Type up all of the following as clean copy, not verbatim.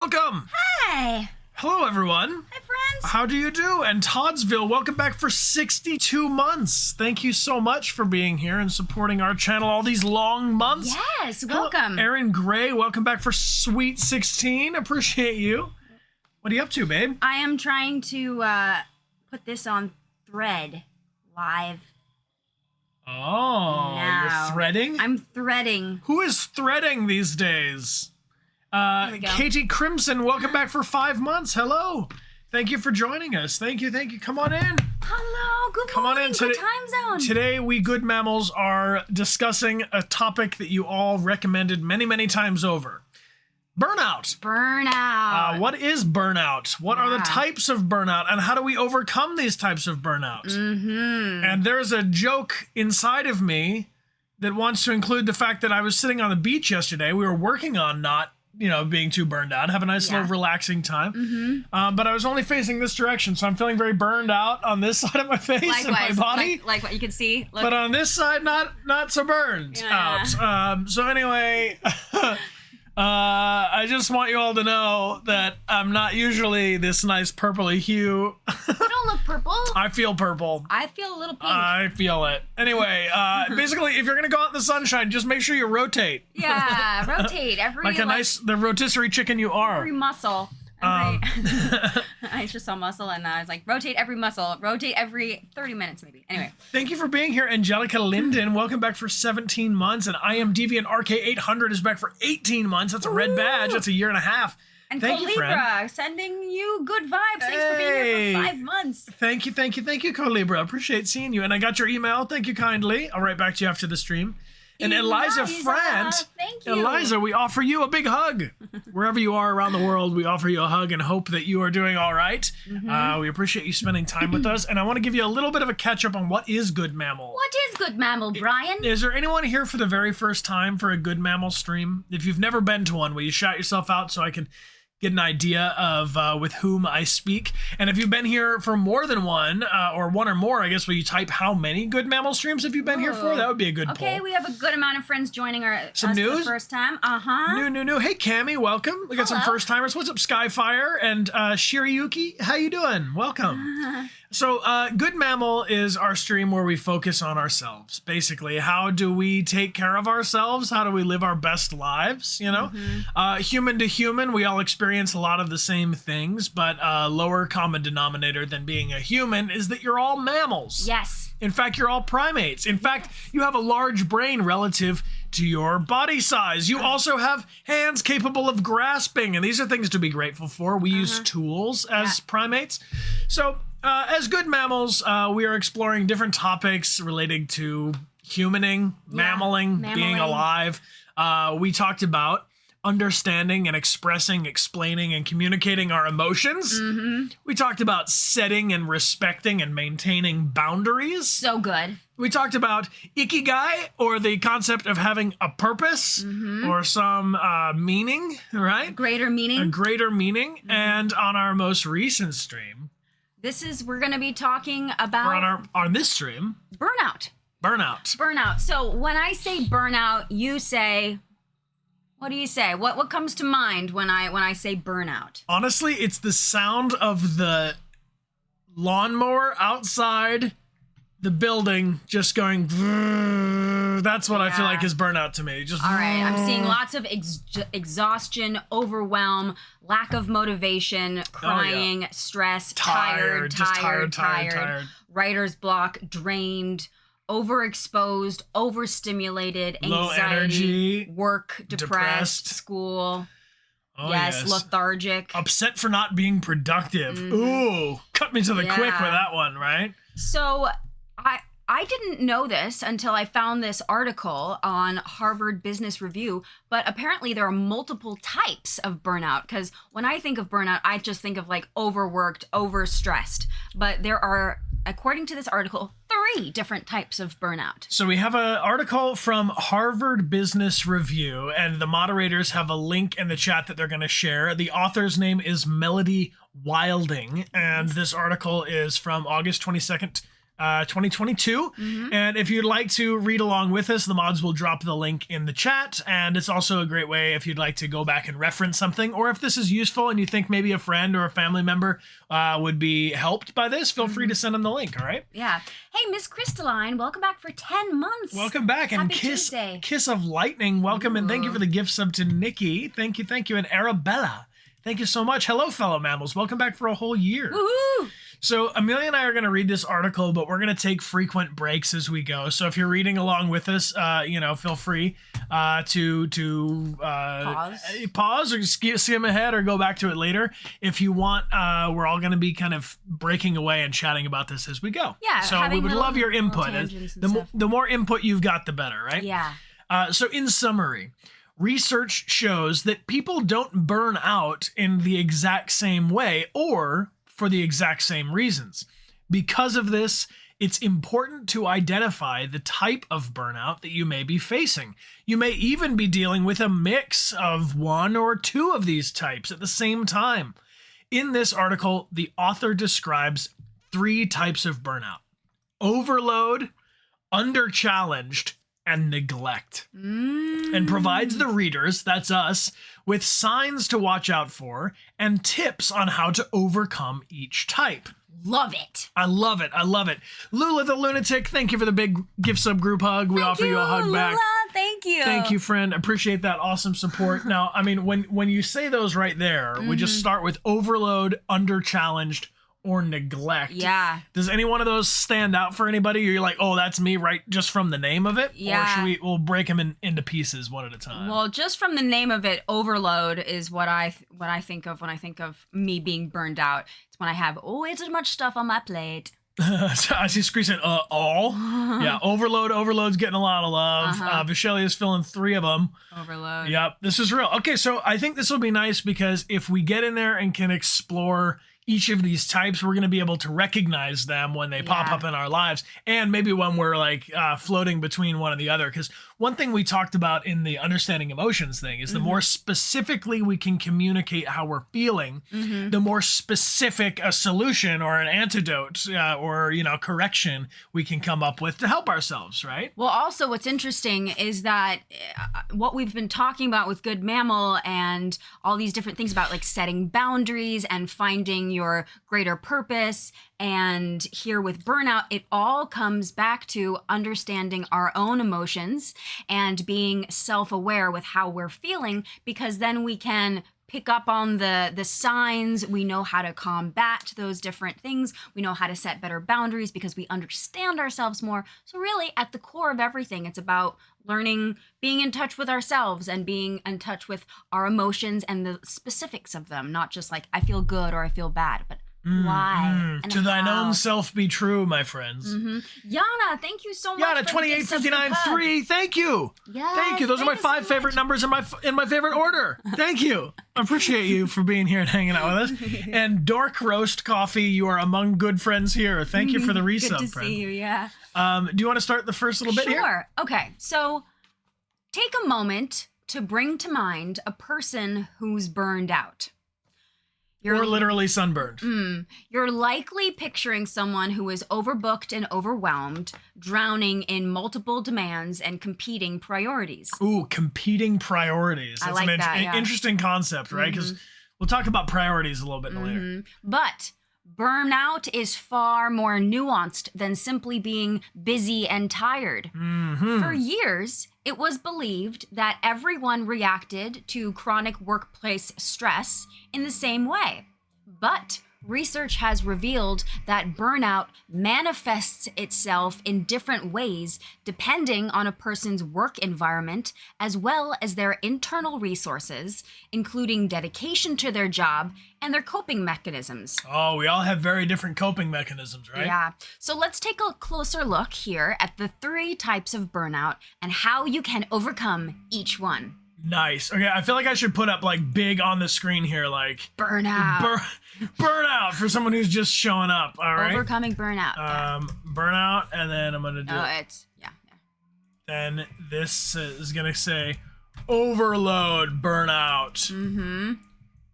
welcome. Hi. Hello, everyone. Hi, friends. How do you do? And Toddsville, welcome back for 62 months. Thank you so much for being here and supporting our channel all these long months. Yes, welcome. Hello, Erin Gray, welcome back for Sweet 16. Appreciate you. What are you up to, babe? I am trying to put this on thread live. Oh, now. You're threading? I'm threading. Who is threading these days? we go. Katie Crimson, welcome back for 5 months. Hello. Thank you for joining us. Thank you. Come on in. Hello, good Come morning, on in. good time zone. Today, we good mammals are discussing a topic that you all recommended many, many times over. Burnout. Burnout. What is burnout? What are the types of burnout? And how do we overcome these types of burnout? Mm-hmm. And there's a joke inside of me that wants to include the fact that I was sitting on the beach yesterday. We were working on not being too burned out, have a nice little relaxing time. Mm-hmm. But I was only facing this direction, so I'm feeling very burned out on this side of my face and my body. Like what you can see. Look. But on this side, not so burned out. So anyway, I just want you all to know that I'm not usually this nice purpley hue. You don't look purple. I feel purple. I feel a little pink. I feel it. Anyway, basically, if you're gonna go out in the sunshine, just make sure you rotate. Yeah, rotate every the rotisserie chicken you are. every muscle. I just saw muscle and I was like, rotate every muscle. Rotate every 30 minutes maybe. Anyway. Thank you for being here, Angelica Linden. Welcome back for 17 months. And I Am Deviant RK800 is back for 18 months. That's a red badge. That's a year and a half. And Thank you, friend. Colibra, sending you good vibes. Thanks for being here for 5 months. Thank you, Colibra. Appreciate seeing you. And I got your email. Thank you kindly. I'll write back to you after the stream. And Eliza Frant, thank you. Eliza, we offer you a big hug. Wherever you are around the world, we offer you a hug and hope that you are doing all right. We appreciate you spending time with us. And I want to give you a little bit of a catch up on what is Good Mammal. What is Good Mammal, Brian? Is there anyone here for the very first time for a Good Mammal stream? If you've never been to one, will you shout yourself out so I can get an idea of with whom I speak? And if you've been here for more than one, or one or more, I guess, will you type how many Good Mammal streams have you been here for? That would be a good poll. Okay, we have a good amount of friends joining us news? for the first time. New. Hey, Cammie, welcome. We got some first timers. What's up, Skyfire? And Shiriyuki, how you doing? Welcome. So, Good Mammal is our stream where we focus on ourselves. Basically, how do we take care of ourselves? How do we live our best lives? Human to human, we all experience a lot of the same things, but lower common denominator than being a human is that you're all mammals. Yes. In fact, you're all primates. In fact, you have a large brain relative to your body size. You also have hands capable of grasping, and these are things to be grateful for. We use tools as primates. So, as Good Mammals, we are exploring different topics relating to humaning, mammaling, being alive. We talked about understanding and expressing, explaining, and communicating our emotions. We talked about setting and respecting and maintaining boundaries. So good. We talked about ikigai, or the concept of having a purpose or some meaning, right? Greater meaning. A greater meaning. And on our most recent stream, we're going to be talking about on this stream, burnout. So when I say burnout, you say, what do you say? What comes to mind when I say burnout? Honestly, it's the sound of the lawnmower outside the building just going. That's what I feel like is burnout to me. All right, I'm seeing lots of exhaustion, overwhelm, lack of motivation, crying, stress, tired, writer's block, drained, overexposed, overstimulated, anxiety, low energy, work, depressed, school. Yes, lethargic. Upset for not being productive. Ooh, cut me to the quick with that one, right? So I didn't know this until I found this article on Harvard Business Review, but apparently there are multiple types of burnout, because when I think of burnout, I just think of like overworked, overstressed. But there are, according to this article, 3 different types of burnout. So we have an article from Harvard Business Review, and the moderators have a link in the chat that they're going to share. The author's name is Melody Wilding, and this article is from August 22nd, 2022. And if you'd like to read along with us, the mods will drop the link in the chat. And it's also a great way if you'd like to go back and reference something, or if this is useful and you think maybe a friend or a family member would be helped by this, feel free to send them the link. All right. Yeah. Hey, Miss Crystalline, welcome back for 10 months. Welcome back. And Happy Tuesday. Kiss of Lightning, welcome. And thank you for the gift sub to Nikki. Thank you. And Arabella, thank you so much. Hello, fellow mammals. Welcome back for a whole year. Woohoo! So Amelia and I are going to read this article, but we're going to take frequent breaks as we go. So if you're reading along with us, feel free to pause or skim ahead or go back to it later. If you want, we're all going to be kind of breaking away and chatting about this as we go. Yeah. So we would love your input. The more input you've got, the better, right? Yeah. So in summary, research shows that people don't burn out in the exact same way or for the exact same reasons. Because of this, it's important to identify the type of burnout that you may be facing. You may even be dealing with a mix of one or two of these types at the same time. In this article, the author describes 3 types of burnout: overload, under-challenged, and neglect, and provides the readers, that's us, with signs to watch out for and tips on how to overcome each type. Love it. I love it. Lula the Lunatic, thank you for the big gift sub group hug. We offer you a hug back. Lula, thank you. Thank you, friend. Appreciate that awesome support. Now, I mean, when you say those right there, we just start with overload, under-challenged, or neglect. Yeah. Does any one of those stand out for anybody? Or you're like, oh, that's me, right? Just from the name of it? Yeah. Or we'll break them into pieces one at a time? Well, just from the name of it, overload is what I think of when I think of me being burned out. It's when I have way too much stuff on my plate. I see Scree saying, all? Yeah, overload's getting a lot of love. Vishelli is filling 3 of them. Overload. Yep, this is real. Okay, so I think this will be nice because if we get in there and can explore each of these types, we're going to be able to recognize them when they pop up in our lives, and maybe when we're like floating between one and the other. Because one thing we talked about in the understanding emotions thing is the more specifically we can communicate how we're feeling, the more specific a solution or an antidote or correction we can come up with to help ourselves, right? Well, also what's interesting is that what we've been talking about with Good Mammal and all these different things about like setting boundaries and finding your greater purpose, and here with burnout, it all comes back to understanding our own emotions and being self-aware with how we're feeling, because then we can pick up on the signs. We know how to combat those different things. We know how to set better boundaries because we understand ourselves more. So really, at the core of everything, it's about learning, being in touch with ourselves and being in touch with our emotions and the specifics of them, not just like I feel good or I feel bad, but why? And to thine how. own self be true, my friends. Yana, thank you so much. Yana, 2859.3. Thank you. Yes, thank you. Those are my 5 so favorite numbers in my favorite order. Thank you. I appreciate you for being here and hanging out with us. And Dork Roast Coffee, you are among good friends here. Thank you for the resub, Good to friend. see you, yeah. Do you want to start the first little bit here? Sure. Okay, so take a moment to bring to mind a person who's burned out. Or literally sunburned. You're likely picturing someone who is overbooked and overwhelmed, drowning in multiple demands and competing priorities. Ooh, competing priorities. That's I like that, interesting concept, right? Because we'll talk about priorities a little bit later. But burnout is far more nuanced than simply being busy and tired. For years, it was believed that everyone reacted to chronic workplace stress in the same way. But research has revealed that burnout manifests itself in different ways depending on a person's work environment, as well as their internal resources, including dedication to their job and their coping mechanisms. Oh, we all have very different coping mechanisms, right? Yeah. So let's take a closer look here at the 3 types of burnout and how you can overcome each one. Nice. Okay, I feel like I should put up like big on the screen here, like Burnout. Burnout for someone who's just showing up. All right. Overcoming burnout. Burnout, and then I'm gonna do. Oh, it's yeah. Then this is gonna say overload, burnout.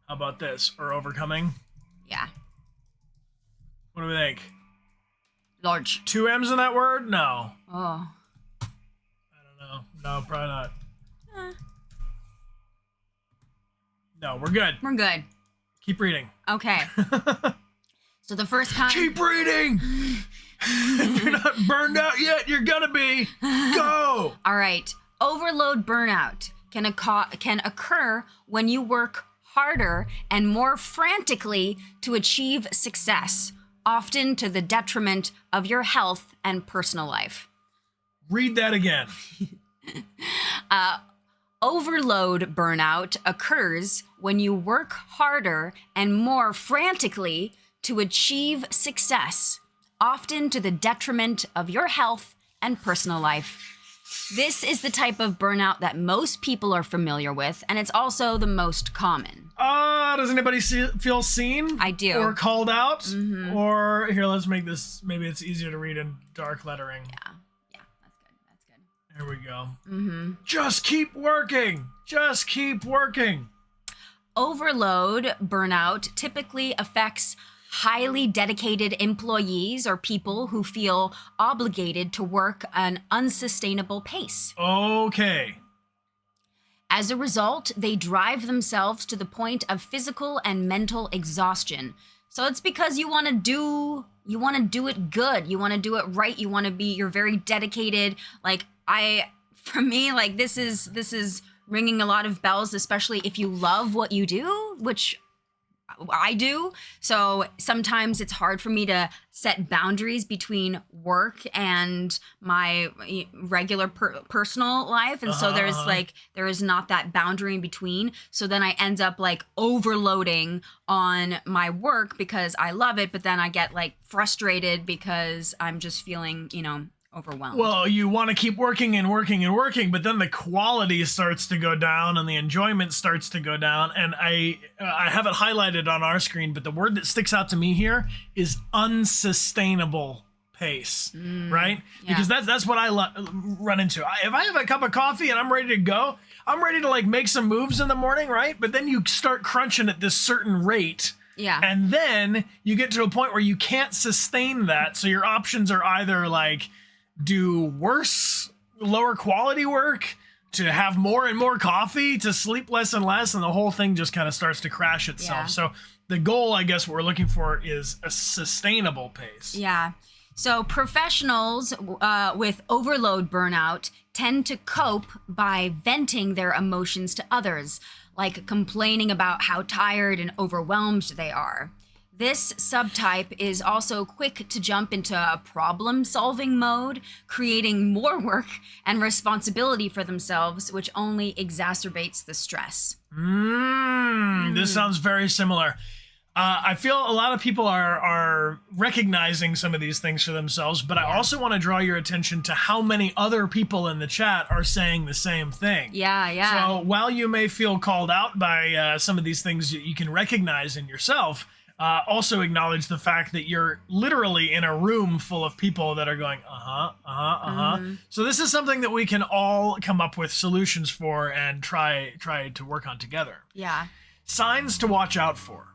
How about this? Or overcoming? Yeah. What do we think? Large. 2 M's in that word? No. Oh. I don't know. No, probably not. No, we're good. We're good. Keep reading. Okay. So the first kind. Keep reading! If you're not burned out yet, you're gonna be. Go! All right. Overload burnout can occur when you work harder and more frantically to achieve success, often to the detriment of your health and personal life. Read that again. Overload burnout occurs when you work harder and more frantically to achieve success, often to the detriment of your health and personal life. This is the type of burnout that most people are familiar with, and it's also the most common. Does anybody feel seen? I do. Or called out? Mm-hmm. Or, here, let's make this, maybe it's easier to read in dark lettering. Yeah, that's good. There we go. Mm-hmm. Just keep working. Just keep working. Overload burnout typically affects highly dedicated employees or people who feel obligated to work an unsustainable pace. Okay. As a result, they drive themselves to the point of physical and mental exhaustion. So it's because you want to do it good. You want to do it right. You're very dedicated. For me, this is ringing a lot of bells, especially if you love what you do, which I do. So sometimes it's hard for me to set boundaries between work and my regular personal life. And so there is not that boundary in between. So then I end up overloading on my work because I love it. But then I get frustrated because I'm just feeling, overwhelmed. Well, you want to keep working and working and working, but then the quality starts to go down and the enjoyment starts to go down. And I have it highlighted on our screen, but the word that sticks out to me here is unsustainable pace, right? Yeah. Because that's what I run into. If I have a cup of coffee and I'm ready to go, I'm ready to make some moves in the morning, right? But then you start crunching at this certain rate. Yeah. And then you get to a point where you can't sustain that. So your options are either do worse, lower quality work, to have more and more coffee, to sleep less and less, and the whole thing just kind of starts to crash itself. Yeah. So the goal, I guess, what we're looking for is a sustainable pace. Yeah. So professionals with overload burnout tend to cope by venting their emotions to others, like complaining about how tired and overwhelmed they are. This subtype is also quick to jump into a problem-solving mode, creating more work and responsibility for themselves, which only exacerbates the stress. This sounds very similar. I feel a lot of people are recognizing some of these things for themselves, but I also want to draw your attention to how many other people in the chat are saying the same thing. Yeah. So while you may feel called out by some of these things that you can recognize in yourself, also acknowledge the fact that you're literally in a room full of people that are going, So this is something that we can all come up with solutions for and try to work on together. Yeah. Signs to watch out for.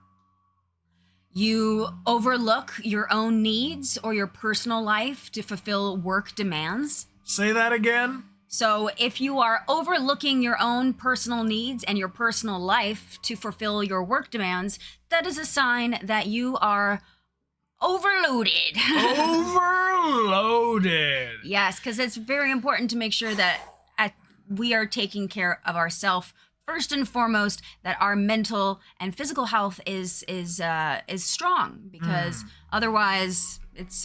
You overlook your own needs or your personal life to fulfill work demands. Say that again. So if you are overlooking your own personal needs and your personal life to fulfill your work demands, that is a sign that you are overloaded. Overloaded. Yes, because it's very important to make sure that we are taking care of ourselves first and foremost, that our mental and physical health is strong, because otherwise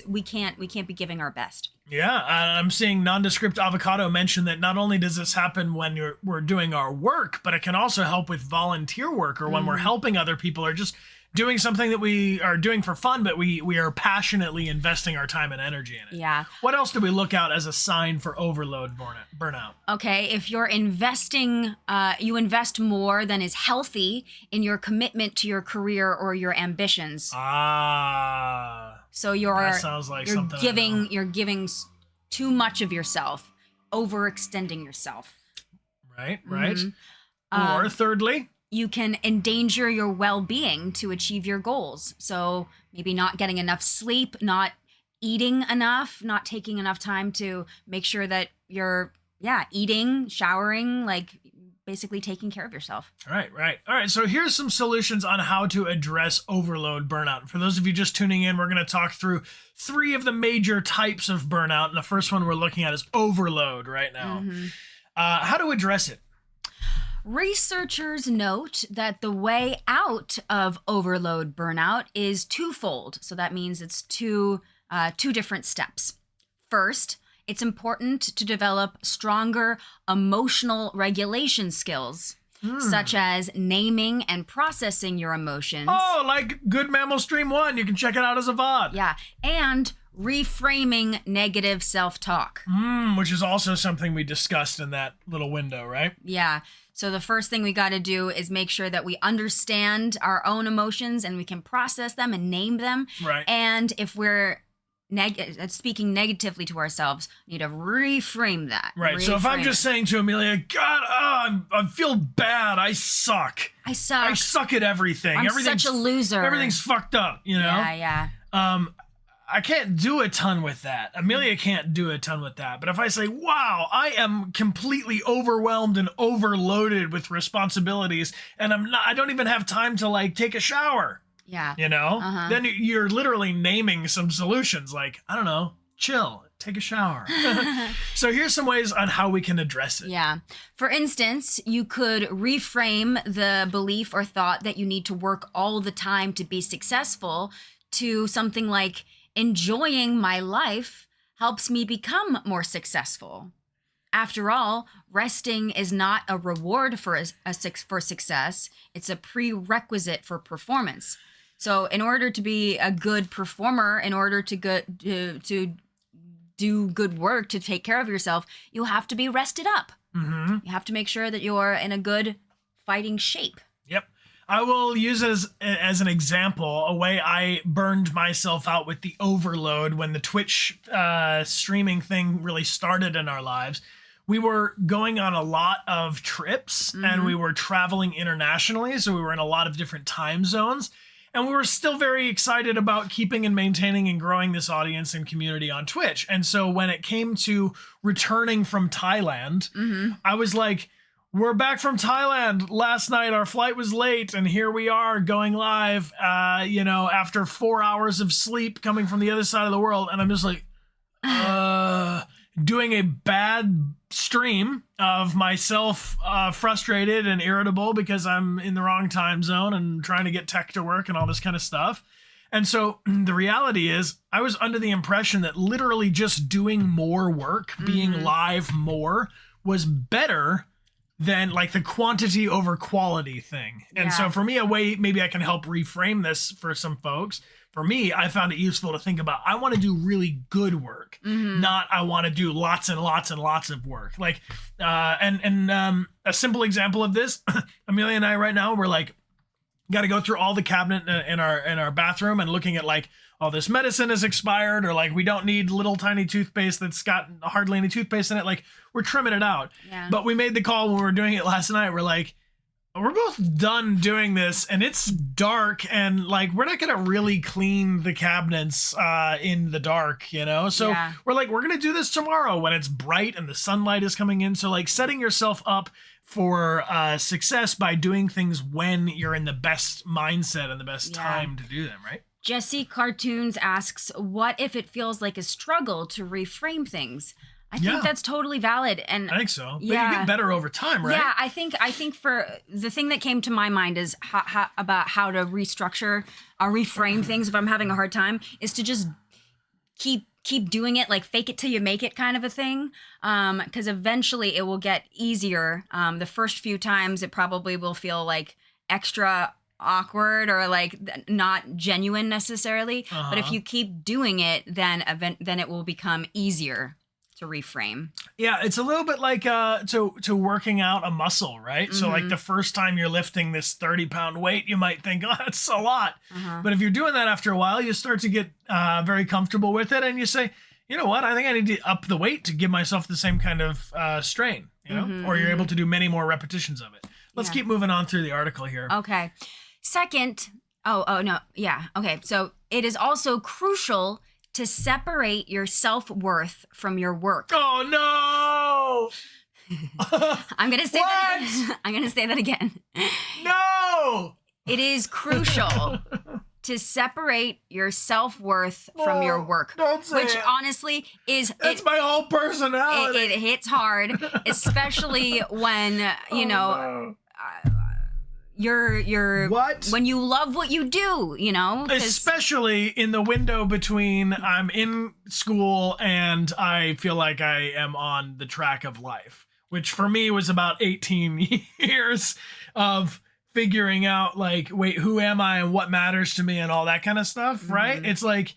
we can't be giving our best. Yeah, I'm seeing Nondescript Avocado mention that not only does this happen when we're doing our work, but it can also help with volunteer work, or when we're helping other people, or just doing something that we are doing for fun, but we are passionately investing our time and energy in it. Yeah. What else do we look out as a sign for overload burnout? Okay, if you're investing, you invest more than is healthy in your commitment to your career or your ambitions. So that sounds like you're giving too much of yourself, overextending yourself. Right. Or thirdly, you can endanger your well-being to achieve your goals. So maybe not getting enough sleep, not eating enough, not taking enough time to make sure that you're, eating, showering, like basically taking care of yourself. Right. All right. So here's some solutions on how to address overload burnout. For those of you just tuning in, we're going to talk through 3 of the major types of burnout. And the first one we're looking at is overload right now. How to address it? Researchers note that the way out of overload burnout is twofold. So that means it's two different steps. First, it's important to develop stronger emotional regulation skills, such as naming and processing your emotions. Oh, like Good Mammal Stream 1. You can check it out as a VOD. Yeah, and reframing negative self-talk. Which is also something we discussed in that little window, right? Yeah. So the first thing we got to do is make sure that we understand our own emotions and we can process them and name them. Right. And if we're speaking negatively to ourselves, we need to reframe that. Right. So if I'm just saying to Amelia, God, I feel bad. I suck. I suck at everything. I'm such a loser. Everything's fucked up, you know? Yeah. I can't do a ton with that. Amelia can't do a ton with that. But if I say, wow, I am completely overwhelmed and overloaded with responsibilities, and I don't even have time to like take a shower. Yeah. You know? Then you're literally naming some solutions like, I don't know, chill, take a shower. So here's some ways on how we can address it. Yeah. For instance, you could reframe the belief or thought that you need to work all the time to be successful to something like, enjoying my life helps me become more successful. After all, resting is not a reward for for success. It's a prerequisite for performance. So in order to be a good performer, in order to do good work, to take care of yourself, you have to be rested up. You have to make sure that you're in a good fighting shape. Yep. I will use as an example a way I burned myself out with the overload when the Twitch streaming thing really started in our lives. We were going on a lot of trips and we were traveling internationally. So we were in a lot of different time zones. And we were still very excited about keeping and maintaining and growing this audience and community on Twitch. And so when it came to returning from Thailand, I was like, we're back from Thailand. Last night, our flight was late, and here we are going live, after 4 hours of sleep coming from the other side of the world. And I'm just like, doing a bad stream of myself frustrated and irritable because I'm in the wrong time zone and trying to get tech to work and all this kind of stuff. And so the reality is I was under the impression that literally just doing more work, being live more, was better than like the quantity over quality thing. And so for me, a way maybe I can help reframe this for some folks. For me, I found it useful to think about, I want to do really good work, not I want to do lots and lots and lots of work. Like, a simple example of this, Amelia and I right now, we're like, got to go through all the cabinet in our bathroom and looking at like, oh, this medicine is expired, or like we don't need little tiny toothpaste that's got hardly any toothpaste in it. Like we're trimming it out. Yeah. But we made the call when we were doing it last night. We're like, we're both done doing this and it's dark and like we're not gonna really clean the cabinets in the dark, you know? So we're like, we're gonna do this tomorrow when it's bright and the sunlight is coming in. So like setting yourself up for success by doing things when you're in the best mindset and the best time to do them, right? Jesse Cartoons asks, what if it feels like a struggle to reframe things? I think that's totally valid. And I think so. But you get better over time, right? Yeah, I think for the thing that came to my mind is about how to restructure or reframe things if I'm having a hard time is to just keep doing it, like fake it till you make it kind of a thing. Because eventually it will get easier. The first few times it probably will feel like extra awkward or like not genuine necessarily. But if you keep doing it, then it will become easier to reframe. Yeah, it's a little bit like to working out a muscle, right? So like the first time you're lifting this 30-pound weight, you might think, oh, that's a lot. But if you're doing that after a while, you start to get very comfortable with it and you say, you know what, I think I need to up the weight to give myself the same kind of strain, you know? Or you're able to do many more repetitions of it. Let's keep moving on through the article here. Okay. Second, okay. So it is also crucial to separate your self-worth from your work. Oh no! I'm going to say that again. I'm going to say that again. No! It is crucial to separate your self-worth from your work, don't say which it. honestly is That's my whole personality. it hits hard, especially when No. you're What? when you love what you do, 'cause- Especially in the window between I'm in school and I feel like I am on the track of life, which for me was about 18 years of figuring out like, wait, who am I and what matters to me and all that kind of stuff, right? It's like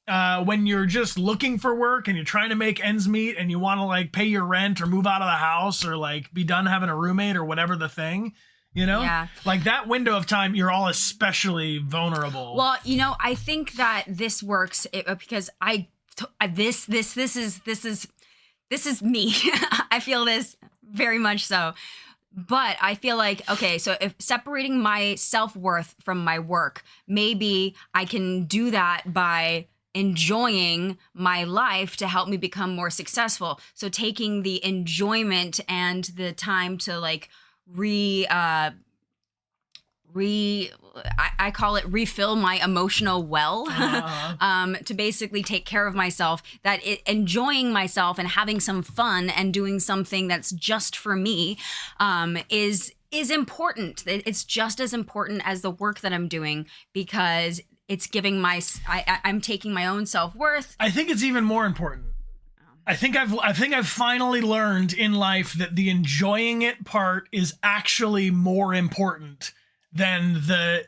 when you're just looking for work and you're trying to make ends meet and you want to like pay your rent or move out of the house or like be done having a roommate or whatever the thing. Yeah. Like that window of time, you're all especially vulnerable. Well, I think that this works because this is me. I feel this very much so. But I feel like, okay, so if separating my self-worth from my work, maybe I can do that by enjoying my life to help me become more successful. So taking the enjoyment and the time to like I call it refill my emotional well, to basically take care of myself, enjoying myself and having some fun and doing something that's just for me is important. It's just as important as the work that I'm doing because it's giving I'm taking my own self-worth. I think it's even more important. I think I've finally learned in life that the enjoying it part is actually more important than the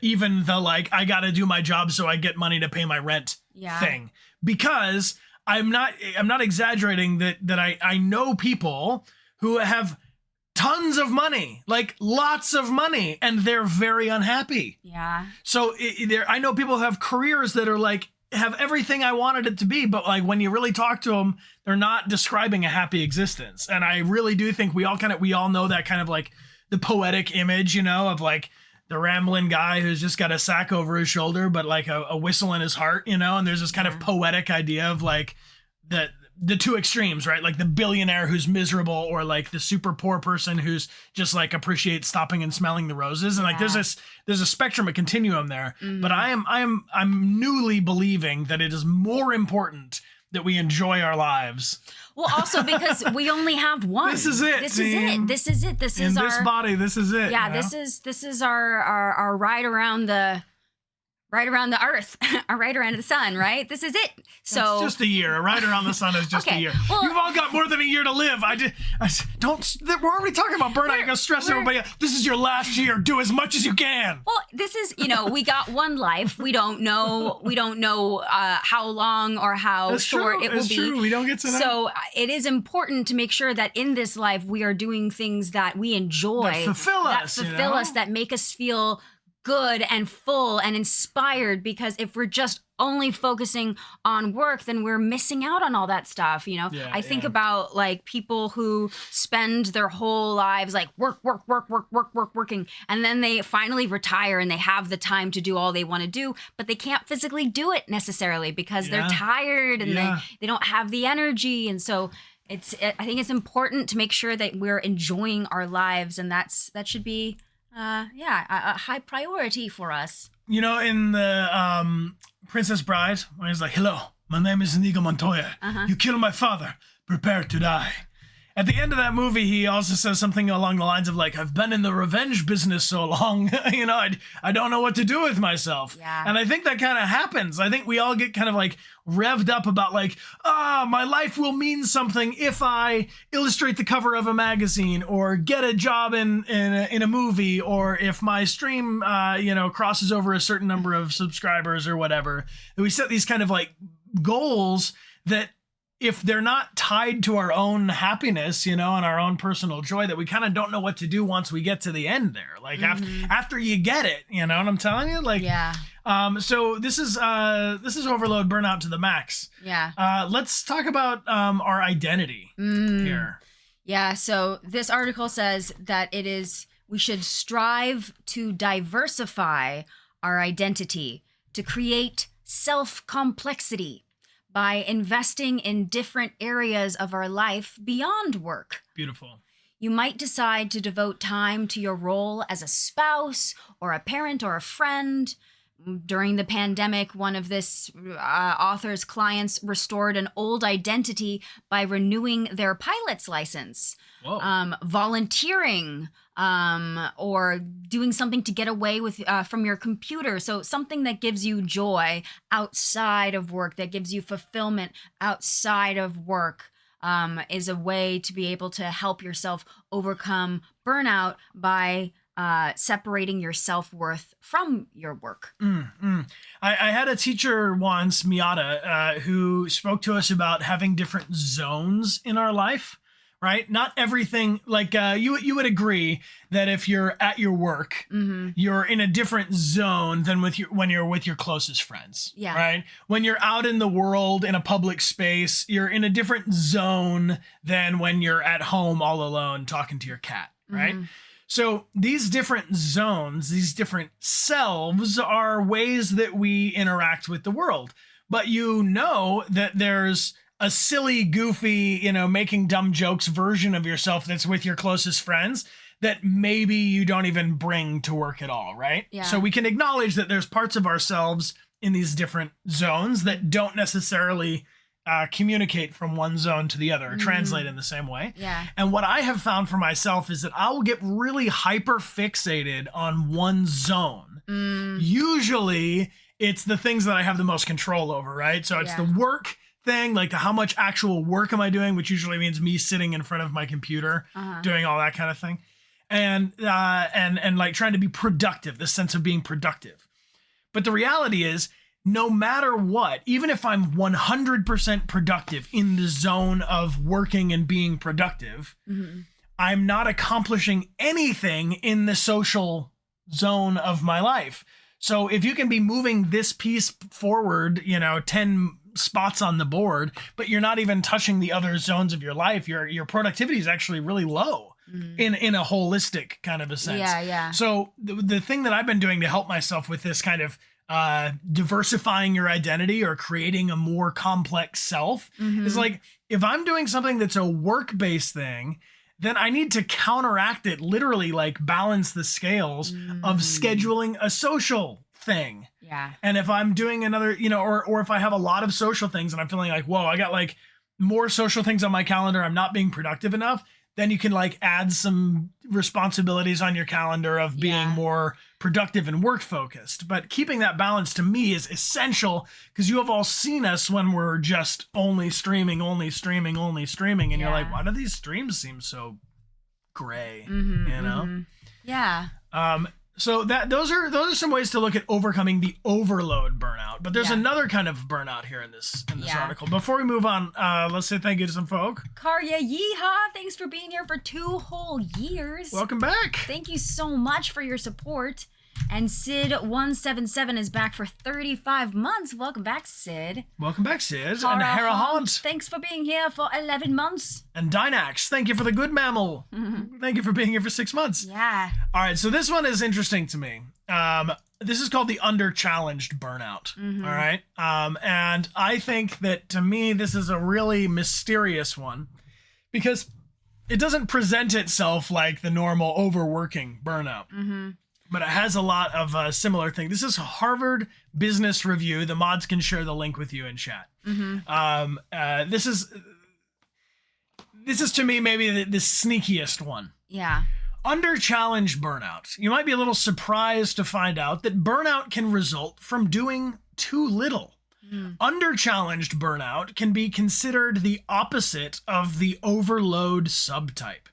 like I got to do my job so I get money to pay my rent thing. Because I'm not exaggerating that I know people who have tons of money, like lots of money, and they're very unhappy. Yeah. So I know people who have careers that are like have everything I wanted it to be, but like when you really talk to them, they're not describing a happy existence. And I really do think we all know that kind of like the poetic image, of like the rambling guy who's just got a sack over his shoulder, but like a whistle in his heart, and there's this kind of poetic idea of like the two extremes, right? Like the billionaire who's miserable or like the super poor person who's just like appreciates stopping and smelling the roses. And like there's a spectrum, a continuum there. But I'm newly believing that it is more important that we enjoy our lives. Well, also because we only have one. This is it. This is it. This is it. This is in our this body. This is it. Yeah, this is our ride around the earth, our ride around the sun, right? This is it. So it's just a year. A ride around the sun is just a year. Well, you've all got more than a year to live. We're already talking about burnout. You're gonna stress everybody out. This is your last year. Do as much as you can. Well, this is, we got one life. We don't know how long or how short it will be. True. We don't get to know. So it is important to make sure that in this life we are doing things that we enjoy, that fulfill us, that make us feel good and full and inspired, because if we're just only focusing on work, then we're missing out on all that stuff. I think about like people who spend their whole lives like working, and then they finally retire and they have the time to do all they want to do, but they can't physically do it necessarily because they're tired and they don't have the energy. And so I think it's important to make sure that we're enjoying our lives, and that should be a high priority for us. In the Princess Bride, when he's like, "Hello, my name is Inigo Montoya. You killed my father. Prepare to die." At the end of that movie, he also says something along the lines of like, "I've been in the revenge business so long, I don't know what to do with myself." Yeah. And I think that kind of happens. I think we all get kind of like revved up about like, my life will mean something if I illustrate the cover of a magazine or get a job in a movie, or if my stream, crosses over a certain number of subscribers or whatever. And we set these kind of like goals that, if they're not tied to our own happiness, and our own personal joy, that we kind of don't know what to do once we get to the end there. Like after you get it, you know what I'm telling you? Like, so this is overload burnout to the max. Yeah. Let's talk about our identity here. Yeah. So this article says that we should strive to diversify our identity to create self-complexity by investing in different areas of our life beyond work. Beautiful. You might decide to devote time to your role as a spouse or a parent or a friend. During the pandemic, one of this author's clients restored an old identity by renewing their pilot's license. Whoa. Volunteering, or doing something to get away with from your computer. So something that gives you joy outside of work, that gives you fulfillment outside of work, is a way to be able to help yourself overcome burnout by separating your self-worth from your work. I had a teacher once, Miata, who spoke to us about having different zones in our life, right? Not everything, like you would agree that if you're at your work, you're in a different zone than when you're with your closest friends, right? When you're out in the world in a public space, you're in a different zone than when you're at home all alone talking to your cat, right? So these different zones, these different selves are ways that we interact with the world. But you know that there's a silly, goofy, making dumb jokes version of yourself that's with your closest friends that maybe you don't even bring to work at all, right? Yeah. So we can acknowledge that there's parts of ourselves in these different zones that don't necessarily communicate from one zone to the other, or translate in the same way. Yeah. And what I have found for myself is that I will get really hyper fixated on one zone. Usually it's the things that I have the most control over, right? So it's the work thing, like how much actual work am I doing, which usually means me sitting in front of my computer, doing all that kind of thing. And like trying to be productive, the sense of being productive. But the reality is, no matter what, even if I'm 100% productive in the zone of working and being productive, I'm not accomplishing anything in the social zone of my life. So if you can be moving this piece forward, 10 spots on the board, but you're not even touching the other zones of your life, your productivity is actually really low in a holistic kind of a sense. Yeah. So the thing that I've been doing to help myself with this kind of diversifying your identity or creating a more complex self is like, if I'm doing something that's a work-based thing, then I need to counteract it, literally like balance the scales of scheduling a social thing. Yeah. And if I'm doing another, or if I have a lot of social things and I'm feeling like, whoa, I got like more social things on my calendar, I'm not being productive enough, then you can like add some responsibilities on your calendar of being more productive and work focused. But keeping that balance to me is essential, because you have all seen us when we're just only streaming. And you're like, why do these streams seem so gray? Yeah. So those are some ways to look at overcoming the overload burnout. But there's another kind of burnout here in this article. Before we move on, let's say thank you to some folk. Karya Yeehaw, thanks for being here for 2 whole years. Welcome back. Thank you so much for your support. And Sid177 is back for 35 months. Welcome back, Sid. Welcome back, Sid. Tara and Hera Hunt. Thanks for being here for 11 months. And Dynax, thank you for the good mammal. Thank you for being here for 6 months. Yeah. All right, so this one is interesting to me. This is called the under-challenged burnout. All right? And I think that, to me, this is a really mysterious one, because it doesn't present itself like the normal overworking burnout. But it has a lot of similar things. This is Harvard Business Review. The mods can share the link with you in chat. This is to me maybe the sneakiest one. Yeah. Under challenge burnout. You might be a little surprised to find out that burnout can result from doing too little. Under challenged burnout can be considered the opposite of the overload subtype.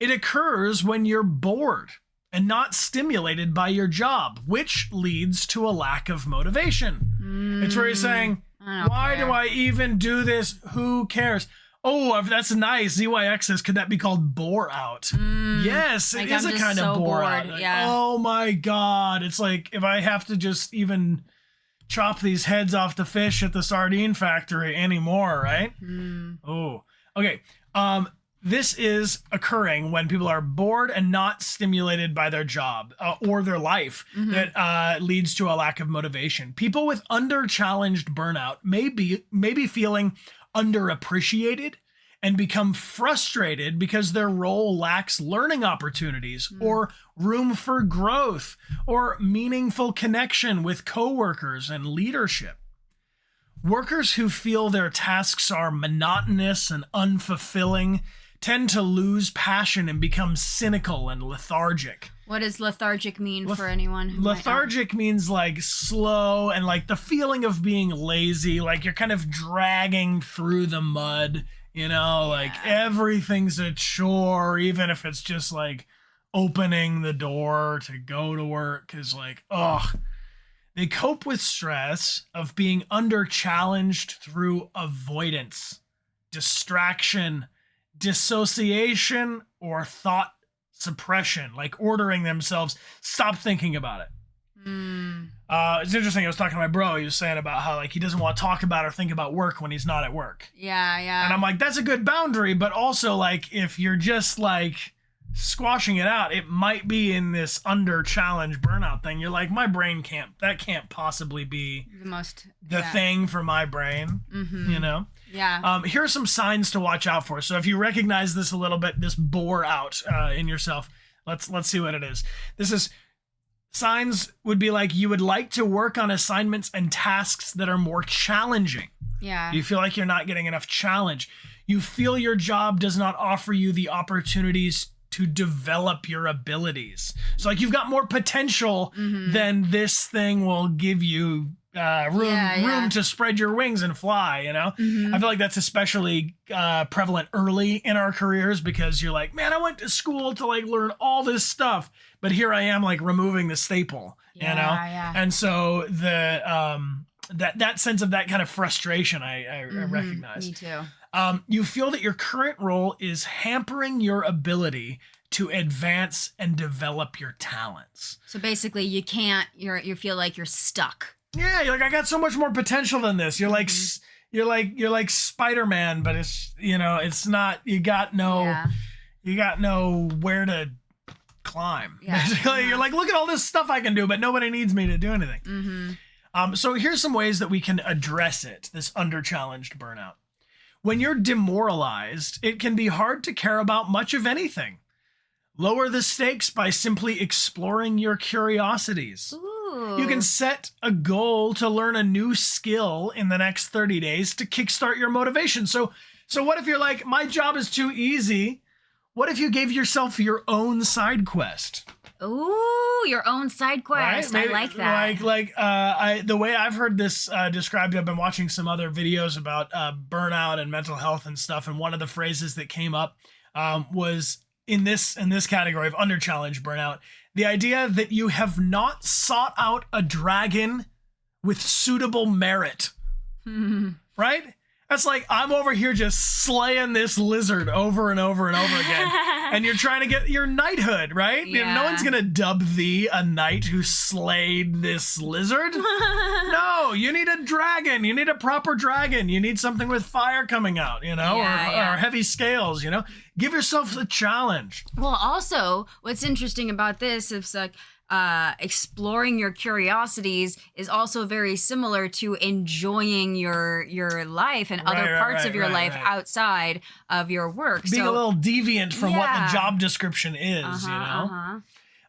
It occurs when you're bored and not stimulated by your job, which leads to a lack of motivation. It's where you're saying, why do I even do this? Who cares? Oh, that's nice. ZYX says, could that be called bore out? Yes, it is a kind of bore out. Like, oh my God. It's like, if I have to just even chop these heads off the fish at the sardine factory anymore, right? Oh, okay. This is occurring when people are bored and not stimulated by their job or their life. That leads to a lack of motivation. People with under-challenged burnout may be feeling underappreciated and become frustrated because their role lacks learning opportunities or room for growth or meaningful connection with coworkers and leadership. Workers who feel their tasks are monotonous and unfulfilling tend to lose passion and become cynical and lethargic. What does lethargic mean for anyone who lethargic means like slow and like the feeling of being lazy, like you're kind of dragging through the mud, like everything's a chore, even if it's just like opening the door to go to work is like, ugh. They cope with stress of being under-challenged through avoidance, distraction, dissociation, or thought suppression, like ordering themselves, stop thinking about it. It's interesting. I was talking to my bro. He was saying about how like he doesn't want to talk about or think about work when he's not at work. Yeah. And I'm like, that's a good boundary, but also like if you're just like squashing it out, it might be in this under challenge burnout thing. You're like, my brain can't possibly be the thing for my brain, Yeah. Here are some signs to watch out for. So if you recognize this a little bit, this bore out in yourself, let's see what it is. This is signs would be like you would like to work on assignments and tasks that are more challenging. Yeah. You feel like you're not getting enough challenge. You feel your job does not offer you the opportunities to develop your abilities. So like you've got more potential than this thing will give you room to spread your wings and fly, I feel like that's especially prevalent early in our careers because you're like, man, I went to school to like learn all this stuff, but here I am like removing the staple, And so the that sense of that kind of frustration I recognize. Me too. You feel that your current role is hampering your ability to advance and develop your talents. So basically you feel like you're stuck. Yeah, you're like, I got so much more potential than this. You're like you're like Spider-Man, but it's it's not, you got no where to climb. Yeah. Basically, you're like, look at all this stuff I can do, but nobody needs me to do anything. So here's some ways that we can address it, this under-challenged burnout. When you're demoralized, it can be hard to care about much of anything. Lower the stakes by simply exploring your curiosities. Ooh. You can set a goal to learn a new skill in the next 30 days to kickstart your motivation. So what if you're like, my job is too easy? What if you gave yourself your own side quest? Ooh, your own side quest. Right? Maybe, I like that. The way I've heard this described, I've been watching some other videos about burnout and mental health and stuff, and one of the phrases that came up was in this category of under challenge burnout, the idea that you have not sought out a dragon with suitable merit. Right? That's like, I'm over here just slaying this lizard over and over and over again. And you're trying to get your knighthood, right? Yeah. No one's going to dub thee a knight who slayed this lizard. No, you need a dragon. You need a proper dragon. You need something with fire coming out, or heavy scales, Give yourself a challenge. Well, also, what's interesting about this is like, exploring your curiosities is also very similar to enjoying your life and other parts of your life outside of your work. Being a little deviant from what the job description is,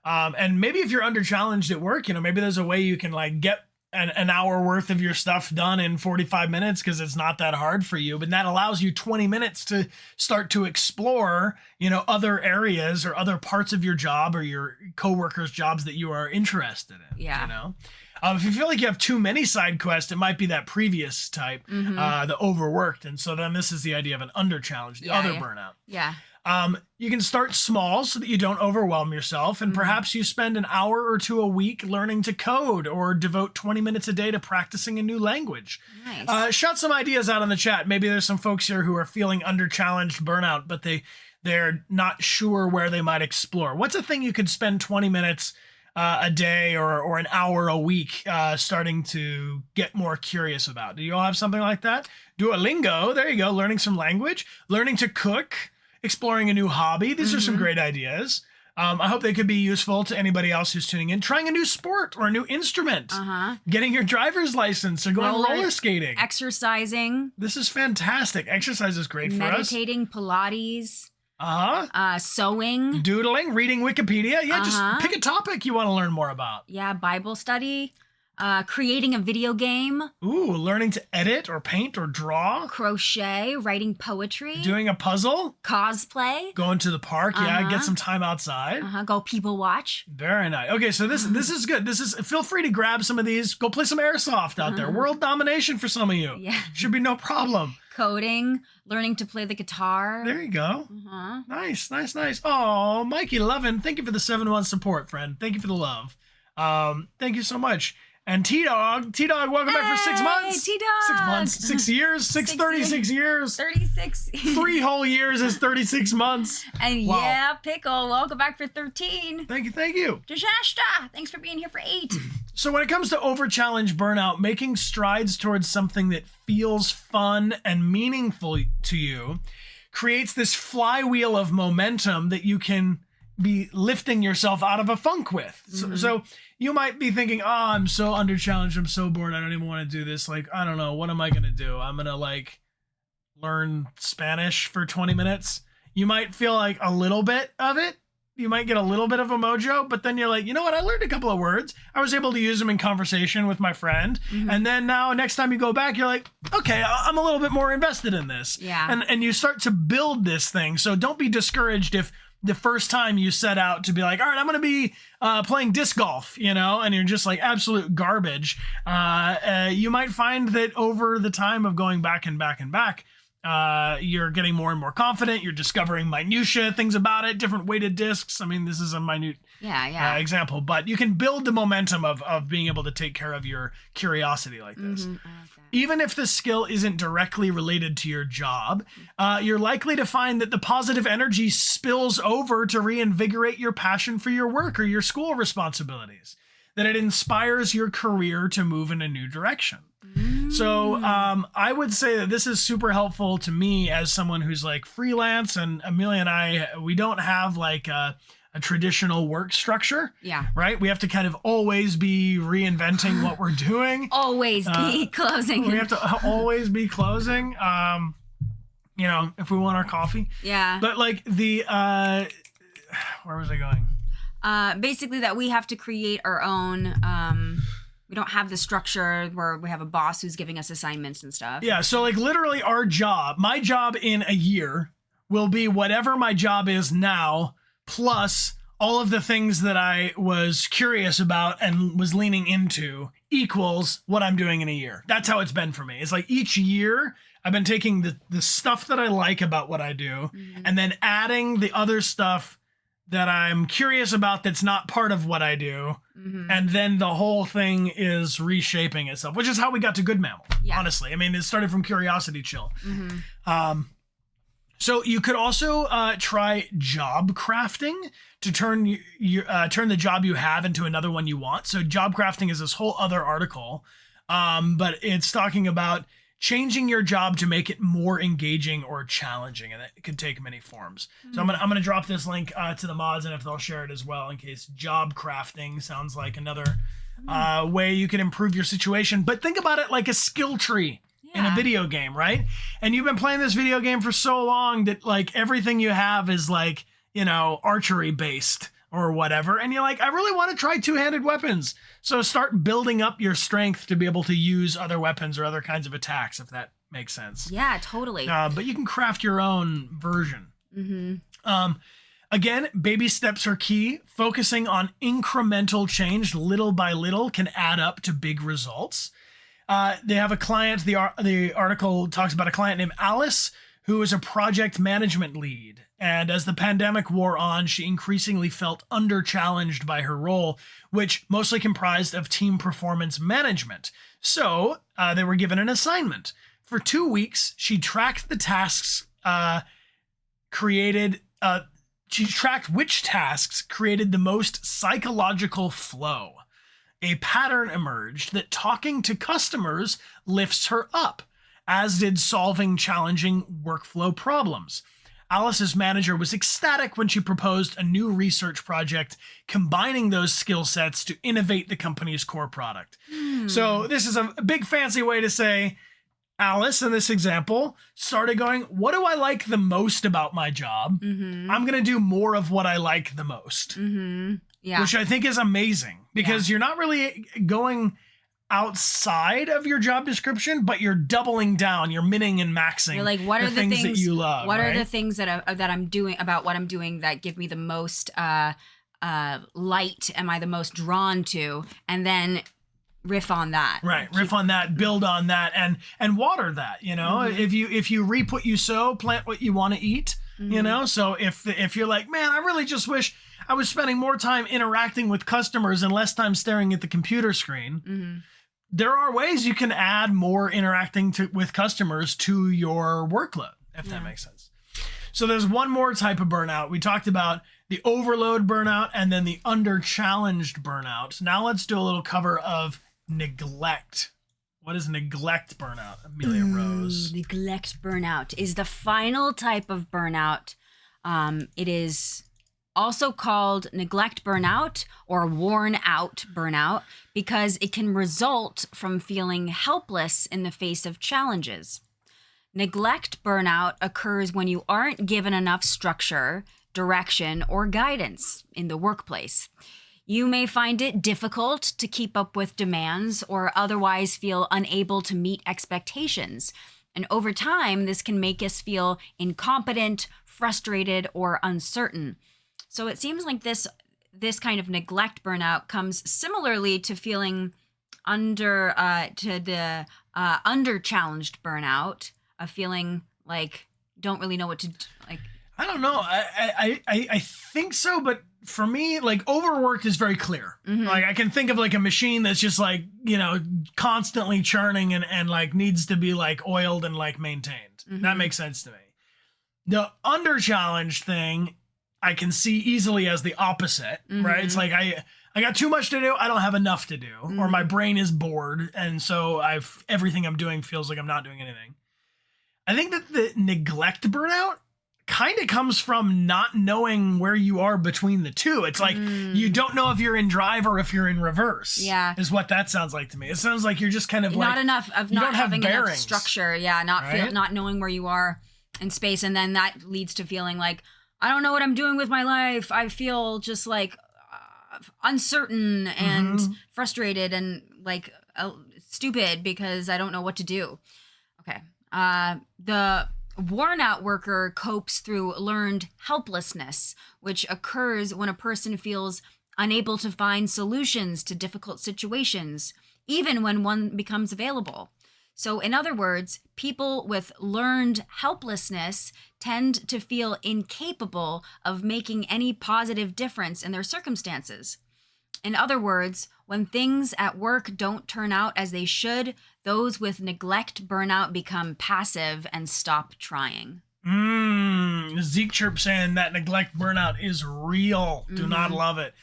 and maybe if you're under challenged at work, maybe there's a way you can like get an hour worth of your stuff done in 45 minutes because it's not that hard for you, but that allows you 20 minutes to start to explore, other areas or other parts of your job or your coworkers' jobs that you are interested in. Yeah. If you feel like you have too many side quests, it might be that previous type, the overworked. And so then this is the idea of an under challenge, the other burnout. Yeah. You can start small so that you don't overwhelm yourself, and perhaps you spend an hour or two a week learning to code or devote 20 minutes a day to practicing a new language. Nice. Shout some ideas out in the chat. Maybe there's some folks here who are feeling under challenged burnout, but they're not sure where they might explore. What's a thing you could spend 20 minutes a day or an hour a week starting to get more curious about? Do you all have something like that? Duolingo, there you go, learning some language, learning to cook. exploring a new hobby. These are some great ideas. I hope they could be useful to anybody else who's tuning in. Trying a new sport or a new instrument. Getting your driver's license or going roller skating. Exercising. This is fantastic. Exercise is great for us. Meditating, Pilates. Sewing. Doodling, reading Wikipedia. Yeah, just pick a topic you want to learn more about. Yeah, Bible study. Creating a video game. Ooh, learning to edit or paint or draw. Crochet, writing poetry. Doing a puzzle. Cosplay. Going to the park, get some time outside. Go people watch. Very nice. Okay, so this is good. Feel free to grab some of these. Go play some airsoft out there. World domination for some of you. Yeah. Should be no problem. Coding, learning to play the guitar. There you go. Nice. Oh, Mikey Lovin, thank you for the 7-1 support, friend. Thank you for the love. Thank you so much. And T-Dog, welcome back for 6 months. T-Dog. 6 months, 6 years, 36 years. 36. 3 whole years is 36 months. And wow. Yeah, Pickle, welcome back for 13. Thank you. Dechart, thanks for being here for 8. So when it comes to over-challenge burnout, making strides towards something that feels fun and meaningful to you creates this flywheel of momentum that you can be lifting yourself out of a funk with. So you might be thinking, I'm so under-challenged, I'm so bored, I don't even want to do this. Like, I don't know, what am I going to do? I'm going to learn Spanish for 20 minutes. You might feel like a little bit of it. You might get a little bit of a mojo, but then you're like, you know what? I learned a couple of words. I was able to use them in conversation with my friend. And then now next time you go back, you're like, okay, I'm a little bit more invested in this. Yeah. And you start to build this thing. So don't be discouraged if the first time you set out to be like, all right, I'm going to be playing disc golf, and you're just like absolute garbage. You might find that over the time of going back and back and back, you're getting more and more confident. You're discovering minutia things about it, different weighted discs. I mean, this is a minute example, but you can build the momentum of being able to take care of your curiosity like this. I like that. Even if the skill isn't directly related to your job, you're likely to find that the positive energy spills over to reinvigorate your passion for your work or your school responsibilities, that it inspires your career to move in a new direction. So I would say that this is super helpful to me as someone who's like freelance, and Amelia and I, we don't have like a traditional work structure. Yeah. Right? We have to kind of always be reinventing what we're doing. Always be closing. We have to always be closing. If we want our coffee. Yeah. But like where was I going? Basically that we have to create our own, we don't have the structure where we have a boss who's giving us assignments and stuff. Yeah. So like literally my job in a year will be whatever my job is now, plus all of the things that I was curious about and was leaning into equals what I'm doing in a year. That's how it's been for me. It's like each year I've been taking the stuff that I like about what I do and then adding the other stuff that I'm curious about that's not part of what I do. And then the whole thing is reshaping itself, which is how we got to Good Mammal, honestly. I mean, it started from Curiosity Chill. So you could also try job crafting to turn the job you have into another one you want. So job crafting is this whole other article, but it's talking about changing your job to make it more engaging or challenging, and it could take many forms. So I'm gonna drop this link to the mods, and if they'll share it as well, in case job crafting sounds like another way you can improve your situation. But think about it like a skill tree. In a video game, right? And you've been playing this video game for so long that like everything you have is like, archery based or whatever. And you're like, I really want to try two-handed weapons. So start building up your strength to be able to use other weapons or other kinds of attacks, if that makes sense. Yeah, totally. But you can craft your own version. Again, baby steps are key. Focusing on incremental change little by little can add up to big results. They have a client, the article talks about a client named Alice, who is a project management lead. And as the pandemic wore on, she increasingly felt under-challenged by her role, which mostly comprised of team performance management. So they were given an assignment. For 2 weeks, she tracked the tasks she tracked which tasks created the most psychological flow. A pattern emerged that talking to customers lifts her up, as did solving challenging workflow problems. Alice's manager was ecstatic when she proposed a new research project combining those skill sets to innovate the company's core product. So this is a big fancy way to say Alice, in this example, started going, what do I like the most about my job? I'm going to do more of what I like the most. Yeah. Which I think is amazing because you're not really going outside of your job description, but you're doubling down, you're minning and maxing. You're like, what are the things that you love? What right? are the things that I'm doing about what I'm doing that give me the most light? Am I the most drawn to? And then riff on that. Right. Riff on that, build on that, and water that, you know. If you reap what you sow, plant what you want to eat, you know. So if you're like, man, I really just wish I was spending more time interacting with customers and less time staring at the computer screen. There are ways you can add more interacting with customers to your workload, if that makes sense. So there's one more type of burnout. We talked about the overload burnout and then the under-challenged burnout. Now let's do a little cover of neglect. What is neglect burnout, Amelia Rose? Neglect burnout is the final type of burnout. It is also called neglect burnout or worn out burnout because it can result from feeling helpless in the face of challenges. Neglect burnout occurs when you aren't given enough structure, direction, or guidance in the workplace. You may find it difficult to keep up with demands or otherwise feel unable to meet expectations. And over time, this can make us feel incompetent, frustrated, or uncertain. So it seems like this kind of neglect burnout comes similarly to feeling under challenged burnout, a feeling like don't really know what to like. I don't know. I think so, but for me, like overworked is very clear. Like I can think of like a machine that's just like, you know, constantly churning and like needs to be like oiled and like maintained. That makes sense to me. The under challenged thing I can see easily as the opposite, right? It's like I got too much to do. I don't have enough to do, or my brain is bored, and so everything I'm doing feels like I'm not doing anything. I think that the neglect burnout kind of comes from not knowing where you are between the two. It's like you don't know if you're in drive or if you're in reverse. Yeah, is what that sounds like to me. It sounds like you're just kind of not like enough of not having enough structure. Yeah, not knowing where you are in space, and then that leads to feeling like, I don't know what I'm doing with my life. I feel just like uncertain and frustrated and like stupid because I don't know what to do. Okay. The worn out worker copes through learned helplessness, which occurs when a person feels unable to find solutions to difficult situations, even when one becomes available. So in other words, people with learned helplessness tend to feel incapable of making any positive difference in their circumstances. In other words, when things at work don't turn out as they should, those with neglect burnout become passive and stop trying. Zeke Chirp saying that neglect burnout is real. Do not love it.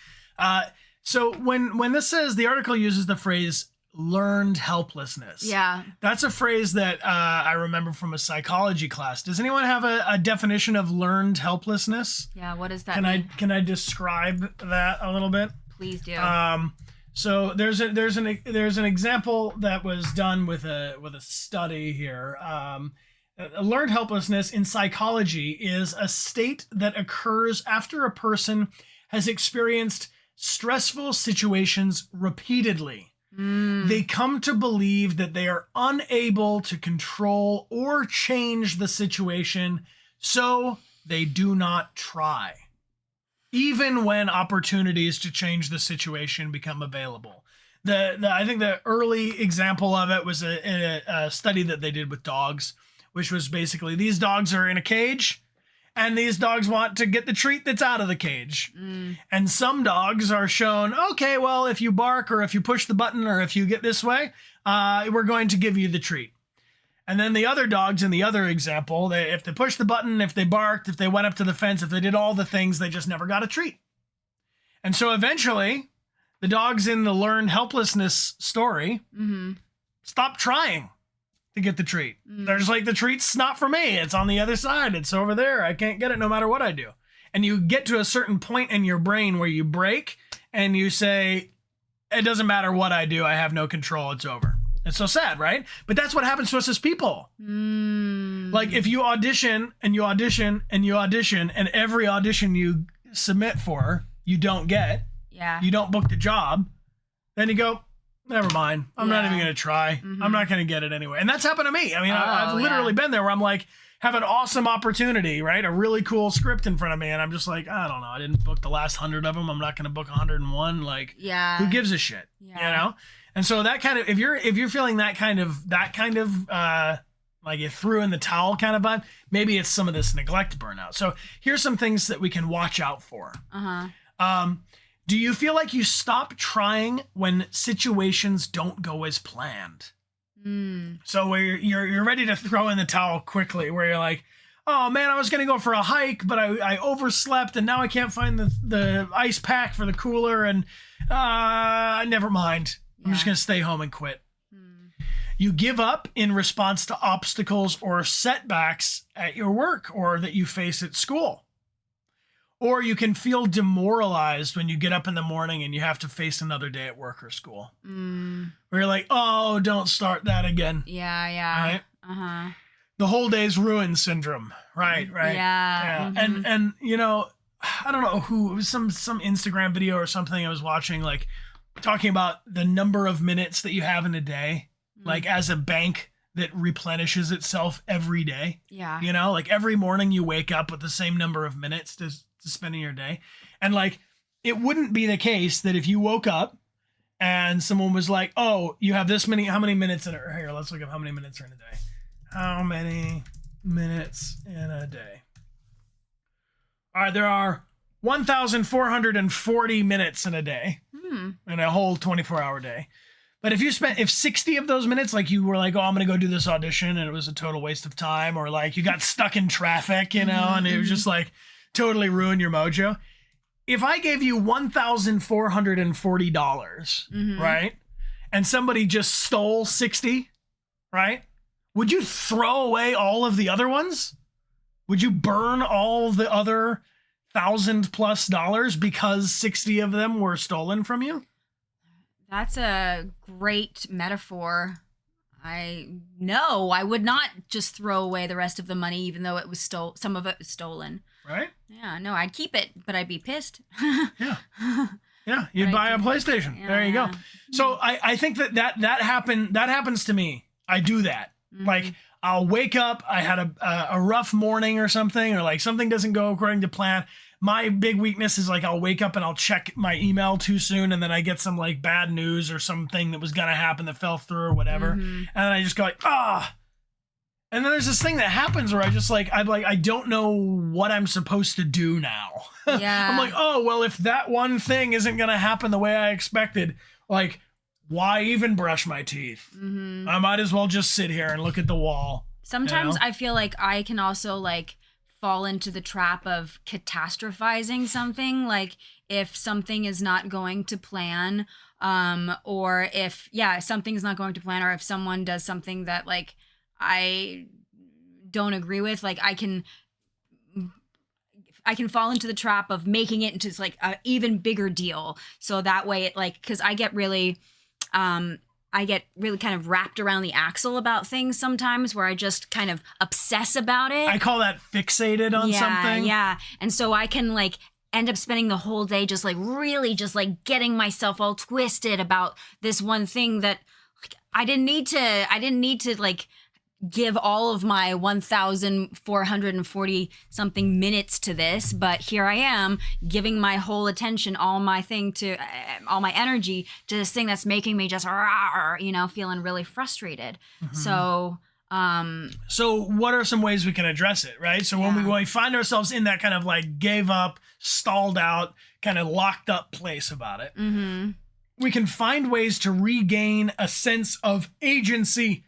So when this says, the article uses the phrase learned helplessness. Yeah. That's a phrase that I remember from a psychology class. Does anyone have a definition of learned helplessness? Yeah, what does that mean? Can I describe that a little bit? Please do. So there's an example that was done with a study here. Learned helplessness in psychology is a state that occurs after a person has experienced stressful situations repeatedly. They come to believe that they are unable to control or change the situation, so they do not try, even when opportunities to change the situation become available. I think the early example of it was a study that they did with dogs, which was basically these dogs are in a cage, and these dogs want to get the treat that's out of the cage. And some dogs are shown, okay, well, if you bark or if you push the button or if you get this way, we're going to give you the treat. And then the other dogs in the other example, if they pushed the button, if they barked, if they went up to the fence, if they did all the things, they just never got a treat. And so eventually, the dogs in the learned helplessness story stopped trying. to get the treat. They're just like, the treat's not for me. It's on the other side. It's over there. I can't get it no matter what I do. And you get to a certain point in your brain where you break and you say, it doesn't matter what I do. I have no control. It's over. It's so sad, right? But that's what happens to us as people. Like if you audition and you audition and you audition and every audition you submit for, you don't get, you don't book the job, then you go, never mind. I'm not even going to try. I'm not going to get it anyway. And that's happened to me. I mean, I've literally been there where I'm like, have an awesome opportunity, right? A really cool script in front of me. And I'm just like, I don't know. I didn't book the last 100 of them. I'm not going to book 101. Like, who gives a shit? You know? And so that kind of, if you're feeling that kind of, like you threw in the towel kind of vibe, maybe it's some of this neglect burnout. So here's some things that we can watch out for. Do you feel like you stop trying when situations don't go as planned? So where you're ready to throw in the towel quickly, where you're like, oh man, I was going to go for a hike, but I overslept and now I can't find the ice pack for the cooler and never mind. I'm just going to stay home and quit. You give up in response to obstacles or setbacks at your work or that you face at school. Or you can feel demoralized when you get up in the morning and you have to face another day at work or school. Where you're like, oh, don't start that again. Right? The whole day's ruined syndrome. Right. And you know, I don't know who, it was some Instagram video or something I was watching, like talking about the number of minutes that you have in a day, like as a bank that replenishes itself every day. You know, like every morning you wake up with the same number of minutes to spend in your day. And like, it wouldn't be the case that if you woke up and someone was like, oh, you have this many, how many minutes in it? Here, let's look up how many minutes are in a day. How many minutes in a day? All right, there are 1,440 minutes in a day, in a whole 24-hour day. But if 60 of those minutes, like you were like, oh, I'm going to go do this audition and it was a total waste of time, or like you got stuck in traffic, you know, and it was just like totally ruined your mojo. If I gave you $1,440, right, and somebody just stole 60, right, would you throw away all of the other ones? Would you burn all the other $1,000+ because 60 of them were stolen from you? That's a great metaphor. I would not just throw away the rest of the money, even though it was some of it was stolen. Right? Yeah, no, I'd keep it, but I'd be pissed. Yeah, you'd buy a PlayStation. Yeah. There you go. So I think that happens to me. I do that. Like I'll wake up, I had a rough morning or something, or like something doesn't go according to plan. My big weakness is like I'll wake up and I'll check my email too soon, and then I get some like bad news or something that was gonna happen that fell through or whatever, and then I just go like, and then there's this thing that happens where I don't know what I'm supposed to do now. I'm like, oh well, if that one thing isn't gonna happen the way I expected, like why even brush my teeth? I might as well just sit here and look at the wall. Sometimes, you know? I feel like I can also like fall into the trap of catastrophizing something, like if something is not going to plan, or if something's not going to plan, or if someone does something that like I don't agree with, like I can fall into the trap of making it into like an even bigger deal, so that way it like, because I get really kind of wrapped around the axle about things sometimes, where I just kind of obsess about it. I call that fixated on something. Yeah. And so I can like end up spending the whole day just like really just like getting myself all twisted about this one thing that like, I didn't need to like give all of my 1,440 something minutes to this, but here I am giving my whole attention, all my all my energy to this thing that's making me just, feeling really frustrated. So what are some ways we can address it, right? So when we find ourselves in that kind of like gave up, stalled out, kind of locked up place about it, we can find ways to regain a sense of agency,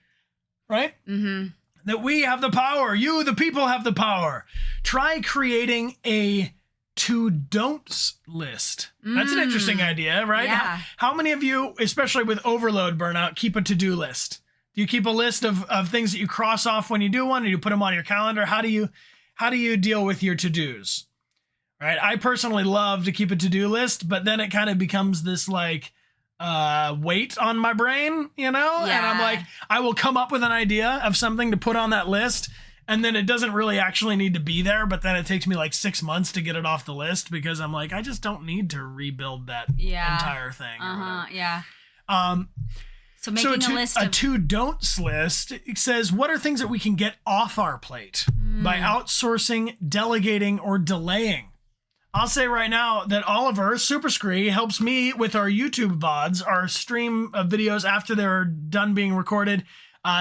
right? That we have the power. You, the people, have the power. Try creating a to-don'ts list. That's an interesting idea, right? Yeah. How many of you, especially with overload burnout, keep a to-do list? Do you keep a list of things that you cross off when you do one, or you put them on your calendar? How do you deal with your to-dos? Right? I personally love to keep a to-do list, but then it kind of becomes this like weight on my brain, you know? Yeah. And I'm like, I will come up with an idea of something to put on that list, and then it doesn't really actually need to be there, but then it takes me like 6 months to get it off the list because I'm like, I just don't need to rebuild that entire thing. Or whatever. Yeah. So a to-don'ts list, it says, what are things that we can get off our plate by outsourcing, delegating, or delaying? I'll say right now that Oliver, Super Scree, helps me with our YouTube VODs, our stream of videos after they're done being recorded,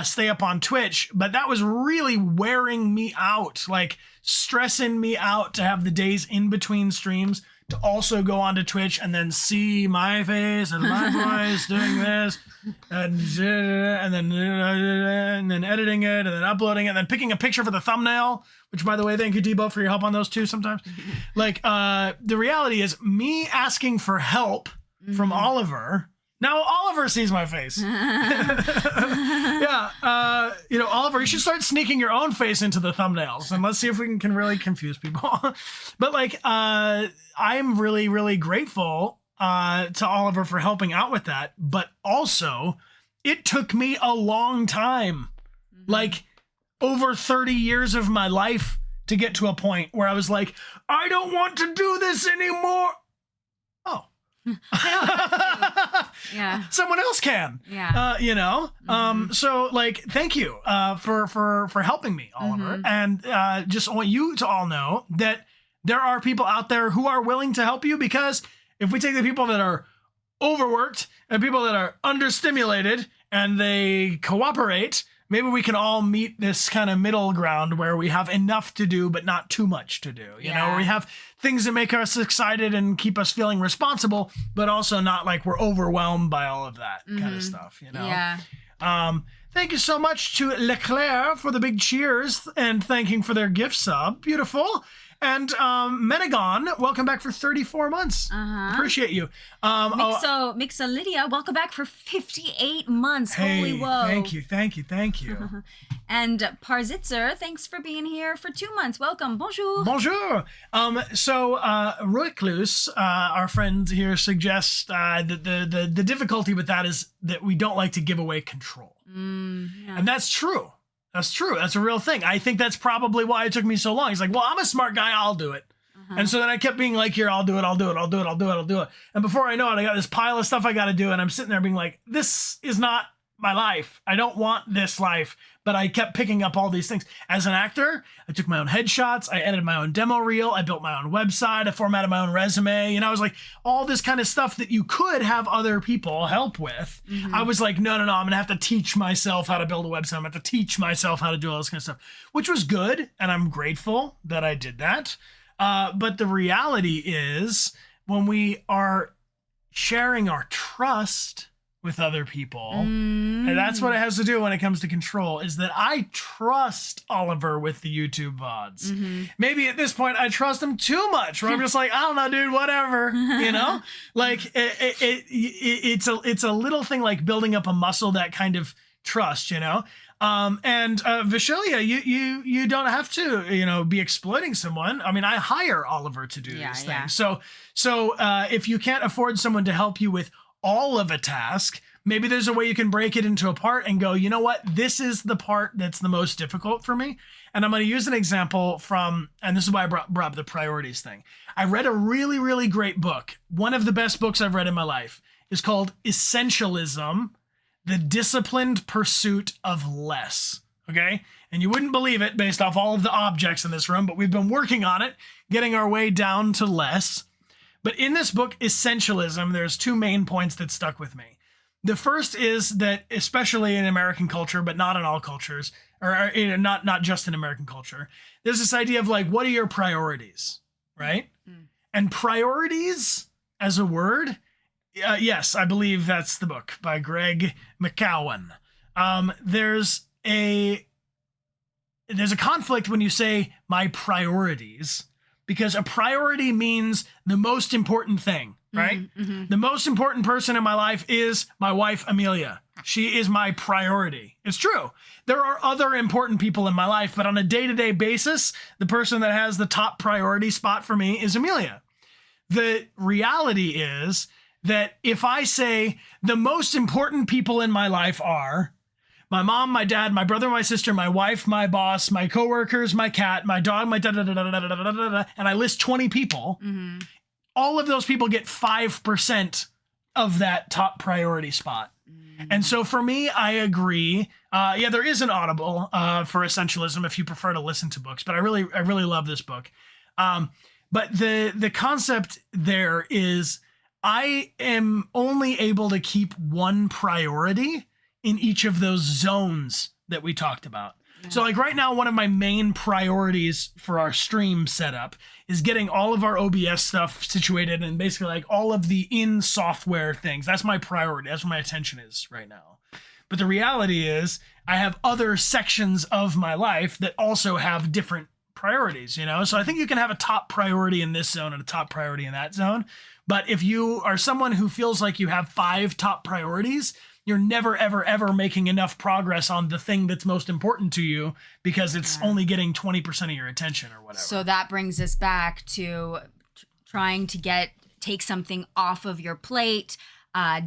stay up on Twitch. But that was really wearing me out, like stressing me out to have the days in between streams to also go onto Twitch and then see my face and my voice doing this and then editing it and then uploading it and then picking a picture for the thumbnail, which, by the way, thank you, Debo, for your help on those too sometimes. Like, the reality is me asking for help from Oliver. Now Oliver sees my face. Oliver, you should start sneaking your own face into the thumbnails and let's see if we can really confuse people. But like, I'm really, really grateful to Oliver for helping out with that. But also, it took me a long time, like over 30 years of my life, to get to a point where I was like, I don't want to do this anymore. Oh. Yeah. Someone else can. Yeah. So like, thank you for helping me, Oliver. And just want you to all know that there are people out there who are willing to help you, because if we take the people that are overworked and people that are understimulated and they cooperate, maybe we can all meet this kind of middle ground where we have enough to do, but not too much to do. You know, where we have things that make us excited and keep us feeling responsible, but also not like we're overwhelmed by all of that kind of stuff, you know? Yeah. Thank you so much to Leclerc for the big cheers and thanking for their gift sub. Beautiful. And Menegon, welcome back for 34 months. Appreciate you. Mixa Lydia, welcome back for 58 months. Hey, holy whoa. Thank you. And Parzitzer, thanks for being here for 2 months. Welcome. Bonjour. Bonjour. Recluse, our friend here, suggests that the difficulty with that is that we don't like to give away control. And that's true. That's true. That's a real thing. I think that's probably why it took me so long. He's like, well, I'm a smart guy. I'll do it. And so then I kept being like, here, I'll do it. And before I know it, I got this pile of stuff I got to do. And I'm sitting there being like, this is not my life. I don't want this life. But I kept picking up all these things. As an actor, I took my own headshots. I edited my own demo reel. I built my own website. I formatted my own resume. You know, I was like, all this kind of stuff that you could have other people help with. I was like, no, I'm going to have to teach myself how to build a website. I'm going to have to teach myself how to do all this kind of stuff, which was good. And I'm grateful that I did that. But the reality is, when we are sharing our trust with other people, and that's what it has to do when it comes to control, is that I trust Oliver with the YouTube VODs. Maybe at this point I trust him too much, where I'm just like, I don't know, dude, whatever, you know? Like it's a little thing like building up a muscle, that kind of trust, you know? And Vishelia, you don't have to, you know, be exploiting someone. I mean, I hire Oliver to do these things. So if you can't afford someone to help you with all of a task, maybe there's a way you can break it into a part and go, you know what, this is the part that's the most difficult for me. And I'm going to use an example from, and this is why I brought up the priorities thing. I read a really, really great book. One of the best books I've read in my life is called Essentialism: The Disciplined Pursuit of Less. Okay. And you wouldn't believe it based off all of the objects in this room, but we've been working on it, getting our way down to less. But in this book, Essentialism, there's two main points that stuck with me. The first is that, especially in American culture, but not in all cultures, or not just in American culture, there's this idea of like, what are your priorities, right? And priorities as a word, yes, I believe that's the book by Greg McKeown. There's a conflict when you say my priorities, because a priority means the most important thing, right? The most important person in my life is my wife, Amelia. She is my priority. It's true. There are other important people in my life, but on a day-to-day basis, the person that has the top priority spot for me is Amelia. The reality is that if I say the most important people in my life are my mom, my dad, my brother, my sister, my wife, my boss, my coworkers, my cat, my dog, my da-da-da-da-da-da-da-da, and I list 20 people, all of those people get 5% of that top priority spot. And so for me, I agree. There is an Audible for Essentialism if you prefer to listen to books, but I really love this book. But the concept there is I am only able to keep one priority in each of those zones that we talked about. Yeah. So like right now, one of my main priorities for our stream setup is getting all of our OBS stuff situated and basically like all of the in software things. That's my priority. That's where my attention is right now. But the reality is I have other sections of my life that also have different priorities, you know? So I think you can have a top priority in this zone and a top priority in that zone. But if you are someone who feels like you have 5 top priorities, you're never, ever, ever making enough progress on the thing that's most important to you because it's only getting 20% of your attention or whatever. So that brings us back to trying to take something off of your plate,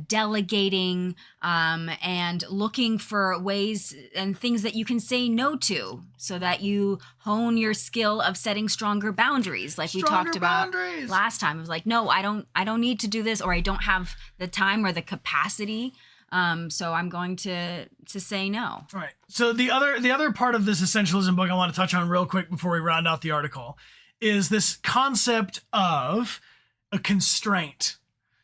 delegating, and looking for ways and things that you can say no to so that you hone your skill of setting stronger boundaries. Like we talked about last time. It was like, no, I don't need to do this, or I don't have the time or the capacity. So I'm going to say no. All right. So the other part of this essentialism book I want to touch on real quick before we round out the article is this concept of a constraint.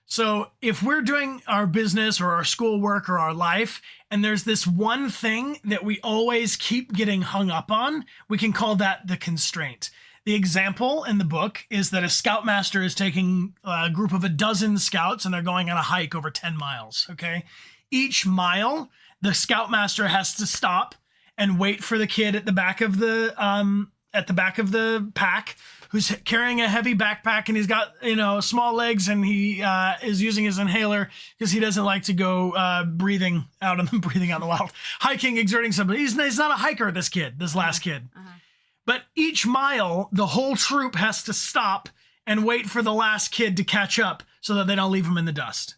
So if we're doing our business or our schoolwork or our life, and there's this one thing that we always keep getting hung up on, we can call that the constraint. The example in the book is that a scoutmaster is taking a group of 12 scouts and they're going on a hike over 10 miles, okay? Each mile, the scoutmaster has to stop and wait for the kid at the back of the pack who's carrying a heavy backpack and he's got, small legs and he is using his inhaler because he doesn't like to go breathing out in the wild, hiking, exerting something. He's not a hiker, this last kid. But each mile, the whole troop has to stop and wait for the last kid to catch up so that they don't leave him in the dust.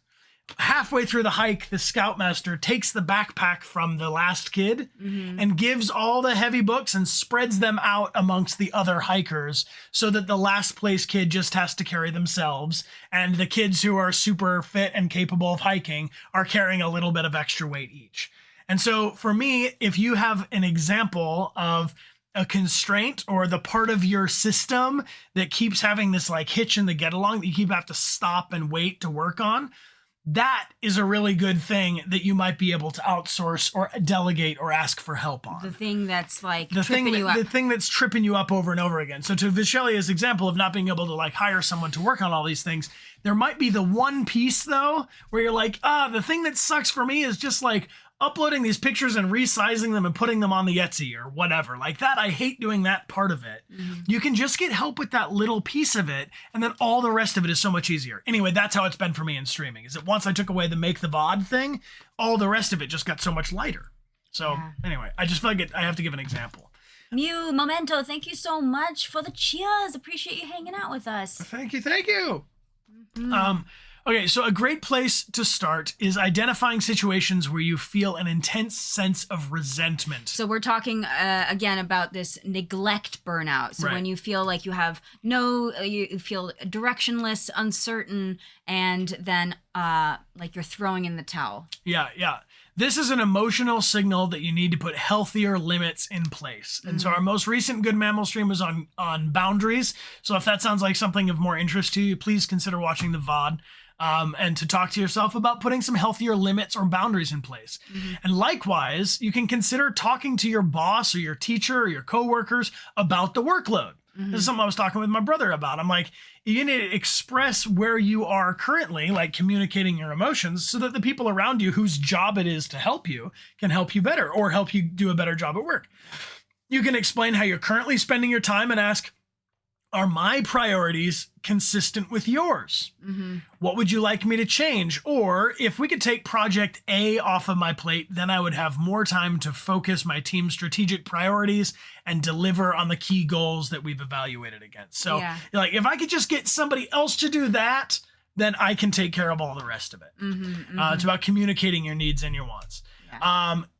Halfway through the hike, the scoutmaster takes the backpack from the last kid and gives all the heavy books and spreads them out amongst the other hikers so that the last place kid just has to carry themselves. And the kids who are super fit and capable of hiking are carrying a little bit of extra weight each. And so for me, if you have an example of a constraint or the part of your system that keeps having this like hitch in the get along that you keep have to stop and wait to work on, that is a really good thing that you might be able to outsource or delegate or ask for help on. The thing that's like the thing that's tripping you up over and over again. So to Vishalia's example of not being able to like hire someone to work on all these things, there might be the one piece though where you're like, the thing that sucks for me is just like uploading these pictures and resizing them and putting them on the Etsy or whatever. Like that, I hate doing that part of it. You can just get help with that little piece of it, and then all the rest of it is so much easier. Anyway, that's how it's been for me in streaming, is that once I took away the make the VOD thing, all the rest of it just got so much lighter. So anyway, I just feel like I have to give an example. Mew Momento, thank you so much for the cheers. Appreciate you hanging out with us. Thank you. Okay, so a great place to start is identifying situations where you feel an intense sense of resentment. So we're talking again about this neglect burnout. So when you feel like you feel directionless, uncertain, and then like you're throwing in the towel. Yeah. This is an emotional signal that you need to put healthier limits in place. And so our most recent Good Mammal stream was on boundaries. So if that sounds like something of more interest to you, please consider watching the VOD. And to talk to yourself about putting some healthier limits or boundaries in place. And likewise, you can consider talking to your boss or your teacher or your coworkers about the workload. This is something I was talking with my brother about. I'm like, you need to express where you are currently, like communicating your emotions, so that the people around you whose job it is to help you can help you better or help you do a better job at work. You can explain how you're currently spending your time and ask, are my priorities consistent with yours? What would you like me to change? Or if we could take project A off of my plate, then I would have more time to focus my team's strategic priorities and deliver on the key goals that we've evaluated against. So like, if I could just get somebody else to do that, then I can take care of all the rest of it. It's about communicating your needs and your wants.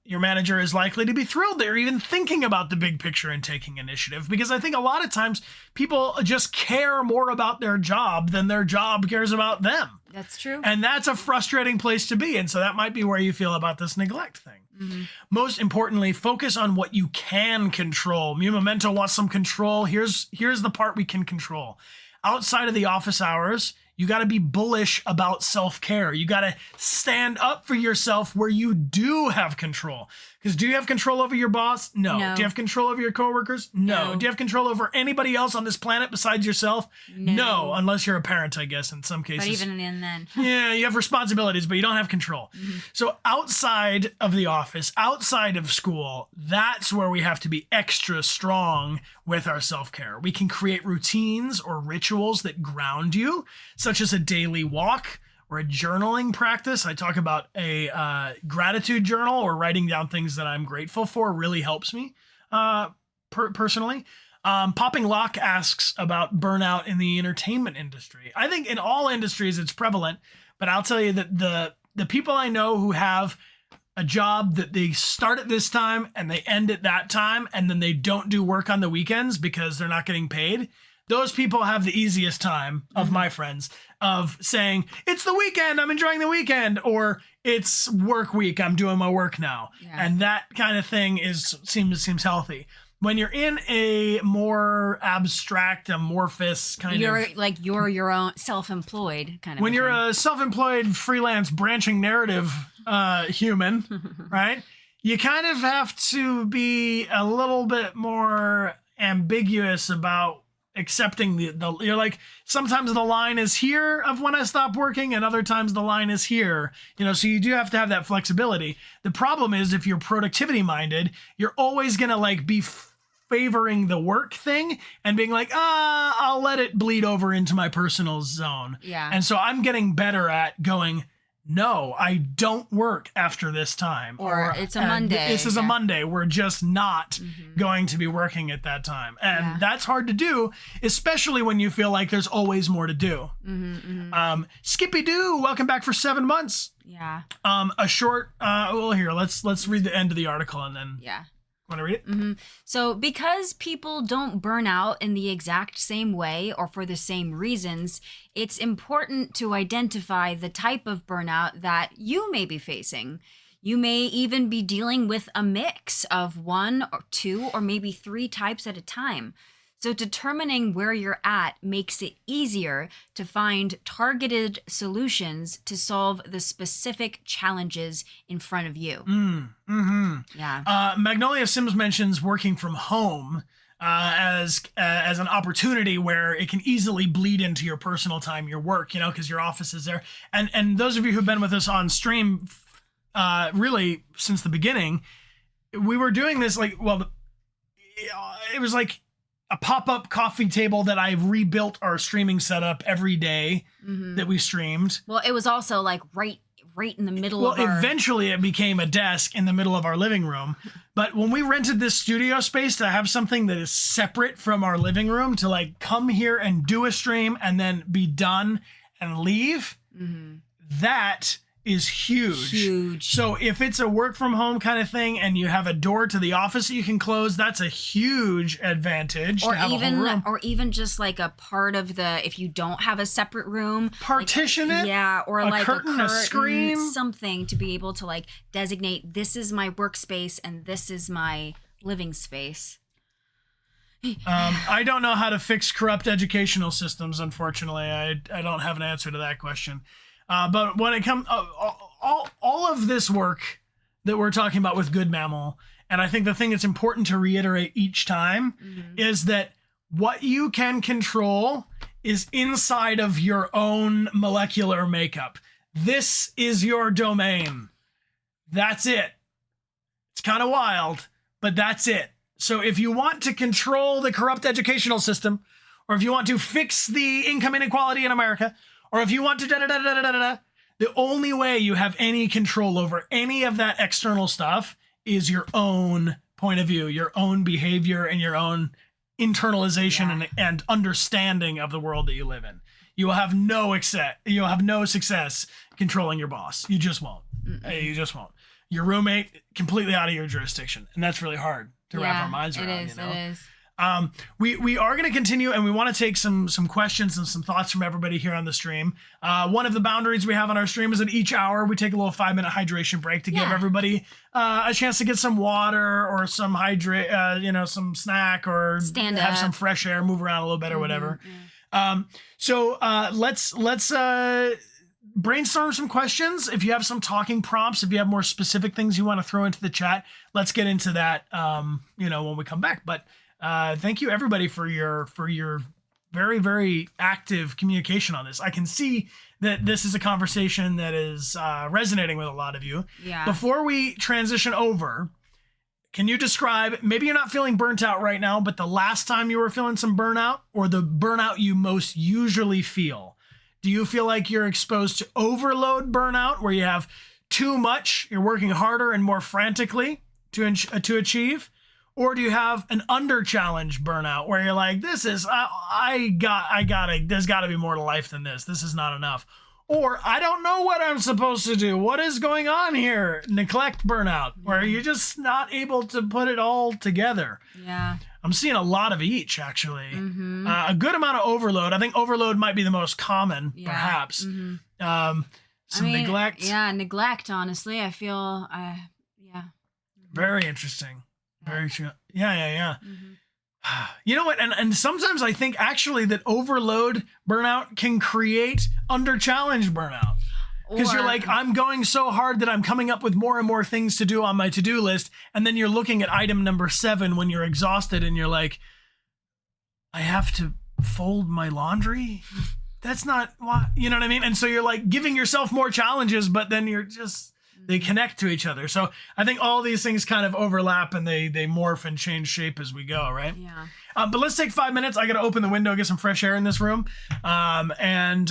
Your manager is likely to be thrilled they're even thinking about the big picture and taking initiative, because I think a lot of times people just care more about their job than their job cares about them. That's true. And that's a frustrating place to be. And so that might be where you feel about this neglect thing. Most importantly, focus on what you can control. Mu Memento wants some control. Here's the part we can control. Outside of the office hours, you got to be bullish about self-care. You got to stand up for yourself where you do have control. Because do you have control over your boss? No. Do you have control over your coworkers? No. Do you have control over anybody else on this planet besides yourself? No. Unless you're a parent, I guess, in some cases. But even in then. Yeah, you have responsibilities, but you don't have control. So outside of the office, outside of school, that's where we have to be extra strong with our self-care. We can create routines or rituals that ground you, such as a daily walk or a journaling practice. I talk about a gratitude journal, or writing down things that I'm grateful for really helps me personally. Popping Lock asks about burnout in the entertainment industry. I think in all industries it's prevalent, but I'll tell you that the people I know who have a job that they start at this time and they end at that time, and then they don't do work on the weekends because they're not getting paid, those people have the easiest time of my friends of saying, it's the weekend, I'm enjoying the weekend, or it's work week, I'm doing my work now. And that kind of thing seems healthy. When you're in a more abstract, amorphous kind of... You're your own self-employed kind of... When you're a self-employed, freelance, branching narrative human, right? You kind of have to be a little bit more ambiguous about accepting the you're like, sometimes the line is here of when I stop working, and other times the line is here, so you do have to have that flexibility. The problem is, if you're productivity minded, you're always gonna be favoring the work thing and being like, I'll let it bleed over into my personal zone. And so I'm getting better at going, no, I don't work after this time. Or it's a Monday. This is a Monday. We're just not going to be working at that time. And that's hard to do, especially when you feel like there's always more to do. Skippy Doo, welcome back for 7 months. A short, here, let's read the end of the article and then... Want to read it? So because people don't burn out in the exact same way or for the same reasons, it's important to identify the type of burnout that you may be facing. You may even be dealing with a mix of 1 or 2 or maybe 3 types at a time. So determining where you're at makes it easier to find targeted solutions to solve the specific challenges in front of you. Magnolia Sims mentions working from home as an opportunity where it can easily bleed into your personal time, your work, because your office is there. And those of you who've been with us on stream really since the beginning, we were doing this it was like a pop-up coffee table that I've rebuilt our streaming setup every day that we streamed. Well, it was also right in the middle of our... eventually it became a desk in the middle of our living room. But when we rented this studio space to have something that is separate from our living room to come here and do a stream and then be done and leave, that is huge. So if it's a work from home kind of thing and you have a door to the office that you can close, that's a huge advantage. Or to have even a whole room. Or even just a part of if you don't have a separate room, partition it. Yeah, or a curtain, a screen, something to be able to designate, this is my workspace and this is my living space. I don't know how to fix corrupt educational systems, unfortunately. I don't have an answer to that question. But when it comes, all of this work that we're talking about with Good Mammal, and I think the thing that's important to reiterate each time is that what you can control is inside of your own molecular makeup. This is your domain. That's it. It's kind of wild, but that's it. So if you want to control the corrupt educational system, or if you want to fix the income inequality in America, or if you want to the only way you have any control over any of that external stuff is your own point of view, your own behavior, and your own internalization and understanding of the world that you live in. You will have no success controlling your boss. You just won't. You just won't. Your roommate, completely out of your jurisdiction, and that's really hard to wrap our minds around. It is. We are going to continue, and we want to take some questions and some thoughts from everybody here on the stream. One of the boundaries we have on our stream is that each hour we take a little 5-minute hydration break to give everybody a chance to get some water or some some snack or have some fresh air, move around a little bit or whatever. So let's brainstorm some questions. If you have some talking prompts, if you have more specific things you want to throw into the chat, let's get into that when we come back. But thank you everybody for your very, very active communication on this. I can see that this is a conversation that is resonating with a lot of you. Yeah. Before we transition over, can you describe, maybe you're not feeling burnt out right now, but the last time you were feeling some burnout, or the burnout you most usually feel? Do you feel like you're exposed to overload burnout, where you have too much, you're working harder and more frantically to achieve? Or do you have an under challenge burnout where you're like, this is, there's gotta be more to life than this. This is not enough. Or I don't know what I'm supposed to do. What is going on here? Neglect burnout, where you're just not able to put it all together. Yeah. I'm seeing a lot of each, actually. A good amount of overload. I think overload might be the most common, perhaps. Neglect. Yeah, neglect, honestly. I feel, Very interesting. Very true. Yeah. You know what? And sometimes I think actually that overload burnout can create under challenge burnout. Because you're like, I'm going so hard that I'm coming up with more and more things to do on my to-do list. And then you're looking at item number 7 when you're exhausted and you're like, I have to fold my laundry? That's not what, you know what I mean? And so you're like giving yourself more challenges, but then you're just, they connect to each other. So I think all these things kind of overlap and they morph and change shape as we go, right? Yeah. But let's take 5 minutes. I got to open the window, get some fresh air in this room. And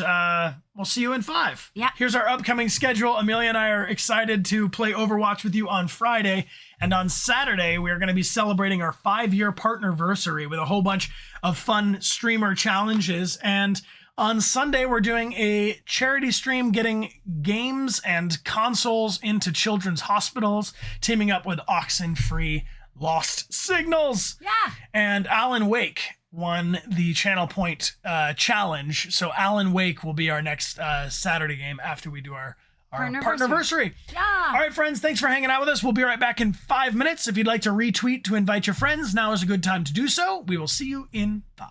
we'll see you in 5. Yeah. Here's our upcoming schedule. Amelia and I are excited to play Overwatch with you on Friday. And on Saturday, we're going to be celebrating our 5-year partnerversary with a whole bunch of fun streamer challenges. And on Sunday, we're doing a charity stream getting games and consoles into children's hospitals, teaming up with Oxenfree Lost Signals. Yeah. And Alan Wake won the Channel Point challenge. So Alan Wake will be our next Saturday game after we do our partnerversary. Yeah. All right, friends, thanks for hanging out with us. We'll be right back in 5 minutes. If you'd like to retweet to invite your friends, now is a good time to do so. We will see you in 5.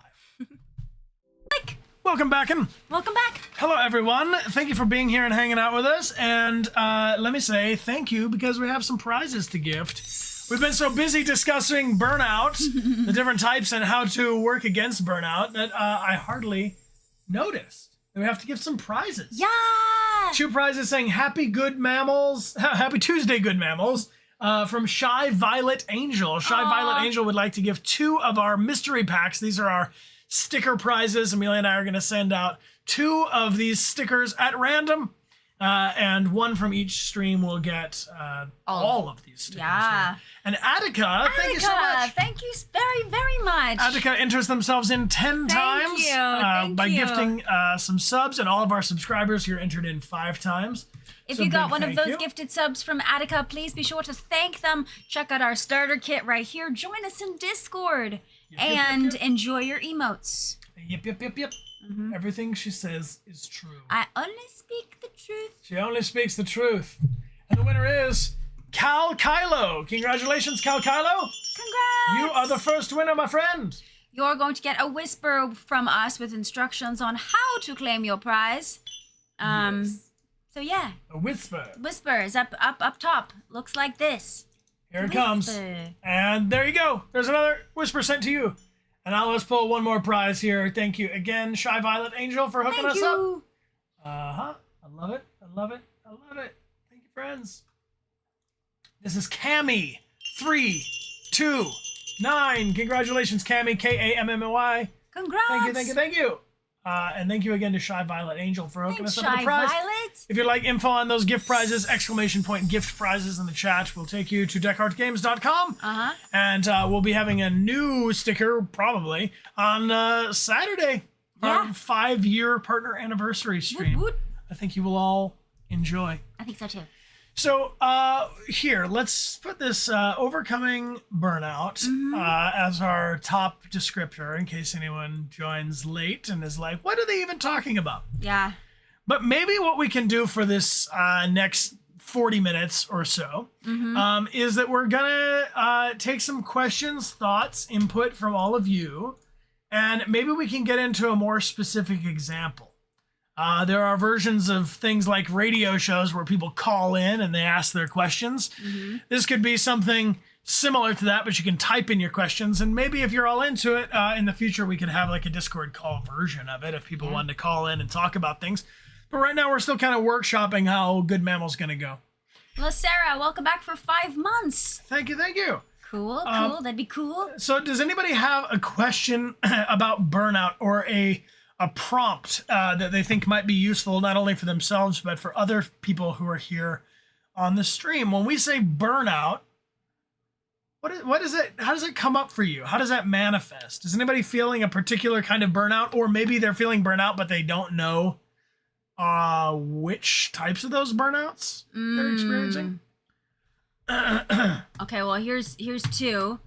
Welcome back. Welcome back. Hello, everyone. Thank you for being here and hanging out with us. And let me say thank you because we have some prizes to gift. We've been so busy discussing burnout, the different types, and how to work against burnout that I hardly noticed that we have to give some prizes. Yeah. 2 prizes saying Happy Tuesday, Good Mammals. From Shy Violet Angel. Shy Violet Angel would like to give 2 of our mystery packs. These are our sticker prizes. Amelia and I are going to send out 2 of these stickers at random, and 1 from each stream will get all of these stickers. Yeah. Here. And Attica, thank you so much. Thank you very, very much. Attica enters themselves in 10 times by gifting some subs, and all of our subscribers here entered in 5 times. If you got one of those gifted subs from Attica, please be sure to thank them. Check out our starter kit right here. Join us in Discord and enjoy your emotes. Yep. Mm-hmm. Everything she says is true. I only speak the truth. She only speaks the truth. And the winner is Cal Kylo. Congratulations, Cal Kylo. Congrats. You are the first winner, my friend. You're going to get a whisper from us with instructions on how to claim your prize. Yes. So yeah. A whisper. Whisper is up top. Looks like this. Here it comes. And there you go. There's another whisper sent to you. And now let's pull one more prize here. Thank you again, Shy Violet Angel, for hooking us up. I love it. Thank you, friends. This is Cammy329. Congratulations, Cammy. Kammy. Congrats. Thank you. And thank you again to Shy Violet Angel for hooking us up with Shy a prize. Violet. If you'd like info on those gift prizes, !gift prizes in the chat will take you to dechartgames.com. And we'll be having a new sticker probably on Saturday. Our 5-year partner anniversary stream. Woot woot. I think you will all enjoy. I think so too. So here, let's put this overcoming burnout as our top descriptor in case anyone joins late and is like, what are they even talking about? Yeah. But maybe what we can do for this next 40 minutes or so is that we're gonna take some questions, thoughts, input from all of you, and maybe we can get into a more specific example. There are versions of things like radio shows where people call in and they ask their questions. This could be something similar to that, but you can type in your questions. And maybe if you're all into it, in the future, we could have like a Discord call version of it if people wanted to call in and talk about things. But right now, we're still kind of workshopping how Good Mammal's going to go. Well, Sarah, welcome back for 5 months. Thank you. Cool. That'd be cool. So does anybody have a question about burnout or a prompt that they think might be useful not only for themselves but for other people who are here on the stream? When we say burnout, what is it? How does it come up for you? How does that manifest? Is anybody feeling a particular kind of burnout, or maybe they're feeling burnout but they don't know which types of those burnouts they're experiencing? Okay, well here's two.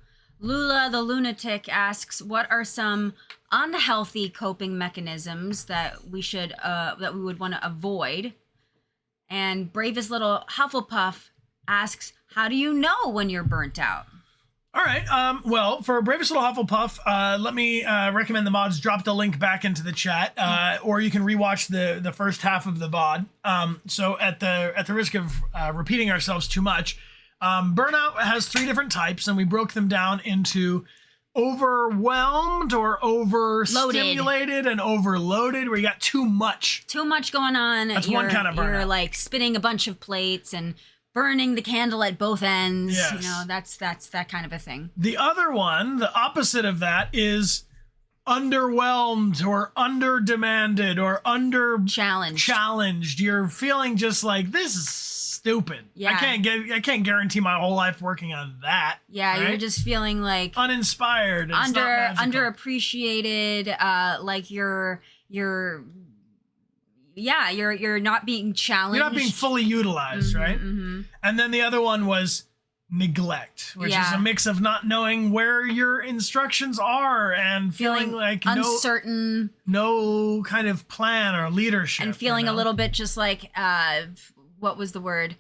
Lula the Lunatic asks, what are some unhealthy coping mechanisms that we would want to avoid? And Bravest Little Hufflepuff asks, how do you know when you're burnt out? All right. Well, for Bravest Little Hufflepuff, let me recommend the mods drop the link back into the chat, or you can rewatch the first half of the VOD. So at the risk of repeating ourselves too much, burnout has 3 different types, and we broke them down into overwhelmed or overstimulated and overloaded, where you got too much going on. That's one kind of burnout. You're like spinning a bunch of plates and burning the candle at both ends. Yes. You know, that's that kind of a thing. The other one, the opposite of that, is underwhelmed or under-demanded or challenged. You're feeling just like, this is stupid. Yeah. I can't guarantee my whole life working on that. Yeah, right? You're just feeling like uninspired, underappreciated, like you're not being challenged. You're not being fully utilized, right? And then the other one was neglect, which is a mix of not knowing where your instructions are and feeling like uncertain, no kind of plan or leadership, and feeling a little bit just like what was the word?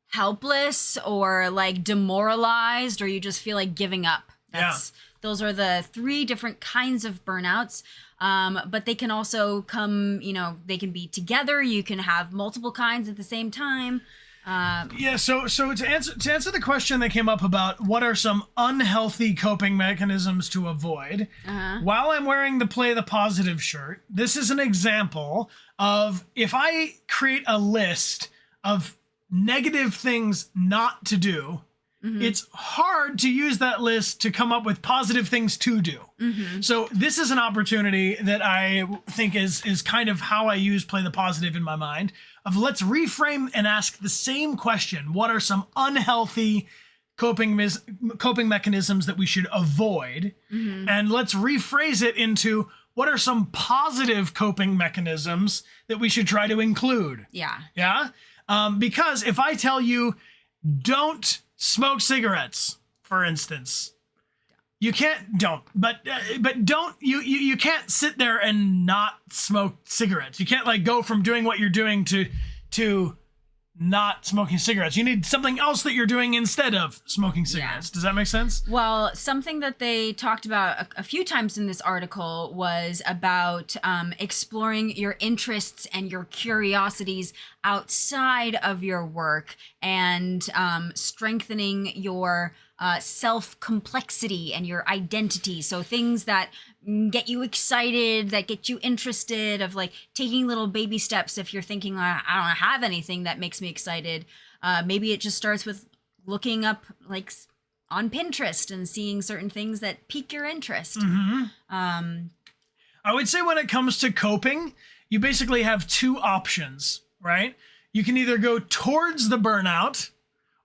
Helpless or like demoralized, or you just feel like giving up. Those are the 3 different kinds of burnouts. But they can also come, they can be together. You can have multiple kinds at the same time. So to answer the question that came up about what are some unhealthy coping mechanisms to avoid, while I'm wearing the Play the Positive shirt, this is an example of if I create a list of negative things not to do, it's hard to use that list to come up with positive things to do. So this is an opportunity that I think is kind of how I use Play the Positive in my mind, of let's reframe and ask the same question. What are some unhealthy coping mechanisms that we should avoid? And let's rephrase it into what are some positive coping mechanisms that we should try to include? Yeah? Because if I tell you, don't smoke cigarettes, for instance, you can't, but don't, you can't sit there and not smoke cigarettes. You can't like go from doing what you're doing to not smoking cigarettes. You need something else that you're doing instead of smoking cigarettes. Does that make sense? Well, something that they talked about a few times in this article was about exploring your interests and your curiosities outside of your work, and strengthening your self-complexity and your identity. So things that get you excited, that get you interested, of like taking little baby steps. If you're thinking, I don't have anything that makes me excited, maybe it just starts with looking up like on Pinterest and seeing certain things that pique your interest. I would say when it comes to coping, you basically have two options, right? You can either go towards the burnout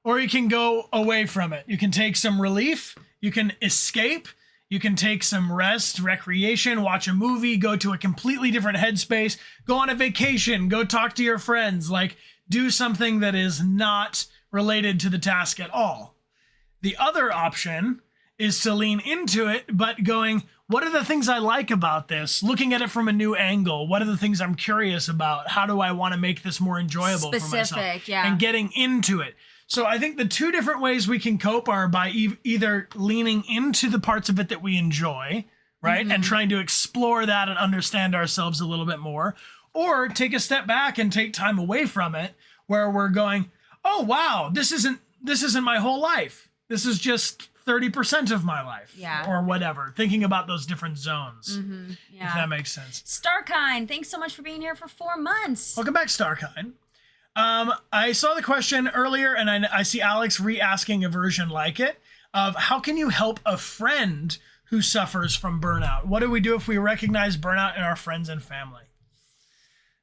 or you can go away from it. You can take some relief, you can escape, you can take some rest, recreation, watch a movie, go to a completely different headspace, go on a vacation, go talk to your friends, like do something that is not related to the task at all. The other option is to lean into it, but going, what are the things I like about this? Looking at it from a new angle. What are the things I'm curious about? How do I want to make this more enjoyable for myself? Yeah. And getting into it. So I think the two different ways we can cope are by either leaning into the parts of it that we enjoy, right? And trying to explore that and understand ourselves a little bit more, or take a step back and take time away from it where we're going, oh, wow, this isn't my whole life. This is just 30% of my life, or whatever. Thinking about those different zones, if that makes sense. Starkind, thanks so much for being here for 4 months. Welcome back, Starkind. I saw the question earlier, and I see Alex re-asking a version like it of how can you help a friend who suffers from burnout? What do we do if we recognize burnout in our friends and family?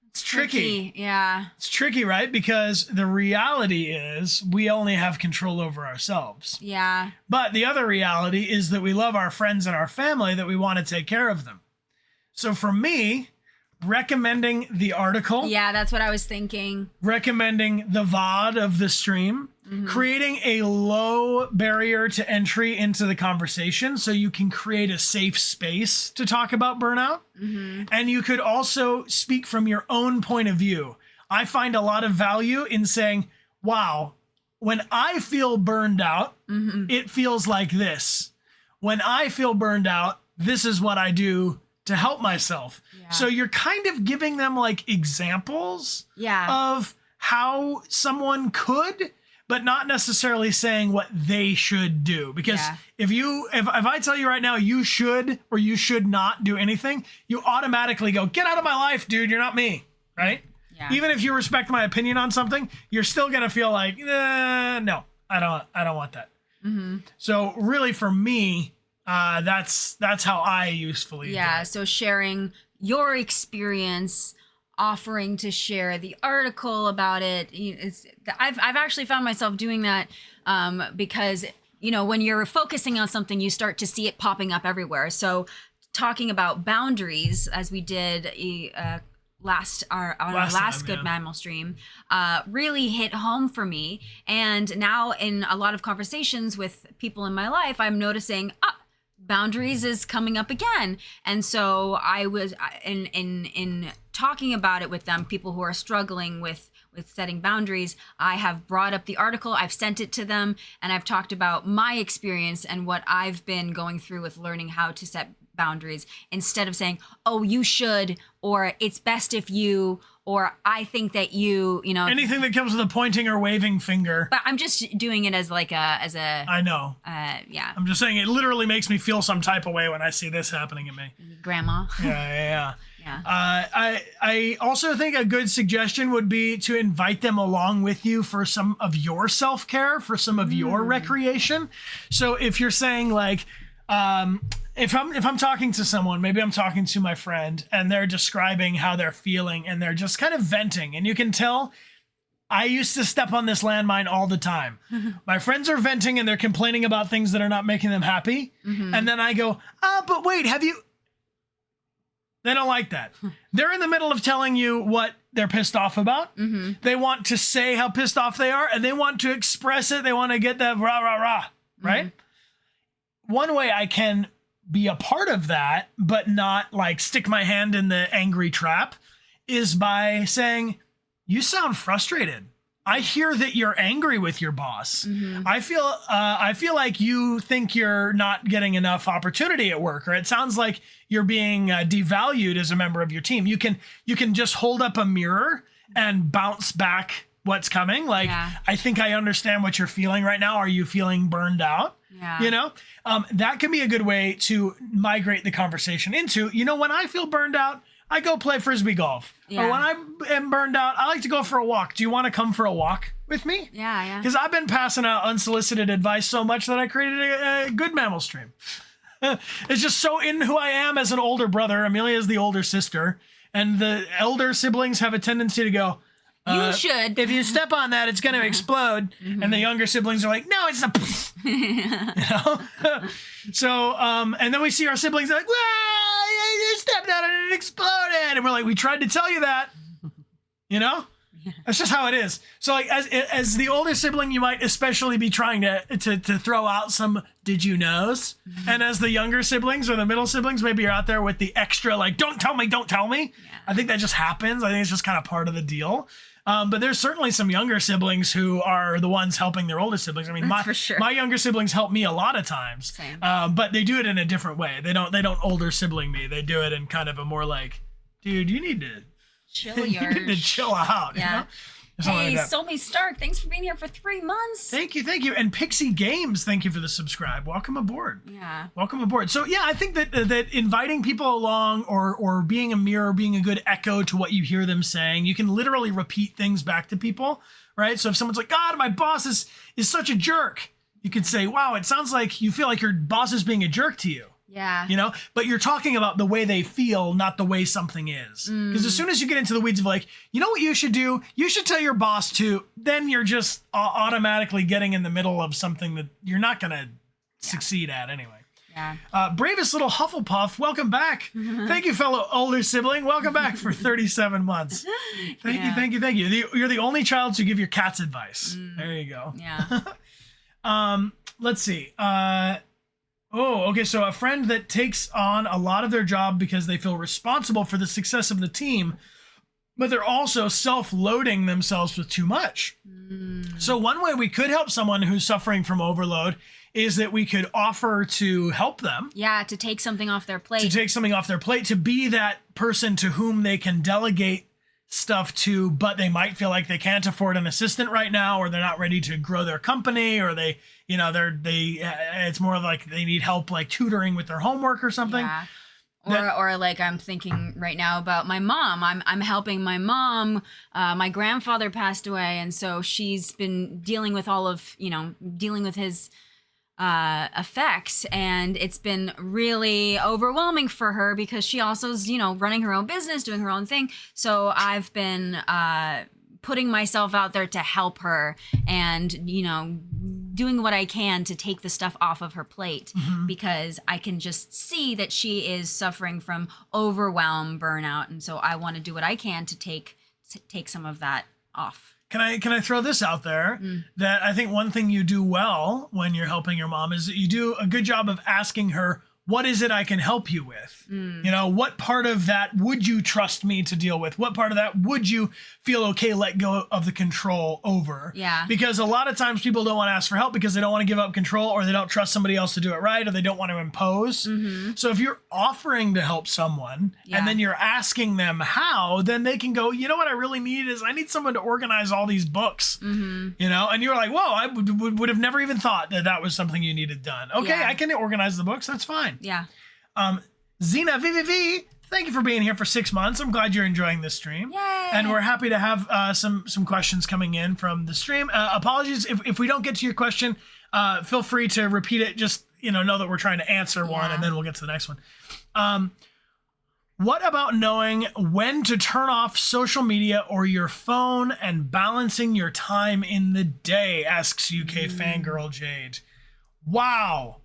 It's tricky. Yeah. It's tricky, right? Because the reality is we only have control over ourselves. Yeah. But the other reality is that we love our friends and our family, that we want to take care of them. So for me, recommending the article. Yeah, that's what I was thinking. Recommending the VOD of the stream. Creating a low barrier to entry into the conversation so you can create a safe space to talk about burnout. And you could also speak from your own point of view. I find a lot of value in saying, wow, when I feel burned out, it feels like this. When I feel burned out, this is what I do to help myself. So you're kind of giving them like examples of how someone could, but not necessarily saying what they should do. Because if I tell you right now, you should or you should not do anything, you automatically go, get out of my life, dude. You're not me. Right? Yeah. Even if you respect my opinion on something, you're still going to feel like, no, I don't want that. So really for me, that's how I usefully do it. So sharing your experience, offering to share the article about it. I've actually found myself doing that because, when you're focusing on something, you start to see it popping up everywhere. So talking about boundaries, as we did our last Good Mammal stream, really hit home for me. And now in a lot of conversations with people in my life, I'm noticing, boundaries is coming up again. And so I was in talking about it with them, people who are struggling with setting boundaries, I have brought up the article, I've sent it to them, and I've talked about my experience and what I've been going through with learning how to set boundaries, instead of saying, oh, you should, or it's best if you, or I think that you know. Anything that comes with a pointing or waving finger. But I'm just doing it as a. I know. Yeah. I'm just saying it literally makes me feel some type of way when I see this happening at me. Grandma. Yeah. I also think a good suggestion would be to invite them along with you for some of your self-care, for some of your recreation. So if you're saying like, if I'm talking to someone, maybe I'm talking to my friend and they're describing how they're feeling and they're just kind of venting, and you can tell I used to step on this landmine all the time. My friends are venting and they're complaining about things that are not making them happy. And then I go, but wait, have you... They don't like that. They're in the middle of telling you what they're pissed off about. They want to say how pissed off they are, and they want to express it. They want to get that rah, rah, rah, right? One way I can be a part of that, but not like stick my hand in the angry trap, is by saying, you sound frustrated. I hear that you're angry with your boss. I feel like you think you're not getting enough opportunity at work, or it sounds like you're being devalued as a member of your team. You can just hold up a mirror and bounce back what's coming. Like, I think I understand what you're feeling right now. Are you feeling burned out? That can be a good way to migrate the conversation into, when I feel burned out, I go play Frisbee golf. Or when I am burned out, I like to go for a walk. Do you want to come for a walk with me. Yeah. Because I've been passing out unsolicited advice so much that I created a good mammal stream. It's just so in who I am as an older brother. Amelia is the older sister. And the elder siblings have a tendency to go, you should. If you step on that, it's going to explode. And the younger siblings are like, no, it's not. You know? So, and then we see our siblings like, well, you stepped on it and it exploded. And we're like, we tried to tell you that. You know? That's just how it is. So, like, as the older sibling, you might especially be trying to throw out some did you knows. And as the younger siblings or the middle siblings, maybe you're out there with the extra, like, don't tell me. Yeah. I think that just happens. I think it's just kind of part of the deal. But there's certainly some younger siblings who are the ones helping their older siblings. I mean, my younger siblings help me a lot of times. Same. But they do it in a different way. They don't older sibling me. They do it in kind of a more like, dude, you need to chill you need to chill out. Yeah. You know? Hey, Somi Stark, thanks for being here for 3 months. Thank you. And Pixie Games, thank you for the subscribe. Welcome aboard. Yeah. Welcome aboard. So yeah, I think that inviting people along or being a mirror, being a good echo to what you hear them saying, you can literally repeat things back to people, right? So if someone's like, God, my boss is such a jerk, you could say, wow, it sounds like you feel like your boss is being a jerk to you. Yeah. You know, but you're talking about the way they feel, not the way something is. Because as soon as you get into the weeds of like, you know what you should do? You should tell your boss to, then you're just automatically getting in the middle of something that you're not going to succeed at anyway. Yeah. Bravest little Hufflepuff, welcome back. Thank you, fellow older sibling. Welcome back for 37 months. Thank you. You're the only child to give your cats advice. There you go. Yeah. Let's see. Okay. So a friend that takes on a lot of their job because they feel responsible for the success of the team, but they're also self-loading themselves with too much. So one way we could help someone who's suffering from overload is that we could offer to help them. Yeah, to take something off their plate. To be that person to whom they can delegate stuff to, but they might feel like they can't afford an assistant right now, or they're not ready to grow their company, or it's more like they need help like tutoring with their homework or something. Yeah. Or like I'm thinking right now about my mom. I'm helping my mom. My grandfather passed away, and so she's been dealing with his effects, and it's been really overwhelming for her because she also is, running her own business, doing her own thing. So I've been putting myself out there to help her and, doing what I can to take the stuff off of her plate because I can just see that she is suffering from overwhelm, burnout. And so I want to do what I can to take some of that off. Can I throw this out there that I think one thing you do well when you're helping your mom is that you do a good job of asking her, what is it I can help you with? What part of that would you trust me to deal with? What part of that would you feel okay let go of the control over? Yeah. Because a lot of times people don't want to ask for help because they don't want to give up control, or they don't trust somebody else to do it right, or they don't want to impose. So if you're offering to help someone and then you're asking them how, then they can go, you know what I really need is I need someone to organize all these books. And you're like, whoa, I would have never even thought that was something you needed done. Okay, I can organize the books. That's fine. Yeah. Zena VVV, thank you for being here for 6 months. I'm glad you're enjoying this stream. Yay. And we're happy to have some questions coming in from the stream. Apologies if we don't get to your question. Feel free to repeat it. Just know that we're trying to answer one, and then we'll get to the next one. What about knowing when to turn off social media or your phone and balancing your time in the day? Asks UK fangirl Jade. Wow.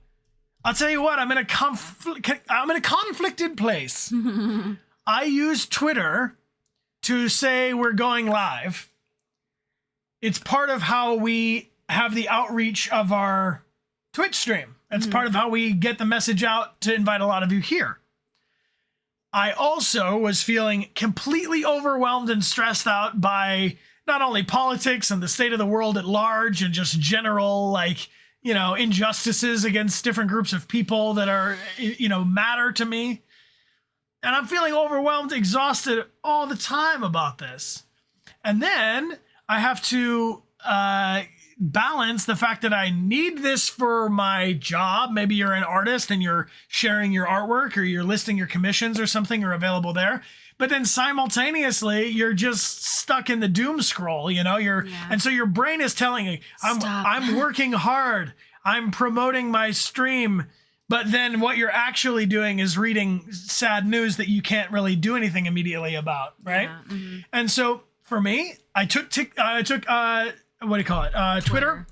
I'll tell you what, I'm in a conflicted place. I use Twitter to say we're going live. It's part of how we have the outreach of our Twitch stream. It's part of how we get the message out to invite a lot of you here. I also was feeling completely overwhelmed and stressed out by not only politics and the state of the world at large and just general, injustices against different groups of people that are, matter to me. And I'm feeling overwhelmed, exhausted all the time about this. And then I have to balance the fact that I need this for my job. Maybe you're an artist and you're sharing your artwork or you're listing your commissions or something are available there. But then simultaneously, you're just stuck in the doom scroll, and so your brain is telling you, I'm working hard. I'm promoting my stream. But then what you're actually doing is reading sad news that you can't really do anything immediately about, right? Yeah. Mm-hmm. And so for me, I took Twitter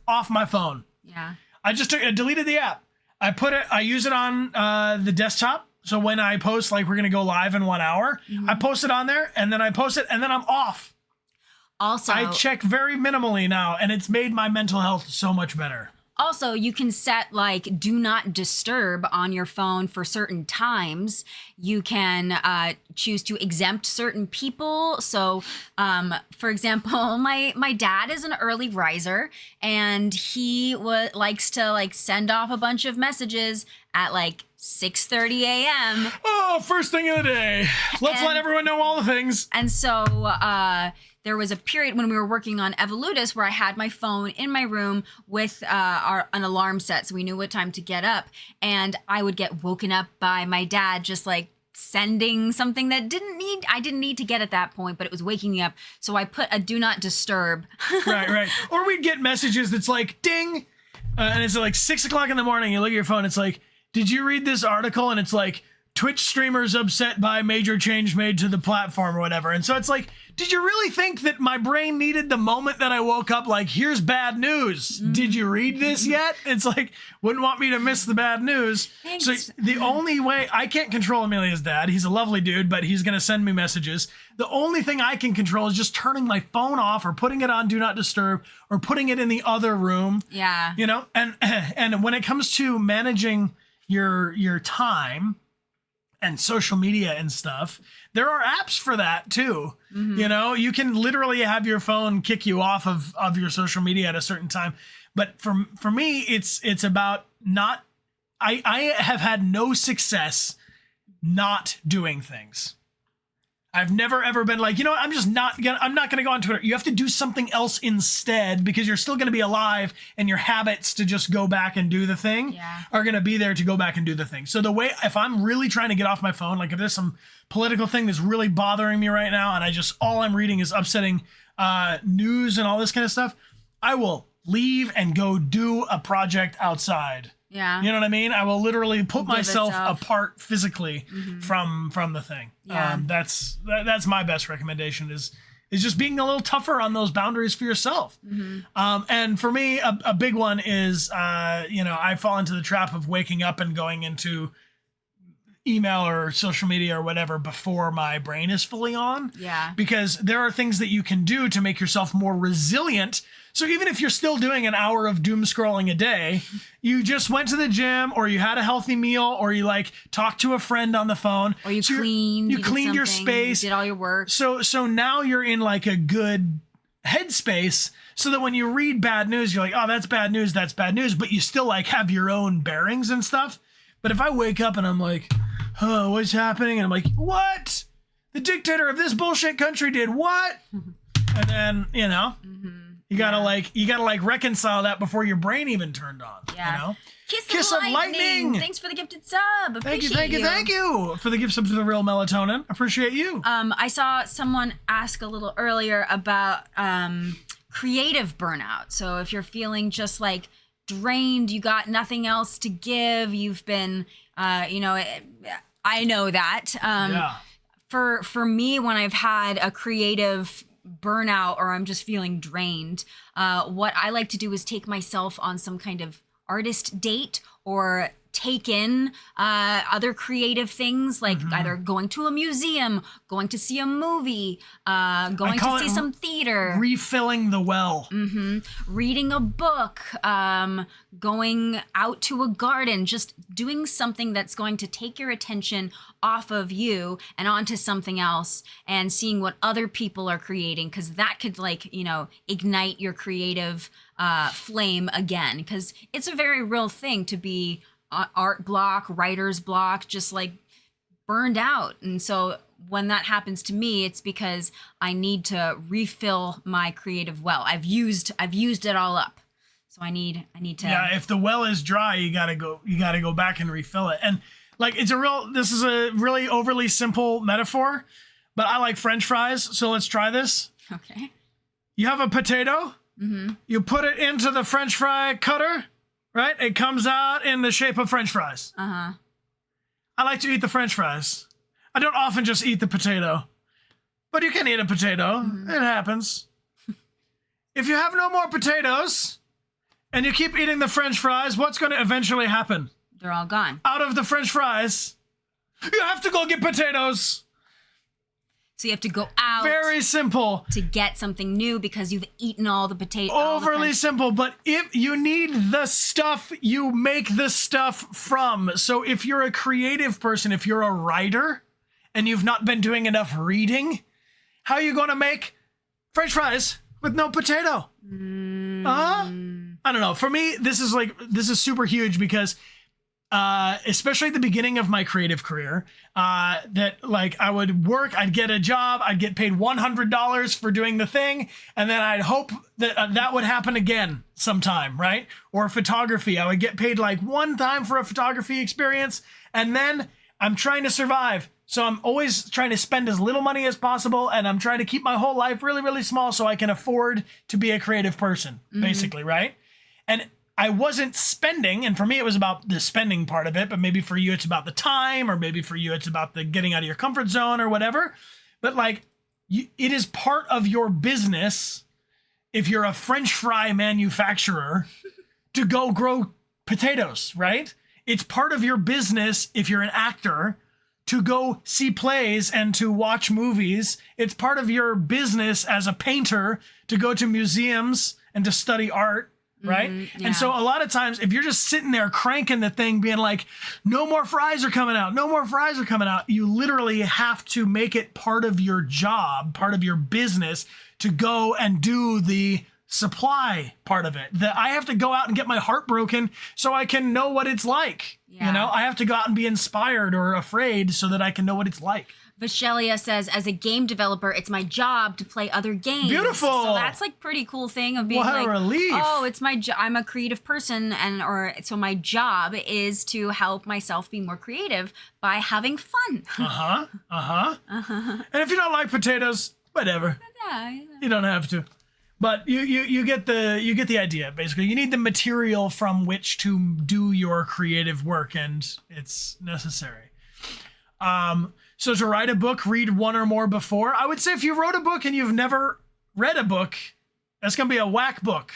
off my phone. Yeah. I deleted the app. I use it on the desktop. So when I post, like we're going to go live in 1 hour, I post it on there and then I post it and then I'm off. Also, I check very minimally now and it's made my mental health so much better. Also, you can set like do not disturb on your phone for certain times. You can choose to exempt certain people. So, for example, my dad is an early riser and he likes to like send off a bunch of messages at like 6:30 a.m. Oh, first thing of the day. Let's let everyone know all the things. And so there was a period when we were working on Evolutus where I had my phone in my room with an alarm set so we knew what time to get up. And I would get woken up by my dad just like sending something that I didn't need to get at that point, but it was waking me up. So I put a do not disturb. Right. Or we'd get messages that's like, ding. And it's like 6 o'clock in the morning. You look at your phone. It's like, did you read this article? And it's like, Twitch streamers upset by major change made to the platform or whatever. And so it's like, did you really think that my brain needed the moment that I woke up, like, here's bad news? Did you read this yet? It's like, wouldn't want me to miss the bad news. Thanks. So the only way, I can't control Amelia's dad. He's a lovely dude, but he's going to send me messages. The only thing I can control is just turning my phone off or putting it on Do Not Disturb or putting it in the other room. Yeah. And when it comes to managing your time and social media and stuff, there are apps for that too. You can literally have your phone kick you off of your social media at a certain time. But for me, it's about I have had no success not doing things. I've never ever been like, I'm not gonna go on Twitter. You have to do something else instead because you're still gonna be alive and your habits to just go back and do the thing are gonna be there to go back and do the thing. So if I'm really trying to get off my phone, like if there's some political thing that's really bothering me right now and all I'm reading is upsetting news and all this kind of stuff, I will leave and go do a project outside. Yeah. You know what I mean? I will literally put myself apart physically from the thing. Yeah. That's my best recommendation is just being a little tougher on those boundaries for yourself. And for me, a big one is, I fall into the trap of waking up and going into email or social media or whatever before my brain is fully on. Yeah. Because there are things that you can do to make yourself more resilient. So even if you're still doing an hour of doom scrolling a day, you just went to the gym or you had a healthy meal or you like talked to a friend on the phone. Or you cleaned your space. You did all your work. So now you're in like a good headspace so that when you read bad news, you're like, oh, that's bad news. But you still like have your own bearings and stuff. But if I wake up and I'm like, oh, what's happening? And I'm like, what? The dictator of this bullshit country did what? And then, you gotta reconcile that before your brain even turned on. Yeah. Kiss of lightning. Thanks for the gifted sub. Thank you for the gift sub to the real melatonin. Appreciate you. I saw someone ask a little earlier about creative burnout. So if you're feeling just like drained, you got nothing else to give, you've been, I know that. For me, when I've had a creative burnout or I'm just feeling drained, what I like to do is take myself on some kind of artist date or take in other creative things like either going to a museum, going to see a movie, going to see some theater. Refilling the well. Reading a book, going out to a garden, just doing something that's going to take your attention off of you and onto something else and seeing what other people are creating, because that could ignite your creative flame again, because it's a very real thing to be art block, writer's block, just like burned out. And so when that happens to me, it's because I need to refill my creative well. I've used it all up. So I need to. Yeah, if the well is dry, you gotta go back and refill it. And like this is a really overly simple metaphor, but I like French fries, so let's try this. Okay. You have a potato, you put it into the French fry cutter, right? It comes out in the shape of French fries. Uh-huh. I like to eat the French fries. I don't often just eat the potato, but you can eat a potato. It happens. If you have no more potatoes and you keep eating the French fries, what's going to eventually happen? They're all gone. Out of the French fries, you have to go get potatoes. So you have to go out. Very simple. To get something new because you've eaten all the potatoes. Overly simple, but if you need the stuff, you make the stuff from. So if you're a creative person, if you're a writer and you've not been doing enough reading, how are you going to make French fries with no potato? I don't know. For me, this is super huge because especially at the beginning of my creative career, that like I would work, I'd get a job, I'd get paid $100 for doing the thing, and then I'd hope that that would happen again sometime, right? Or photography, I would get paid like one time for a photography experience, and then I'm trying to survive. So I'm always trying to spend as little money as possible, and I'm trying to keep my whole life really, really small so I can afford to be a creative person, basically, right? And I wasn't spending, and for me it was about the spending part of it, but maybe for you it's about the time, or maybe for you it's about the getting out of your comfort zone or whatever. But like, it is part of your business, if you're a French fry manufacturer, to go grow potatoes, right? It's part of your business, if you're an actor, to go see plays and to watch movies. It's part of your business as a painter to go to museums and to study art. Right? Yeah. And so a lot of times, if you're just sitting there cranking the thing, being like, no more fries are coming out, no more fries are coming out, you literally have to make it part of your job, part of your business, to go and do the supply part of it. That I have to go out and get my heart broken so I can know what it's like. Yeah. You know, I have to go out and be inspired or afraid so that I can know what it's like. Vishelia says, as a game developer, it's my job to play other games. Beautiful. So that's like pretty cool thing of being What a like, relief. oh, it's my I'm a creative person, so my job is to help myself be more creative by having fun. And if you don't like potatoes, whatever. Yeah. You don't have to. But you get the idea. Basically, you need the material from which to do your creative work, and it's necessary. So to write a book, read one or more before. I would say if you wrote a book and you've never read a book, that's gonna be a whack book.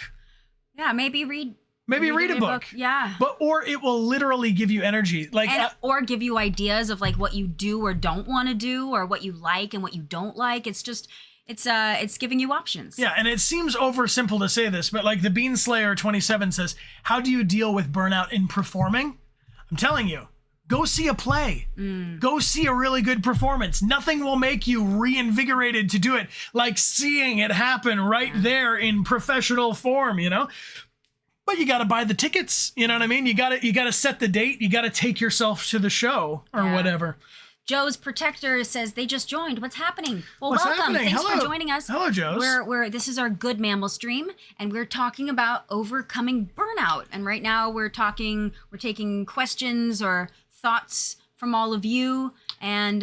Yeah, maybe read a book. Yeah. Or it will literally give you energy, like or give you ideas of like what you do or don't want to do, or what you like and what you don't like. It's just it's giving you options. Yeah, and it seems oversimple to say this, but like the Beanslayer 27 says, how do you deal with burnout in performing? I'm telling you, go see a play. Go see a really good performance. Nothing will make you reinvigorated to do it like seeing it happen right there in professional form, you know? But you got to buy the tickets, you know what I mean? You got to set the date, you got to take yourself to the show or whatever. Joe's Protector says they just joined. What's happening? Well, What's welcome. happening? Thanks Hello. for joining us. Hello, Joe's. This is our Good Mammal stream, and we're talking about overcoming burnout. And right now we're taking questions or thoughts from all of you and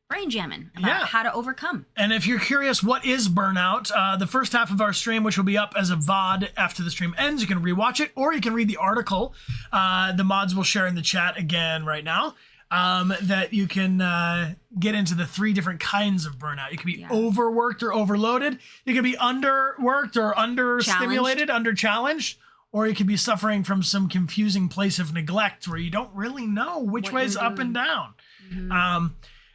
brain jamming about how to overcome. And if you're curious, what is burnout? The first half of our stream, which will be up as a VOD after the stream ends, you can rewatch it, or you can read the article. The mods will share in the chat again right now. That you can get into the 3 different kinds of burnout. You can be overworked or overloaded. You can be underworked or understimulated, under-challenged. Or you could be suffering from some confusing place of neglect where you don't really know which way's up and down.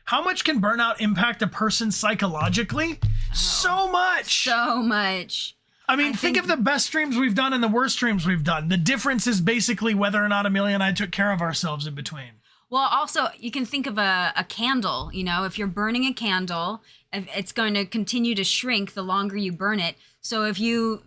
How much can burnout impact a person psychologically? So much. So much. I mean, think of the best streams we've done and the worst streams we've done. The difference is basically whether or not Amelia and I took care of ourselves in between. Well, also, you can think of a candle. You know, if you're burning a candle, it's going to continue to shrink the longer you burn it. So if you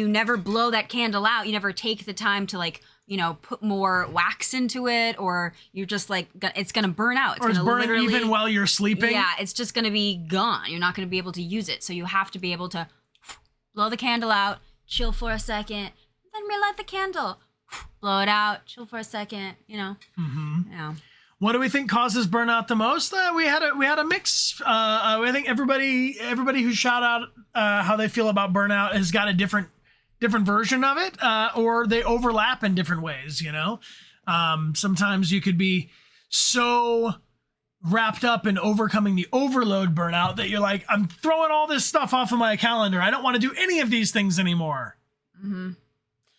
never blow that candle out, you never take the time to, like, you know, put more wax into it, or you're just like, it's going to burn out. It's burning even while you're sleeping. Yeah, it's just going to be gone. You're not going to be able to use it. So you have to be able to blow the candle out, chill for a second, then relight the candle, blow it out, chill for a second, Yeah. What do we think causes burnout the most? We had a mix. I think everybody who shout out how they feel about burnout has got a different version of it, or they overlap in different ways. Sometimes you could be so wrapped up in overcoming the overload burnout that you're like, I'm throwing all this stuff off of my calendar. I don't want to do any of these things anymore. Mm-hmm.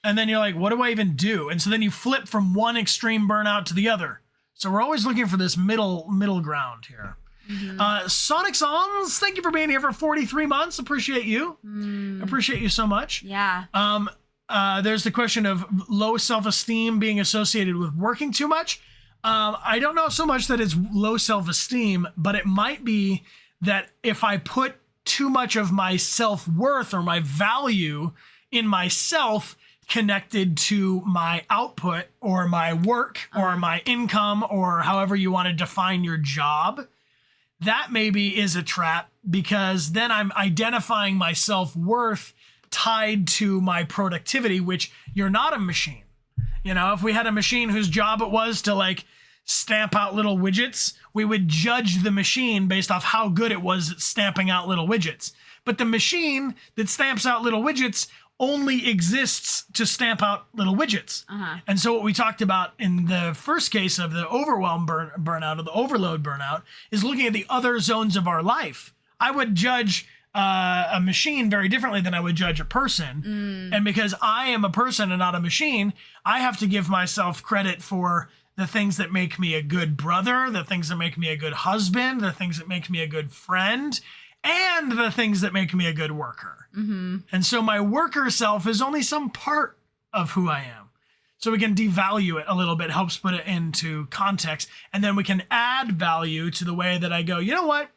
And then you're like, what do I even do? And so then you flip from one extreme burnout to the other. So we're always looking for this middle ground here. Mm-hmm. Sonic Songs, thank you for being here for 43 months. Appreciate you. Appreciate you so much. Yeah. There's the question of low self-esteem being associated with working too much. I don't know so much that it's low self-esteem, but it might be that if I put too much of my self-worth or my value in myself connected to my output or my work or my income or however you want to define your job, that maybe is a trap, because then I'm identifying my self-worth tied to my productivity, which you're not a machine. If we had a machine whose job it was to like stamp out little widgets, we would judge the machine based off how good it was at stamping out little widgets. But the machine that stamps out little widgets only exists to stamp out little widgets. Uh-huh. And so what we talked about in the first case of the overwhelm burnout or the overload burnout is looking at the other zones of our life. I would judge a machine very differently than I would judge a person. And because I am a person and not a machine, I have to give myself credit for the things that make me a good brother, the things that make me a good husband, the things that make me a good friend, and the things that make me a good worker. Mm-hmm. And so my worker self is only some part of who I am. So we can devalue it a little bit, helps put it into context. And then we can add value to the way that I go, you know what?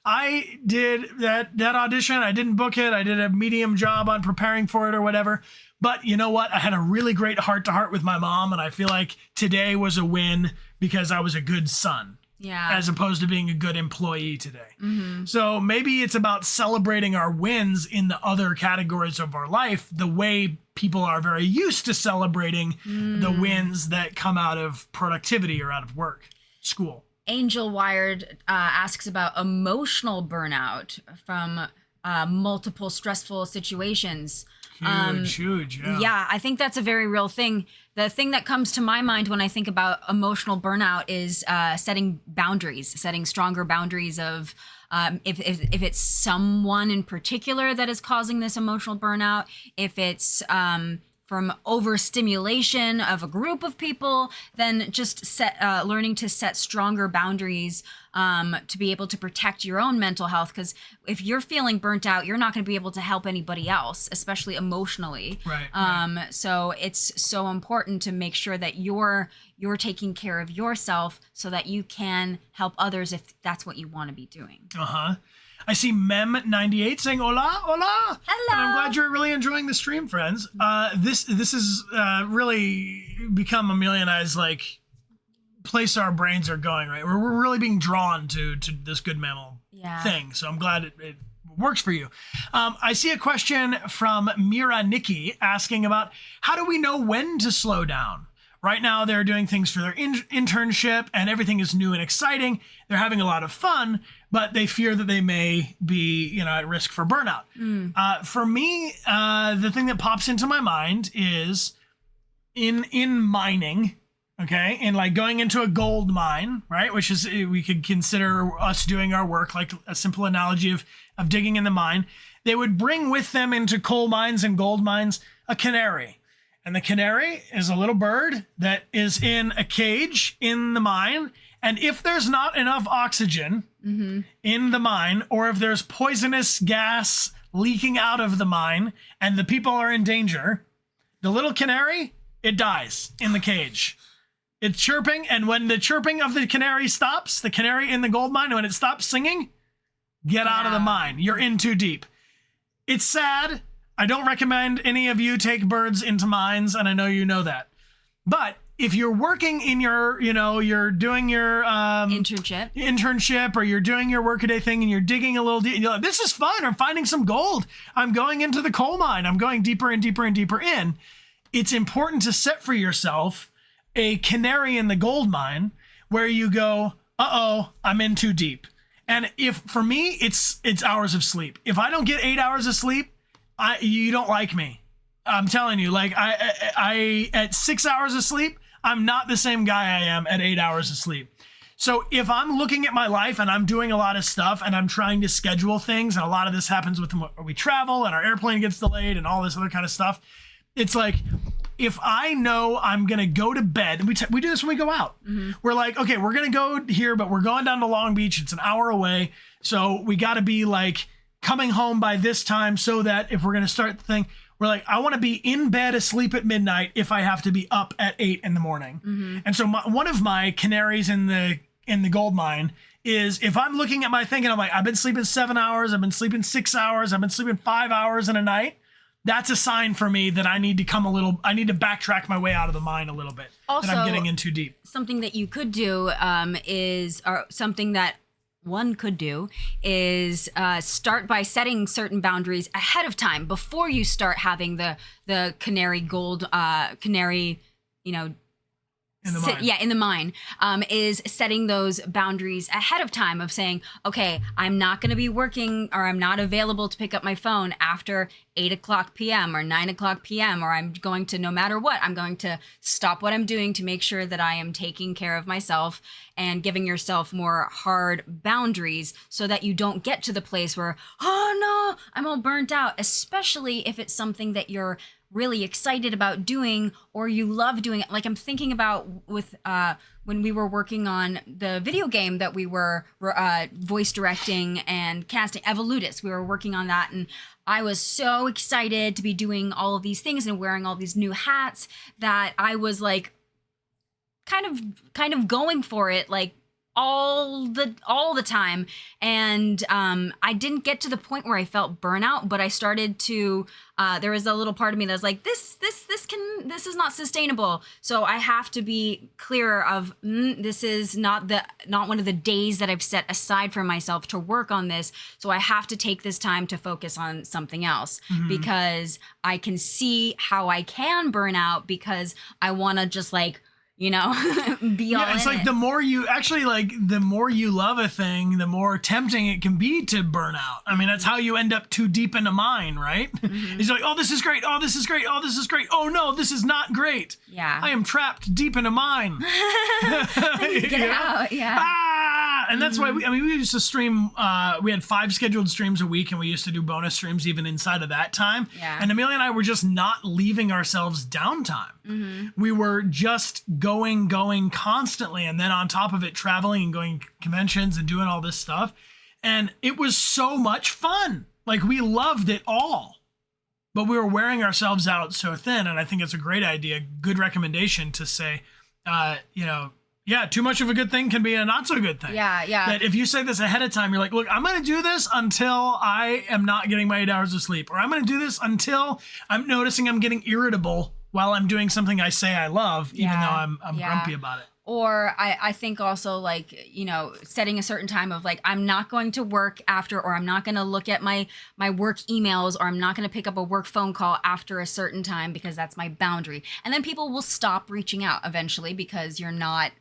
I did that audition. I didn't book it. I did a medium job on preparing for it or whatever. But you know what? I had a really great heart-to-heart with my mom. And I feel like today was a win because I was a good son. Yeah. As opposed to being a good employee today. Mm-hmm. So maybe it's about celebrating our wins in the other categories of our life, the way people are very used to celebrating the wins that come out of productivity or out of work, school. Angel Wired asks about emotional burnout from multiple stressful situations. Huge, yeah. Yeah, I think that's a very real thing. The thing that comes to my mind when I think about emotional burnout is setting stronger boundaries of if it's someone in particular that is causing this emotional burnout, if it's from overstimulation of a group of people, then just learning to set stronger boundaries to be able to protect your own mental health. Because if you're feeling burnt out, you're not going to be able to help anybody else, especially emotionally. Right. So it's so important to make sure that you're taking care of yourself so that you can help others if that's what you want to be doing. I see Mem98 saying hola, hola. Hello. And I'm glad you're really enjoying the stream, friends. This is really become Amelia and I's like place our brains are going, right? We're really being drawn to this good mammal thing. So I'm glad it works for you. I see a question from Mira Nikki asking about how do we know when to slow down? Right now, they're doing things for their internship and everything is new and exciting. They're having a lot of fun, but they fear that they may be, at risk for burnout. For me, the thing that pops into my mind is in mining, okay? And like going into a gold mine, right? Which is, we could consider us doing our work, like a simple analogy of digging in the mine. They would bring with them into coal mines and gold mines a canary. And the canary is a little bird that is in a cage in the mine. And if there's not enough oxygen in the mine, or if there's poisonous gas leaking out of the mine and the people are in danger, the little canary, it dies in the cage. It's chirping. And when the chirping of the canary stops, the canary in the gold mine, when it stops singing, get out of the mine. You're in too deep. It's sad. I don't recommend any of you take birds into mines, and I know you know that. But if you're working in your, you're doing your internship, or you're doing your workaday thing, and you're digging a little deep, you're like, this is fun. I'm finding some gold. I'm going into the coal mine. I'm going deeper and deeper and deeper in. it's important to set for yourself a canary in the gold mine where you go, uh-oh, I'm in too deep. And if for me, it's hours of sleep. If I don't get 8 hours of sleep, you don't like me. I'm telling you, like I at 6 hours of sleep, I'm not the same guy I am at 8 hours of sleep. So if I'm looking at my life and I'm doing a lot of stuff and I'm trying to schedule things, and a lot of this happens with when we travel and our airplane gets delayed and all this other kind of stuff, it's like, if I know I'm going to go to bed, and we do this when we go out. Mm-hmm. We're like, okay, we're going to go here, but we're going down to Long Beach. It's an hour away. So we got to be like coming home by this time so that if we're going to start the thing, we're like, I want to be in bed asleep at midnight if I have to be up at 8 in the morning. Mm-hmm. And so one of my canaries in the gold mine is if I'm looking at my thing and I'm like, I've been sleeping 7 hours, I've been sleeping 6 hours, I've been sleeping 5 hours in a night. That's a sign for me that I need to backtrack my way out of the mine a little bit. Also, that I'm getting in too deep. Something that you could do or something that one could do is start by setting certain boundaries ahead of time before you start having the canary, in the mine, is setting those boundaries ahead of time of saying, okay, I'm not going to be working or I'm not available to pick up my phone after 8:00 p.m. or 9:00 p.m. or I'm going to, no matter what, I'm going to stop what I'm doing to make sure that I am taking care of myself, and giving yourself more hard boundaries so that you don't get to the place where, oh no, I'm all burnt out, especially if it's something that you're really excited about doing or you love doing it. Like I'm thinking about with when we were working on the video game that we were voice directing and casting, Evolutus. We were working on that, and I was so excited to be doing all of these things and wearing all these new hats that I was like kind of going for it like all the time. And I didn't get to the point where I felt burnout, but I started to there was a little part of me that was like, this is not sustainable. So I have to be clear of this is not one of the days that I've set aside for myself to work on this. So I have to take this time to focus on something else, because I can see how I can burn out because I want to just like, be all in it's like it. the more you love a thing, the more tempting it can be to burn out. I mean, that's how you end up too deep into mine, right? Mm-hmm. It's like, oh, this is great. Oh, this is great. Oh, this is great. Oh no, this is not great. Yeah. I am trapped deep into mine. Get out. Yeah. And that's why we used to stream, we had 5 scheduled streams a week, and we used to do bonus streams even inside of that time. Yeah. And Amelia and I were just not leaving ourselves downtime. Mm-hmm. We were just going constantly. And then on top of it, traveling and going to conventions and doing all this stuff. And it was so much fun. Like, we loved it all. But we were wearing ourselves out so thin. And I think it's a great idea, good recommendation to say, too much of a good thing can be a not so good thing. Yeah. That if you say this ahead of time, you're like, look, I'm going to do this until I am not getting my 8 hours of sleep. Or I'm going to do this until I'm noticing I'm getting irritable while I'm doing something I say I love, even though I'm grumpy about it. Or I think also like, setting a certain time of like, I'm not going to work after, or I'm not going to look at my work emails, or I'm not going to pick up a work phone call after a certain time because that's my boundary. And then people will stop reaching out eventually because you're not,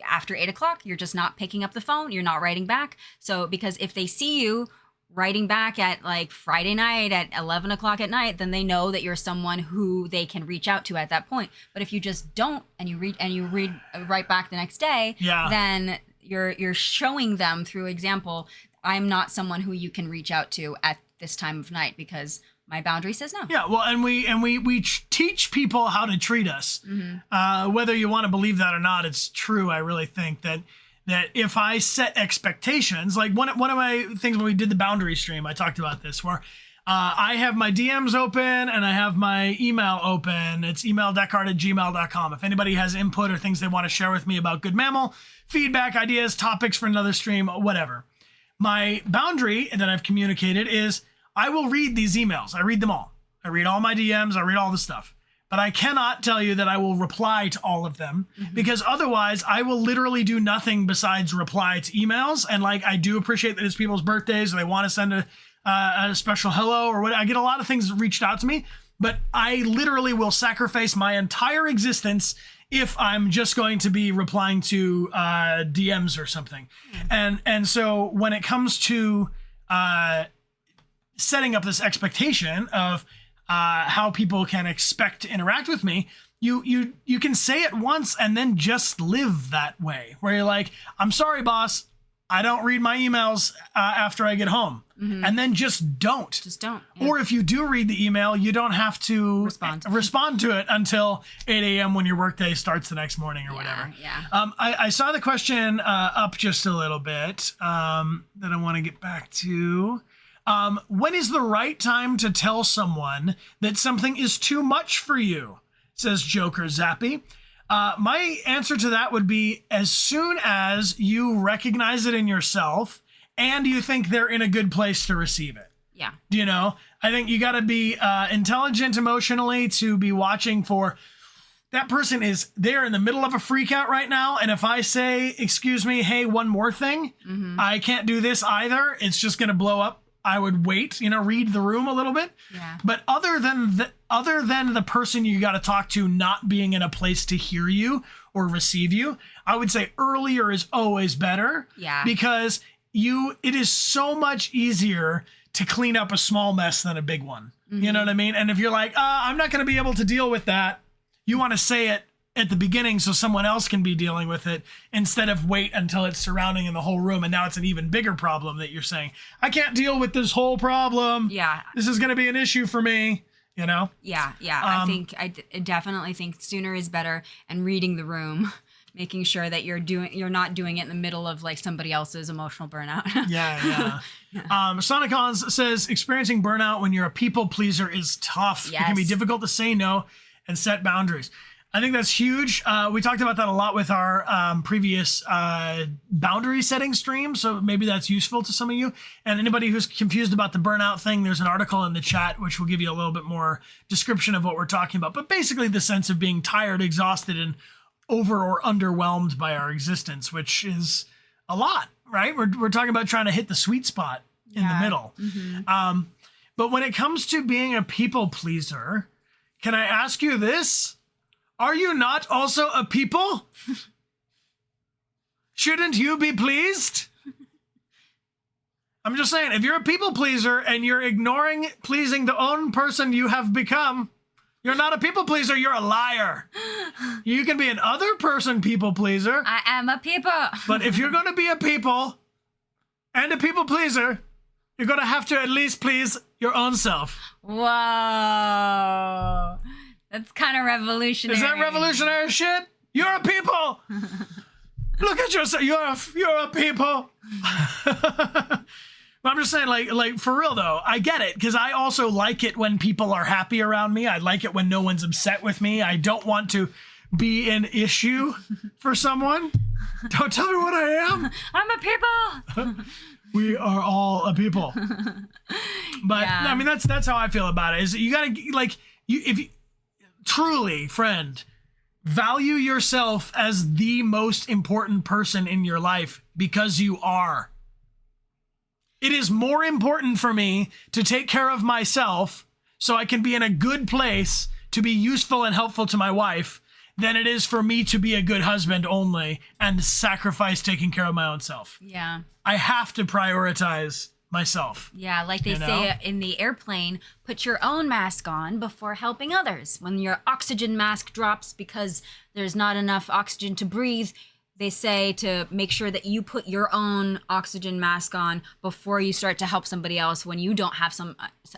after 8:00, you're just not picking up the phone. You're not writing back. So because if they see you writing back at like Friday night at 11:00 at night, then they know that you're someone who they can reach out to at that point. But if you just don't, and you write back the next day, then you're showing them through example, I'm not someone who you can reach out to at this time of night because my boundary says no. Yeah, well, and we teach people how to treat us. Mm-hmm. Whether you want to believe that or not, it's true. I really think that if I set expectations, like one of my things when we did the boundary stream, I talked about this, where I have my DMs open and I have my email open. It's emaildechart@gmail.com. If anybody has input or things they want to share with me about Good Mammal, feedback, ideas, topics for another stream, whatever. My boundary that I've communicated is I will read these emails. I read them all. I read all my DMs. I read all the stuff. But I cannot tell you that I will reply to all of them, because otherwise I will literally do nothing besides reply to emails. And like, I do appreciate that it's people's birthdays or they want to send a special hello or what. I get a lot of things reached out to me, but I literally will sacrifice my entire existence if I'm just going to be replying to DMs or something. And so when it comes to setting up this expectation of how people can expect to interact with me, you can say it once and then just live that way, where you're like, I'm sorry, boss, I don't read my emails after I get home. And then just don't. Just don't. Yeah. Or if you do read the email, you don't have to respond to it until 8 a.m. when your workday starts the next morning or whatever. Yeah. I saw the question up just a little bit that I want to get back to. When is the right time to tell someone that something is too much for you? Says Joker Zappy. My answer to that would be as soon as you recognize it in yourself and you think they're in a good place to receive it. Yeah. You know, I think you got to be intelligent emotionally to be watching for that person is there in the middle of a freak out right now. And if I say, excuse me, hey, one more thing, I can't do this either. It's just going to blow up. I would wait, read the room a little bit. Yeah. But other than the person you got to talk to not being in a place to hear you or receive you, I would say earlier is always better. Yeah. Because it is so much easier to clean up a small mess than a big one. You know what I mean? And if you're like, I'm not going to be able to deal with that, you want to say it at the beginning so someone else can be dealing with it instead of wait until it's surrounding in the whole room. And now it's an even bigger problem that you're saying, I can't deal with this whole problem. Yeah. This is going to be an issue for me, Yeah. I definitely think sooner is better, and reading the room, making sure that you're not doing it in the middle of like somebody else's emotional burnout. Yeah. Sonicons says experiencing burnout when you're a people pleaser is tough. Yes. It can be difficult to say no and set boundaries. I think that's huge. We talked about that a lot with our previous boundary setting stream, so maybe that's useful to some of you. And anybody who's confused about the burnout thing, there's an article in the chat which will give you a little bit more description of what we're talking about. But basically the sense of being tired, exhausted, and over or underwhelmed by our existence, which is a lot, right? We're talking about trying to hit the sweet spot in the middle. But when it comes to being a people pleaser, can I ask you this? Are you not also a people? Shouldn't you be pleased? I'm just saying, if you're a people pleaser and you're ignoring pleasing the own person you have become, you're not a people pleaser, you're a liar. You can be an other person people pleaser. I am a people. But if you're going to be a people and a people pleaser, you're going to have to at least please your own self. Whoa. That's kind of revolutionary. Is that revolutionary shit? You're a people. Look at yourself. You're a people. I'm just saying, like for real though, I get it, because I also like it when people are happy around me. I like it when no one's upset with me. I don't want to be an issue for someone. Don't tell me what I am. I'm a people. We are all a people. But Yeah. I mean, that's how I feel about it. Is that you gotta if you truly, friend, value yourself as the most important person in your life, because you are. It is more important for me to take care of myself so I can be in a good place to be useful and helpful to my wife than it is for me to be a good husband only and sacrifice taking care of my own self. Yeah. I have to prioritize myself. Yeah, like they say in the airplane, put your own mask on before helping others. When your oxygen mask drops because there's not enough oxygen to breathe, they say to make sure that you put your own oxygen mask on before you start to help somebody else when you don't have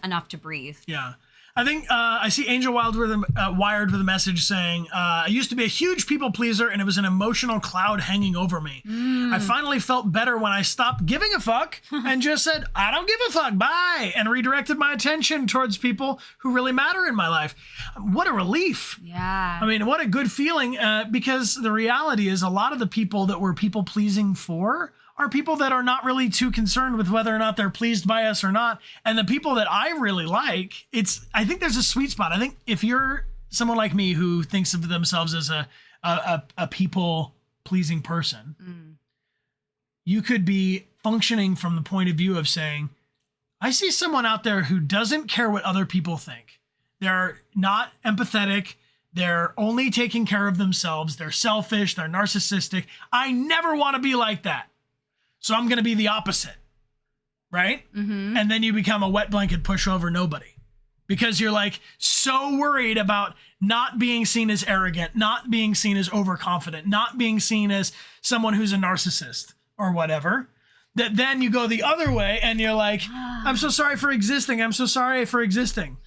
enough to breathe. Yeah. I think I see Angel Wired with a message saying, I used to be a huge people pleaser and it was an emotional cloud hanging over me. I finally felt better when I stopped giving a fuck and just said, I don't give a fuck, bye, and redirected my attention towards people who really matter in my life. What a relief. Yeah. I mean, what a good feeling, because the reality is a lot of the people that we're people pleasing for are people that are not really too concerned with whether or not they're pleased by us or not. And the people that I really like, I think there's a sweet spot. I think if you're someone like me who thinks of themselves as a people pleasing person, you could be functioning from the point of view of saying, I see someone out there who doesn't care what other people think. They're not empathetic. They're only taking care of themselves. They're selfish. They're narcissistic. I never want to be like that. So I'm going to be the opposite. Right? Mm-hmm. And then you become a wet blanket pushover nobody. Because you're like so worried about not being seen as arrogant, not being seen as overconfident, not being seen as someone who's a narcissist or whatever, that then you go the other way and you're like, I'm so sorry for existing. I'm so sorry for existing.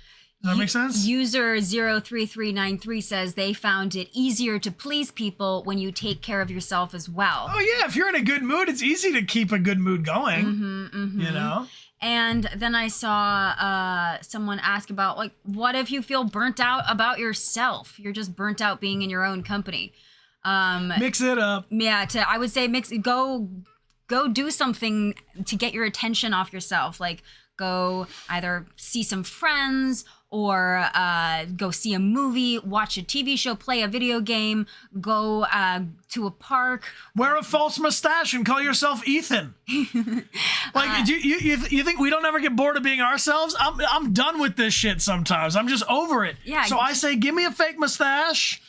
Does that make sense? User 03393 says they found it easier to please people when you take care of yourself as well. Oh, yeah. If you're in a good mood, it's easy to keep a good mood going, you know? And then I saw someone ask about, like, what if you feel burnt out about yourself? You're just burnt out being in your own company. Mix it up. Yeah, I would say go do something to get your attention off yourself. Like, go either see some friends or go see a movie, watch a TV show, play a video game, go to a park. Wear a false mustache and call yourself Ethan. Like, do you think we don't ever get bored of being ourselves? I'm done with this shit sometimes. I'm just over it. Yeah. So I say, give me a fake mustache.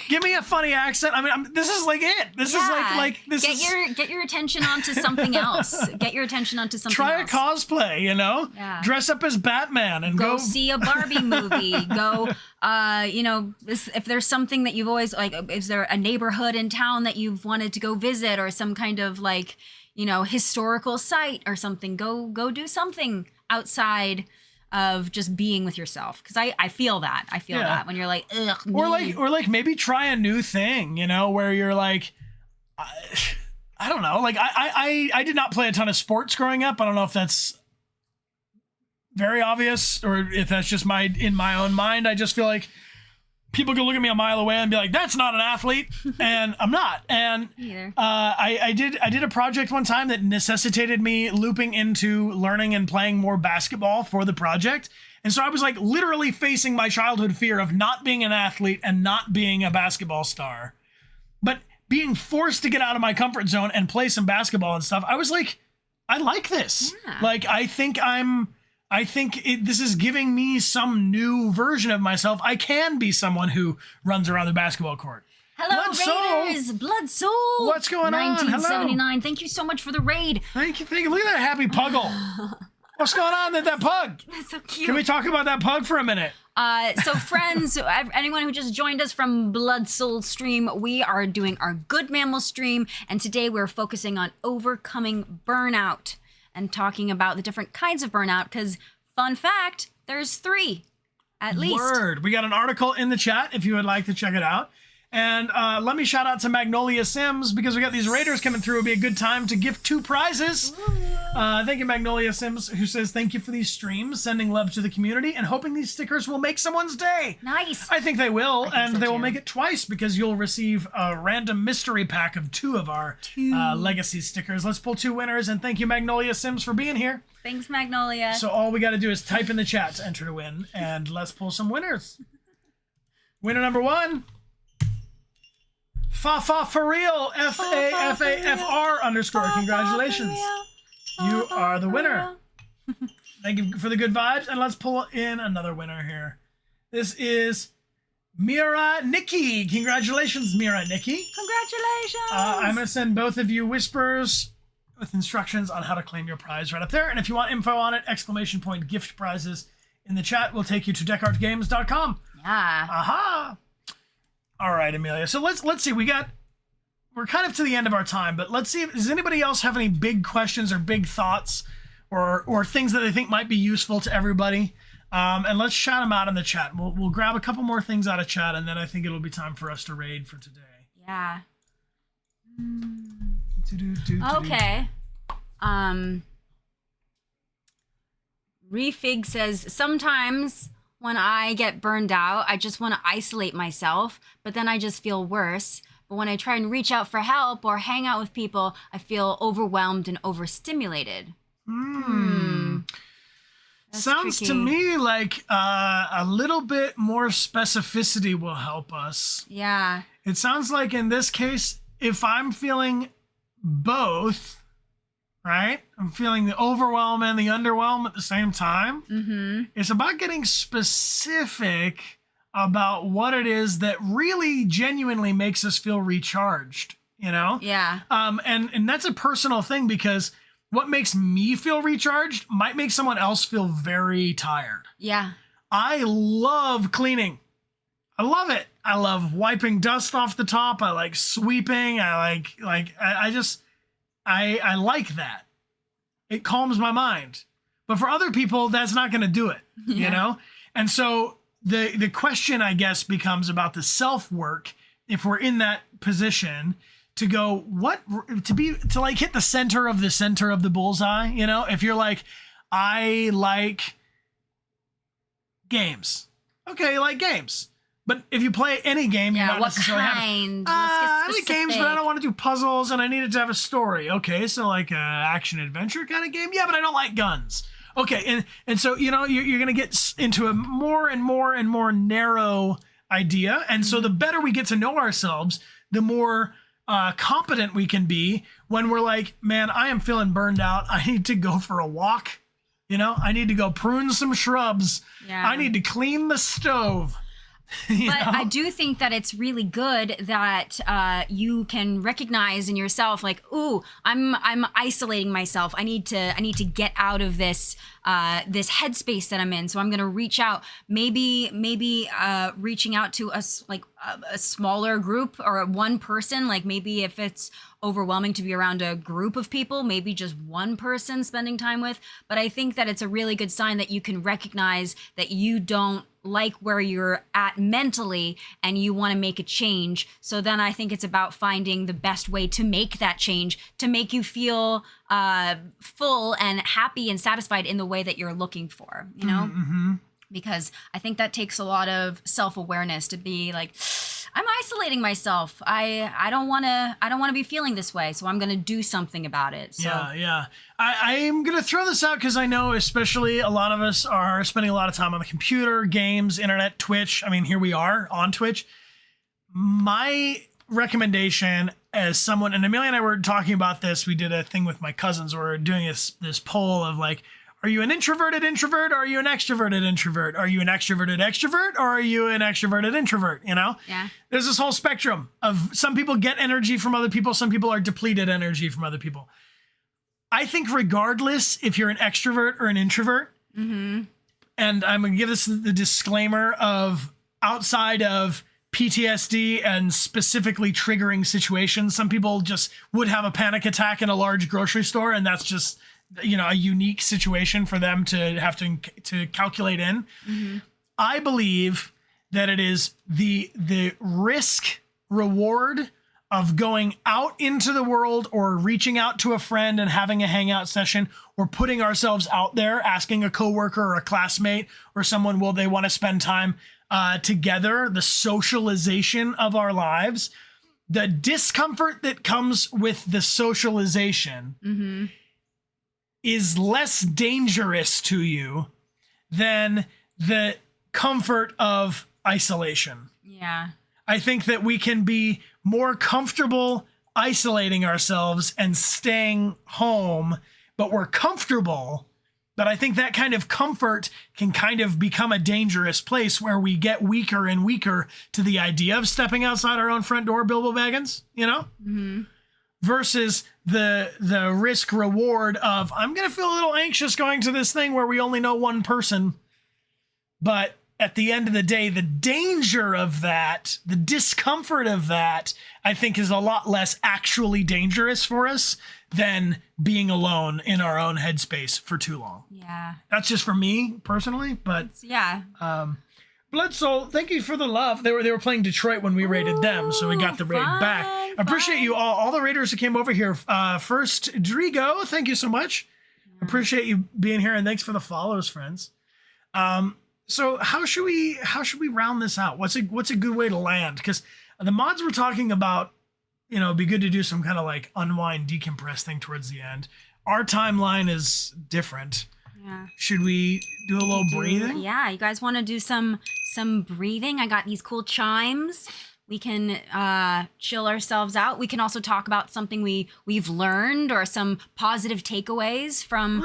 Give me a funny accent. I mean, this is like it. This is like this. Get your attention onto something else. Get your attention onto something Try else. a cosplay, you know? Yeah. Dress up as Batman and go see a Barbie movie. Go, you know, if there's something that you've always, like, is there a neighborhood in town that you've wanted to go visit, or some kind of, like, you know, historical site or something? Go do something outside of just being with yourself, because I feel that that when you're like, ugh, or like maybe try a new thing, you know, where you're like, I don't know, like I did not play a ton of sports growing up. I don't know if that's very obvious or if that's just in my own mind. I just feel like people can look at me a mile away and be like, that's not an athlete. And I'm not. And I did a project one time that necessitated me looping into learning and playing more basketball for the project. And so I was like literally facing my childhood fear of not being an athlete and not being a basketball star, but being forced to get out of my comfort zone and play some basketball and stuff. I was like, I like this. Yeah. Like, I think this is giving me some new version of myself. I can be someone who runs around the basketball court. Hello, Raiders! Blood Soul! What's going on? 1979. Hello. Thank you so much for the raid. Thank you. Look at that happy puggle. What's going on with that pug? That's so cute. Can we talk about that pug for a minute? So friends, anyone who just joined us from Blood Soul stream, we are doing our Good Mammal stream, and today we're focusing on overcoming burnout and talking about the different kinds of burnout, because fun fact, there's 3 at least. Word. We got an article in the chat if you would like to check it out. And let me shout out to Magnolia Sims, because we got these raiders coming through. It'll be a good time to gift 2 prizes. Thank you, Magnolia Sims, who says, thank you for these streams, sending love to the community, and hoping these stickers will make someone's day. Nice. I think they will, and they will make it twice, because you'll receive a random mystery pack of 2 of our legacy stickers. Let's pull 2 winners, and thank you, Magnolia Sims, for being here. Thanks, Magnolia. So all we got to do is type in the chat to enter to win, and let's pull some winners. Winner number 1. Fa for real, FAFAFR _ Congratulations. You are the winner. Thank you for the good vibes. And let's pull in another winner here. This is Mira Nikki. Congratulations, Mira Nikki. Congratulations. I'm going to send both of you whispers with instructions on how to claim your prize right up there. And if you want info on it, ! gift prizes in the chat will take you to dechartgames.com. Yeah. Aha. All right, Amelia. So let's see. We're kind of to the end of our time, but let's see. Does anybody else have any big questions or big thoughts or things that they think might be useful to everybody? And let's shout them out in the chat. We'll grab a couple more things out of chat, and then I think it'll be time for us to raid for today. Yeah. Okay. Refig says, sometimes when I get burned out, I just want to isolate myself, but then I just feel worse. But when I try and reach out for help or hang out with people, I feel overwhelmed and overstimulated. Sounds to me like a little bit more specificity will help us. Yeah. It sounds like in this case, if I'm feeling both, right? I'm feeling the overwhelm and the underwhelm at the same time. Mm-hmm. It's about getting specific about what it is that really genuinely makes us feel recharged, you know? Yeah. And that's a personal thing, because what makes me feel recharged might make someone else feel very tired. Yeah. I love cleaning. I love it. I love wiping dust off the top. I like sweeping. I like that. It calms my mind. But for other people, that's not going to do it, you know? And so the question, I guess, becomes about the self-work, if we're in that position, to go, to like hit the center of the bullseye, you know? If you're like, I like games. Okay, you like games. But if you play any game, you don't necessarily kind? I like games, but I don't want to do puzzles, and I need it to have a story. Okay, so like a action adventure kind of game. Yeah, but I don't like guns. Okay, and so you know you're gonna get into a more and more narrow idea, and so the better we get to know ourselves, the more competent we can be when we're like, man, I am feeling burned out. I need to go for a walk. You know, I need to go prune some shrubs. Yeah. I need to clean the stove. I do think that it's really good that you can recognize in yourself, like, ooh, I'm isolating myself. I need to get out of this this headspace that I'm in. So I'm gonna reach out. Maybe reaching out to a smaller group or one person. Like maybe if it's overwhelming to be around a group of people, maybe just one person spending time with. But I think that it's a really good sign that you can recognize that you don't like where you're at mentally and you want to make a change. So then I think it's about finding the best way to make that change, to make you feel full and happy and satisfied in the way that you're looking for, you know? Mm-hmm. Because I think that takes a lot of self-awareness to be like, I'm isolating myself. I don't want to be feeling this way, so I'm going to do something about it. So. Yeah. I'm going to throw this out because I know especially a lot of us are spending a lot of time on the computer, games, internet, Twitch. I mean, here we are on Twitch. My recommendation as someone, and Amelia and I were talking about this, we did a thing with my cousins where we're doing this poll of like, are you an introverted introvert or are you an extroverted introvert? Are you an extroverted extrovert or are you an extroverted introvert? You know? Yeah. There's this whole spectrum of some people get energy from other people. Some people are depleted energy from other people. I think regardless if you're an extrovert or an introvert, and I'm going to give this the disclaimer of outside of PTSD and specifically triggering situations, some people just would have a panic attack in a large grocery store, and that's just, you know, a unique situation for them to have to calculate in. I believe that it is the risk reward of going out into the world or reaching out to a friend and having a hangout session or putting ourselves out there, asking a coworker or a classmate or someone, will they want to spend time together, the socialization of our lives, the discomfort that comes with the socialization is less dangerous to you than the comfort of isolation. Yeah. I think that we can be more comfortable isolating ourselves and staying home, but we're comfortable. But I think that kind of comfort can kind of become a dangerous place where we get weaker and weaker to the idea of stepping outside our own front door, Bilbo Baggins, you know? Versus the risk reward of, I'm going to feel a little anxious going to this thing where we only know one person. But at the end of the day, the danger of that, the discomfort of that, I think is a lot less actually dangerous for us than being alone in our own headspace for too long. Yeah. That's just for me personally, but yeah. Blood Soul, thank you for the love. They were playing Detroit when we raided them, so we got the raid back. I appreciate you all the raiders who came over here. First, Drigo, thank you so much. Appreciate you being here, and thanks for the follows, friends. So how should we round this out? What's a good way to land? Because the mods were talking about, you know, it'd be good to do some kind of like unwind, decompress thing towards the end. Our timeline is different. Yeah. Should we do a little breathing? Yeah, you guys want to do some breathing? I got these cool chimes. We can chill ourselves out. We can also talk about something we've learned or some positive takeaways from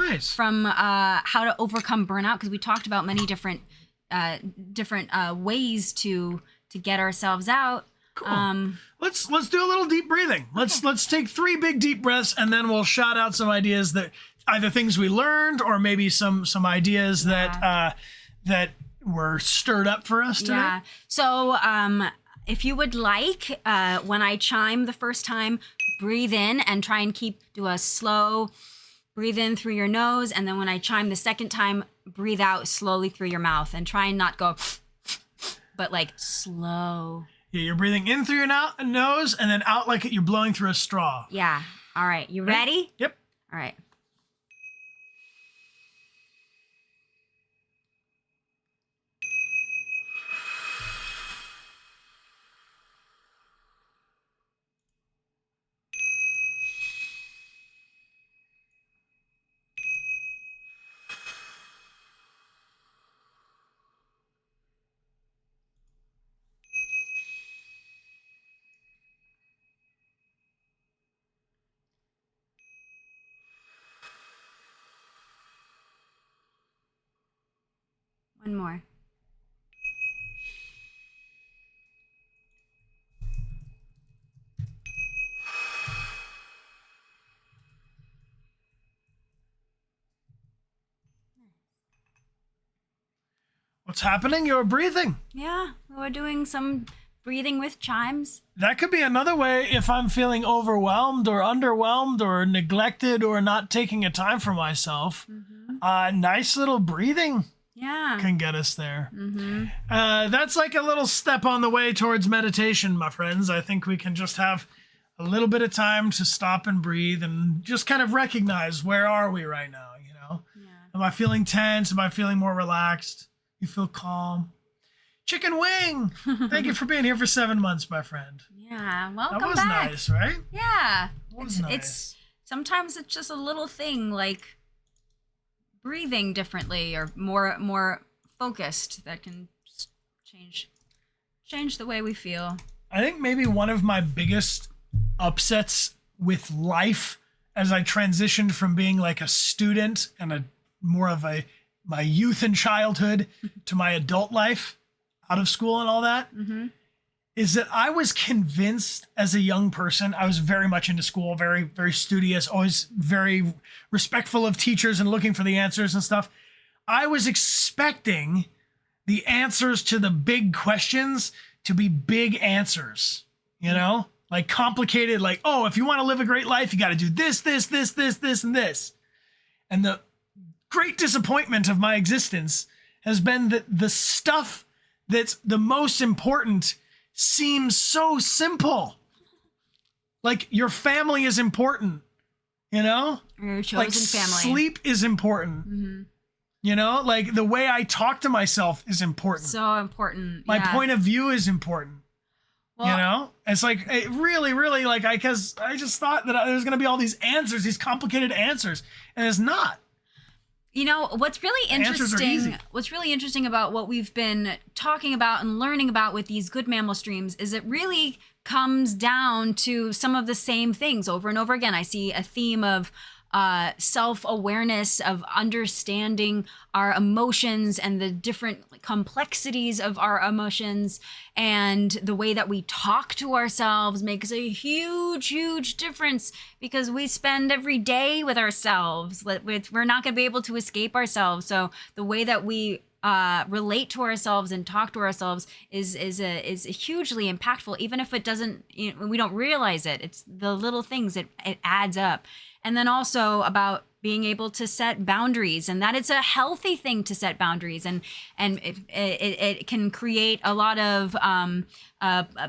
how to overcome burnout, because we talked about many different ways to get ourselves out. Cool. Let's do a little deep breathing. Let's take 3 big deep breaths, and then we'll shout out some ideas that either things we learned or maybe some ideas that were stirred up for us today. Yeah. So if you would like, when I chime the first time, breathe in and try and do a slow breathe in through your nose. And then when I chime the second time, breathe out slowly through your mouth and try and not go, but like slow. Yeah, you're breathing in through your nose and then out like you're blowing through a straw. Yeah. All right. You ready? Yep. All right. One more. What's happening? You're breathing. Yeah, we're doing some breathing with chimes. That could be another way if I'm feeling overwhelmed or underwhelmed or neglected or not taking a time for myself. Nice little breathing. Yeah. Can get us there. That's like a little step on the way towards meditation, my friends. I think we can just have a little bit of time to stop and breathe and just kind of recognize, where are we right now, you know? Yeah. Am I feeling tense? Am I feeling more relaxed? You feel calm? Chicken Wing, thank you for being here for 7 months, my friend. Yeah, welcome back. That was nice, right? Yeah. Nice. It's sometimes it's just a little thing like breathing differently or more focused that can change the way we feel. I think maybe one of my biggest upsets with life as I transitioned from being like a student and my youth and childhood to my adult life out of school and all that, is that I was convinced as a young person, I was very much into school, very, very studious, always very respectful of teachers and looking for the answers and stuff. I was expecting the answers to the big questions to be big answers, you know, like complicated, like, oh, if you want to live a great life, you got to do this, this, this, this, this, and this. And the great disappointment of my existence has been that the stuff that's the most important seems so simple. Like your family is important, you know? Your chosen like family. Sleep is important. You know, like the way I talk to myself is important. So important. My point of view is important. Well, you know, it's like it really, really like because I just thought that there's going to be all these answers, these complicated answers, and it's not. You know, what's really interesting about what we've been talking about and learning about with these Good Mammal streams is it really comes down to some of the same things over and over again. I see a theme of self-awareness, of understanding our emotions and the different complexities of our emotions, and the way that we talk to ourselves makes a huge, huge difference because we spend every day with ourselves. We're not going to be able to escape ourselves. So the way that we relate to ourselves and talk to ourselves is hugely impactful, even if it doesn't, we don't realize it. It's the little things, it adds up. And then also about being able to set boundaries, and that it's a healthy thing to set boundaries, and it can create a lot of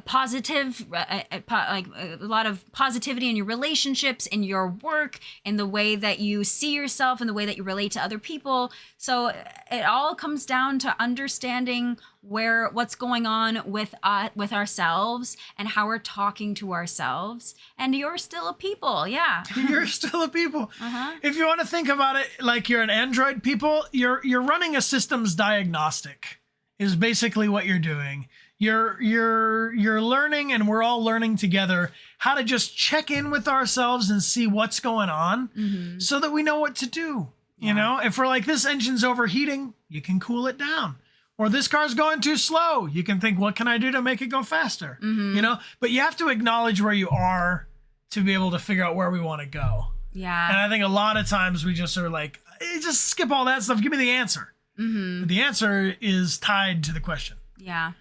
positive, like a lot of positivity in your relationships, in your work, in the way that you see yourself, in the way that you relate to other people. So it all comes down to understanding what's going on with ourselves and how we're talking to ourselves. And you're still a people, yeah. You're still a people. If you want to think about it like you're an Android people, you're running a systems diagnostic is basically what you're doing. you're learning, and we're all learning together how to just check in with ourselves and see what's going on so that we know what to do. You know, if we're like, this engine's overheating, you can cool it down. Or this car's going too slow. You can think, what can I do to make it go faster? You know, but you have to acknowledge where you are to be able to figure out where we want to go. Yeah. And I think a lot of times we just are like, just skip all that stuff. Give me the answer. But the answer is tied to the question. Yeah.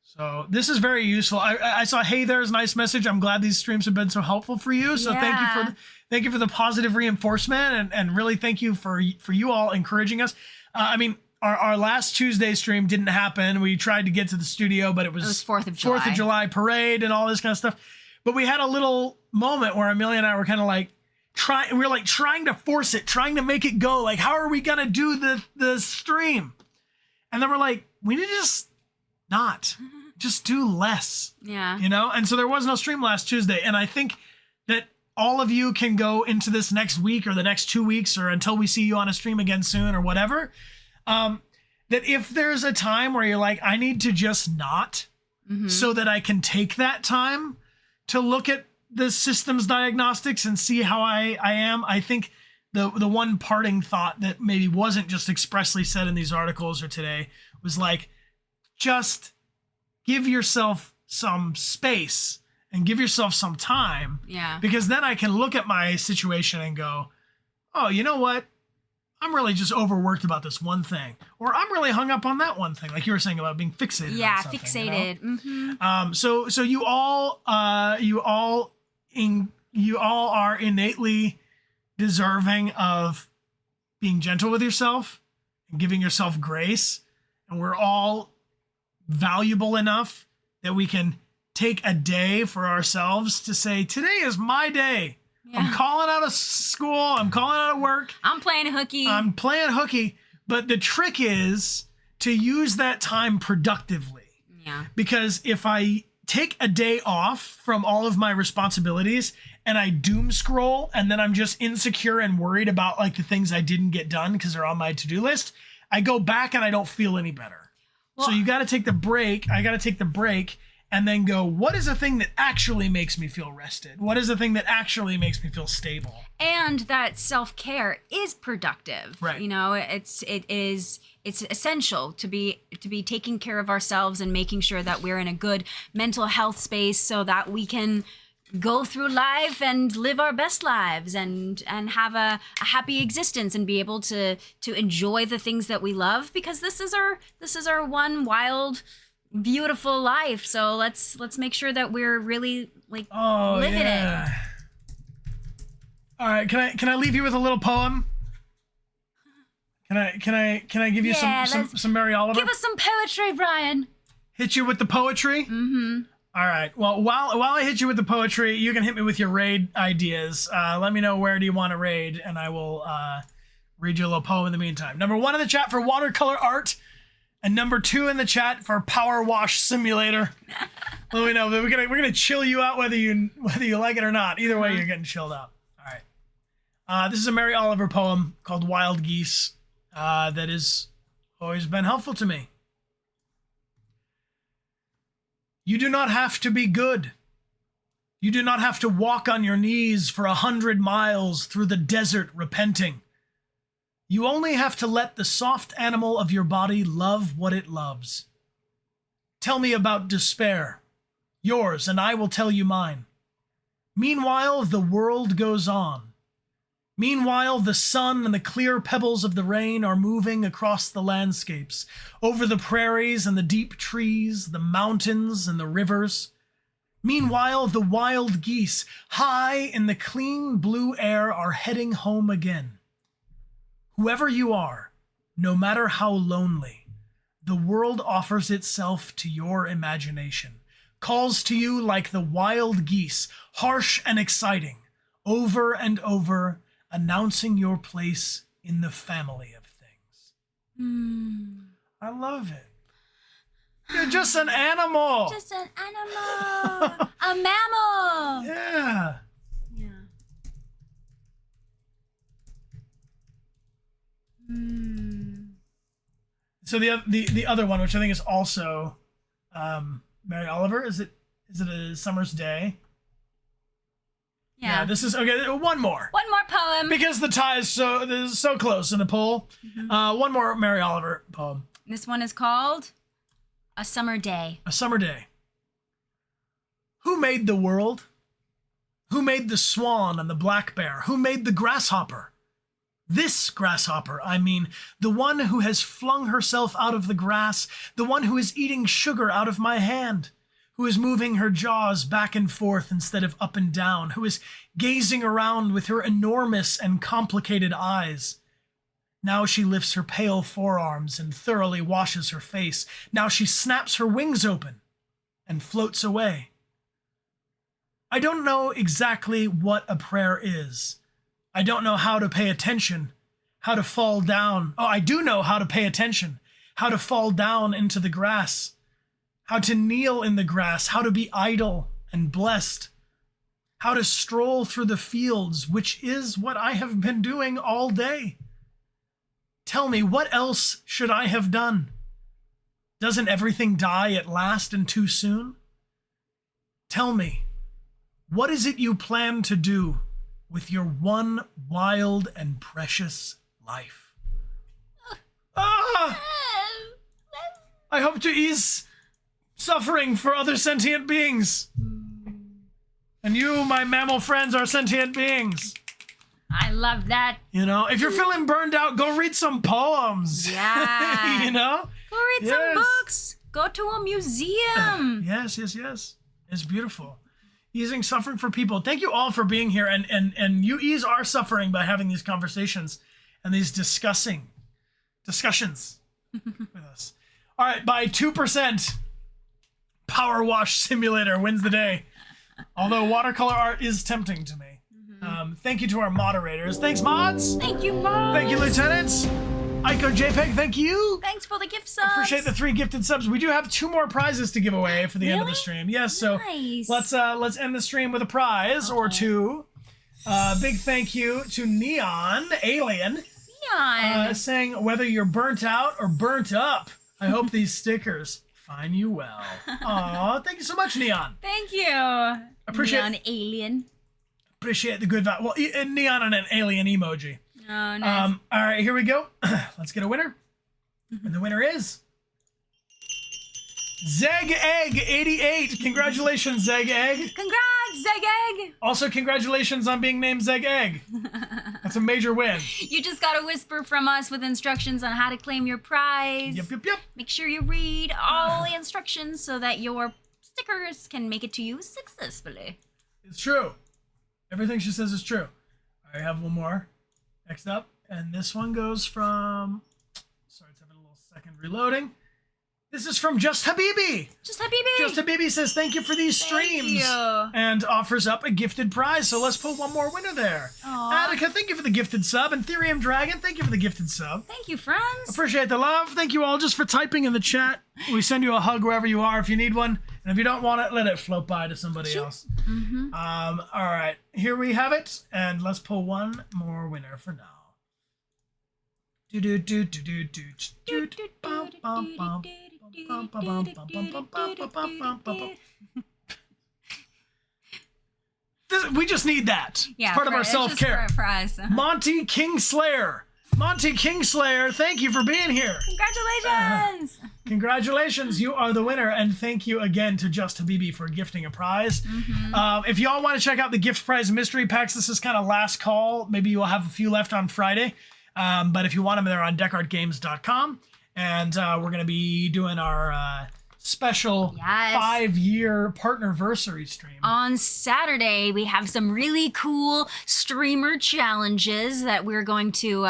So this is very useful. I saw, hey, there's a nice message. I'm glad these streams have been so helpful for you. So thank you for the positive reinforcement, and really thank you for you all encouraging us. I mean, our last Tuesday stream didn't happen. We tried to get to the studio, but it was 4th of July. 4th of July parade and all this kind of stuff. But we had a little moment where Amelia and I were kind of like trying to force it, trying to make it go. Like, how are we gonna do the stream? And then we're like, we need to just do less. Yeah. You know? And so there was no stream last Tuesday. And I think that all of you can go into this next week or the next 2 weeks or until we see you on a stream again soon or whatever. That if there's a time where you're like, I need to just not, so that I can take that time to look at the systems diagnostics and see how I am. I think the one parting thought that maybe wasn't just expressly said in these articles or today was like, just give yourself some space and give yourself some time. Yeah. Because then I can look at my situation and go, oh, you know what? I'm really just overworked about this one thing, or I'm really hung up on that one thing, like you were saying about being fixated. Yeah, on something, fixated. You know? So you all are innately deserving of being gentle with yourself and giving yourself grace, and we're all valuable enough that we can take a day for ourselves to say, today is my day. Yeah. I'm calling out of school. I'm calling out of work. I'm playing hooky. But the trick is to use that time productively. Yeah. Because if I take a day off from all of my responsibilities and I doom scroll, and then I'm just insecure and worried about like the things I didn't get done because they're on my to-do list, I go back and I don't feel any better. Well, so you got to take the break. I got to take the break and then go, what is the thing that actually makes me feel rested? What is the thing that actually makes me feel stable? And that self-care is productive. Right. You know, it's essential to be taking care of ourselves and making sure that we're in a good mental health space so that we can go through life and live our best lives and have a happy existence and be able to enjoy the things that we love, because this is our one wild, beautiful life. So let's make sure that we're really living it. All right, can I leave you with a little poem? Can I give you some Mary Oliver? Give us some poetry, Brian. Hit you with the poetry? All right. Well, while I hit you with the poetry, you can hit me with your raid ideas. Let me know where do you want to raid, and I will read you a little poem in the meantime. Number 1 in the chat for watercolor art. And number 2 in the chat for Power Wash Simulator. Let me know. We're gonna chill you out whether you like it or not. Either way, you're getting chilled out. All right. This is a Mary Oliver poem called Wild Geese that has always been helpful to me. You do not have to be good. You do not have to walk on your knees for 100 miles through the desert repenting. You only have to let the soft animal of your body love what it loves. Tell me about despair, yours, and I will tell you mine. Meanwhile, the world goes on. Meanwhile, the sun and the clear pebbles of the rain are moving across the landscapes, over the prairies and the deep trees, the mountains and the rivers. Meanwhile, the wild geese, high in the clean blue air, are heading home again. Whoever you are, no matter how lonely, the world offers itself to your imagination, calls to you like the wild geese, harsh and exciting, over and over, announcing your place in the family of things. I love it. You're just an animal. Just an animal. A mammal. Yeah. So the other one, which I think is also Mary Oliver, is it a summer's day? Yeah. This is okay. One more. One more poem. Because the tie is so close in the poll. One more Mary Oliver poem. This one is called A Summer Day. A Summer Day. Who made the world? Who made the swan and the black bear? Who made the grasshopper? This grasshopper, I mean, the one who has flung herself out of the grass, the one who is eating sugar out of my hand, who is moving her jaws back and forth instead of up and down, who is gazing around with her enormous and complicated eyes. Now she lifts her pale forearms and thoroughly washes her face. Now she snaps her wings open and floats away. I don't know exactly what a prayer is. I don't know how to pay attention, how to fall down. Oh, I do know how to pay attention, how to fall down into the grass, how to kneel in the grass, how to be idle and blessed, how to stroll through the fields, which is what I have been doing all day. Tell me, what else should I have done? Doesn't everything die at last and too soon? Tell me, what is it you plan to do with your one wild and precious life? I hope to ease suffering for other sentient beings. And you, my mammal friends, are sentient beings. I love that. You know, if you're feeling burned out, go read some poems. Yeah. You know? Go read some books. Go to a museum. Yes. It's beautiful. Easing suffering for people. Thank you all for being here, and you ease our suffering by having these conversations and these discussions with us. All right, by 2%, Power Wash Simulator wins the day. Although watercolor art is tempting to me. Thank you to our moderators. Thanks, mods. Thank you, mods. Thank you, lieutenants. Ico JPEG, thank you. Thanks for the gift subs. Appreciate the 3 gifted subs. We do have 2 more prizes to give away for the end of the stream. Yes, so nice. let's end the stream with a prize or 2. Big thank you to Neon Alien. Saying whether you're burnt out or burnt up, I hope these stickers find you well. Aw, thank you so much, Neon. Thank you. Appreciate Neon Alien. Appreciate the good vibe. Well, Neon and an alien emoji. Oh, nice. All right, here we go. Let's get a winner. And the winner is Zeg Egg 88. Congratulations, Zeg Egg. Congrats, Zeg Egg. Also, congratulations on being named Zeg Egg. That's a major win. You just got a whisper from us with instructions on how to claim your prize. Yep. Make sure you read all the instructions so that your stickers can make it to you successfully. It's true. Everything she says is true. I have one more. Next up, and this one goes from, sorry, it's having a little second reloading. This is from Just Habibi. Just Habibi says, thank you for these streams. Thank you. And offers up a gifted prize. So let's put one more winner there. Aww. Attica, thank you for the gifted sub. And Therium Dragon, thank you for the gifted sub. Thank you, friends. Appreciate the love. Thank you all just for typing in the chat. We send you a hug wherever you are if you need one. And if you don't want it, let it float by to somebody else. All right, here we have it. And let's pull one more winner for now. We just need that. Yeah, it's part of our self-care. Monty Kingslayer. Monty Kingslayer, thank you for being here. Congratulations. Congratulations, you are the winner. And thank you again to Just Habibi for gifting a prize. If y'all want to check out the gift prize mystery packs, this is kind of last call. Maybe you'll have a few left on Friday. But if you want them, they're on DechartGames.com. And we're going to be doing our special 5-year partnerversary stream. On Saturday, we have some really cool streamer challenges that we're going to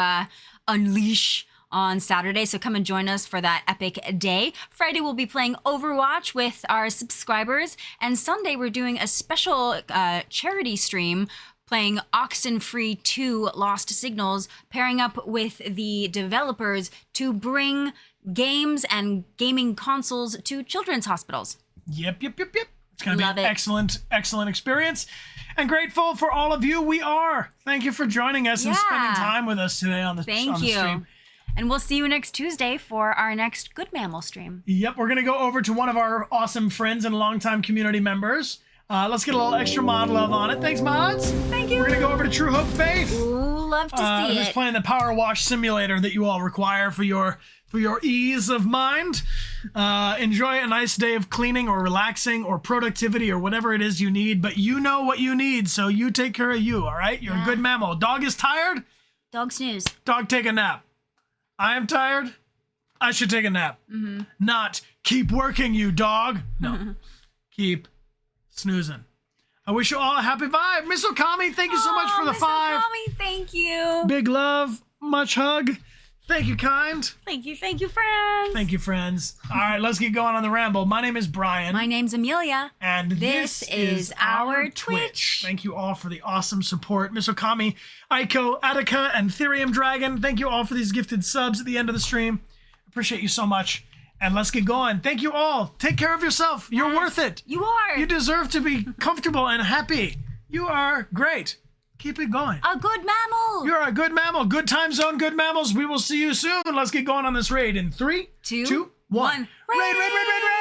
unleash on Saturday. So come and join us for that epic day. Friday, we'll be playing Overwatch with our subscribers. And Sunday, we're doing a special charity stream playing Oxenfree 2 Lost Signals, pairing up with the developers to bring games and gaming consoles to children's hospitals. Yep. It's going to be an excellent experience. And grateful for all of you. We are. Thank you for joining us and spending time with us today on the stream. And we'll see you next Tuesday for our next Good Mammal stream. Yep, we're going to go over to one of our awesome friends and longtime community members. Let's get a little extra mod love on it. Thanks, mods. Thank you. We're going to go over to True Hope Faith. Ooh, love to see Who's it. playing the Power Wash Simulator that you all require for your ease of mind. Enjoy a nice day of cleaning or relaxing or productivity or whatever it is you need, but you know what you need, so you take care of you, all right? You're a good mammal. Dog is tired? Dog snooze. Dog, take a nap. I am tired. I should take a nap. Not keep working, you dog. No. Keep snoozing. I wish you all a happy vibe. Miss Okami, thank you so much for the Miss 5. Okami, thank you. Big love. Much hug. Thank you, kind. Thank you, friends. Thank you, friends. All right, let's get going on the ramble. My name is Brian. My name's Amelia. And this is our Twitch. Thank you all for the awesome support. Miss Okami, Aiko, Attica, and Therium Dragon, thank you all for these gifted subs at the end of the stream. Appreciate you so much. And let's get going. Thank you all. Take care of yourself. You're worth it. You are. You deserve to be comfortable and happy. You are great. Keep it going. A good mammal. You're a good mammal. Good time zone, good mammals. We will see you soon. Let's get going on this raid in 3, 2, 1. Raid. Raid.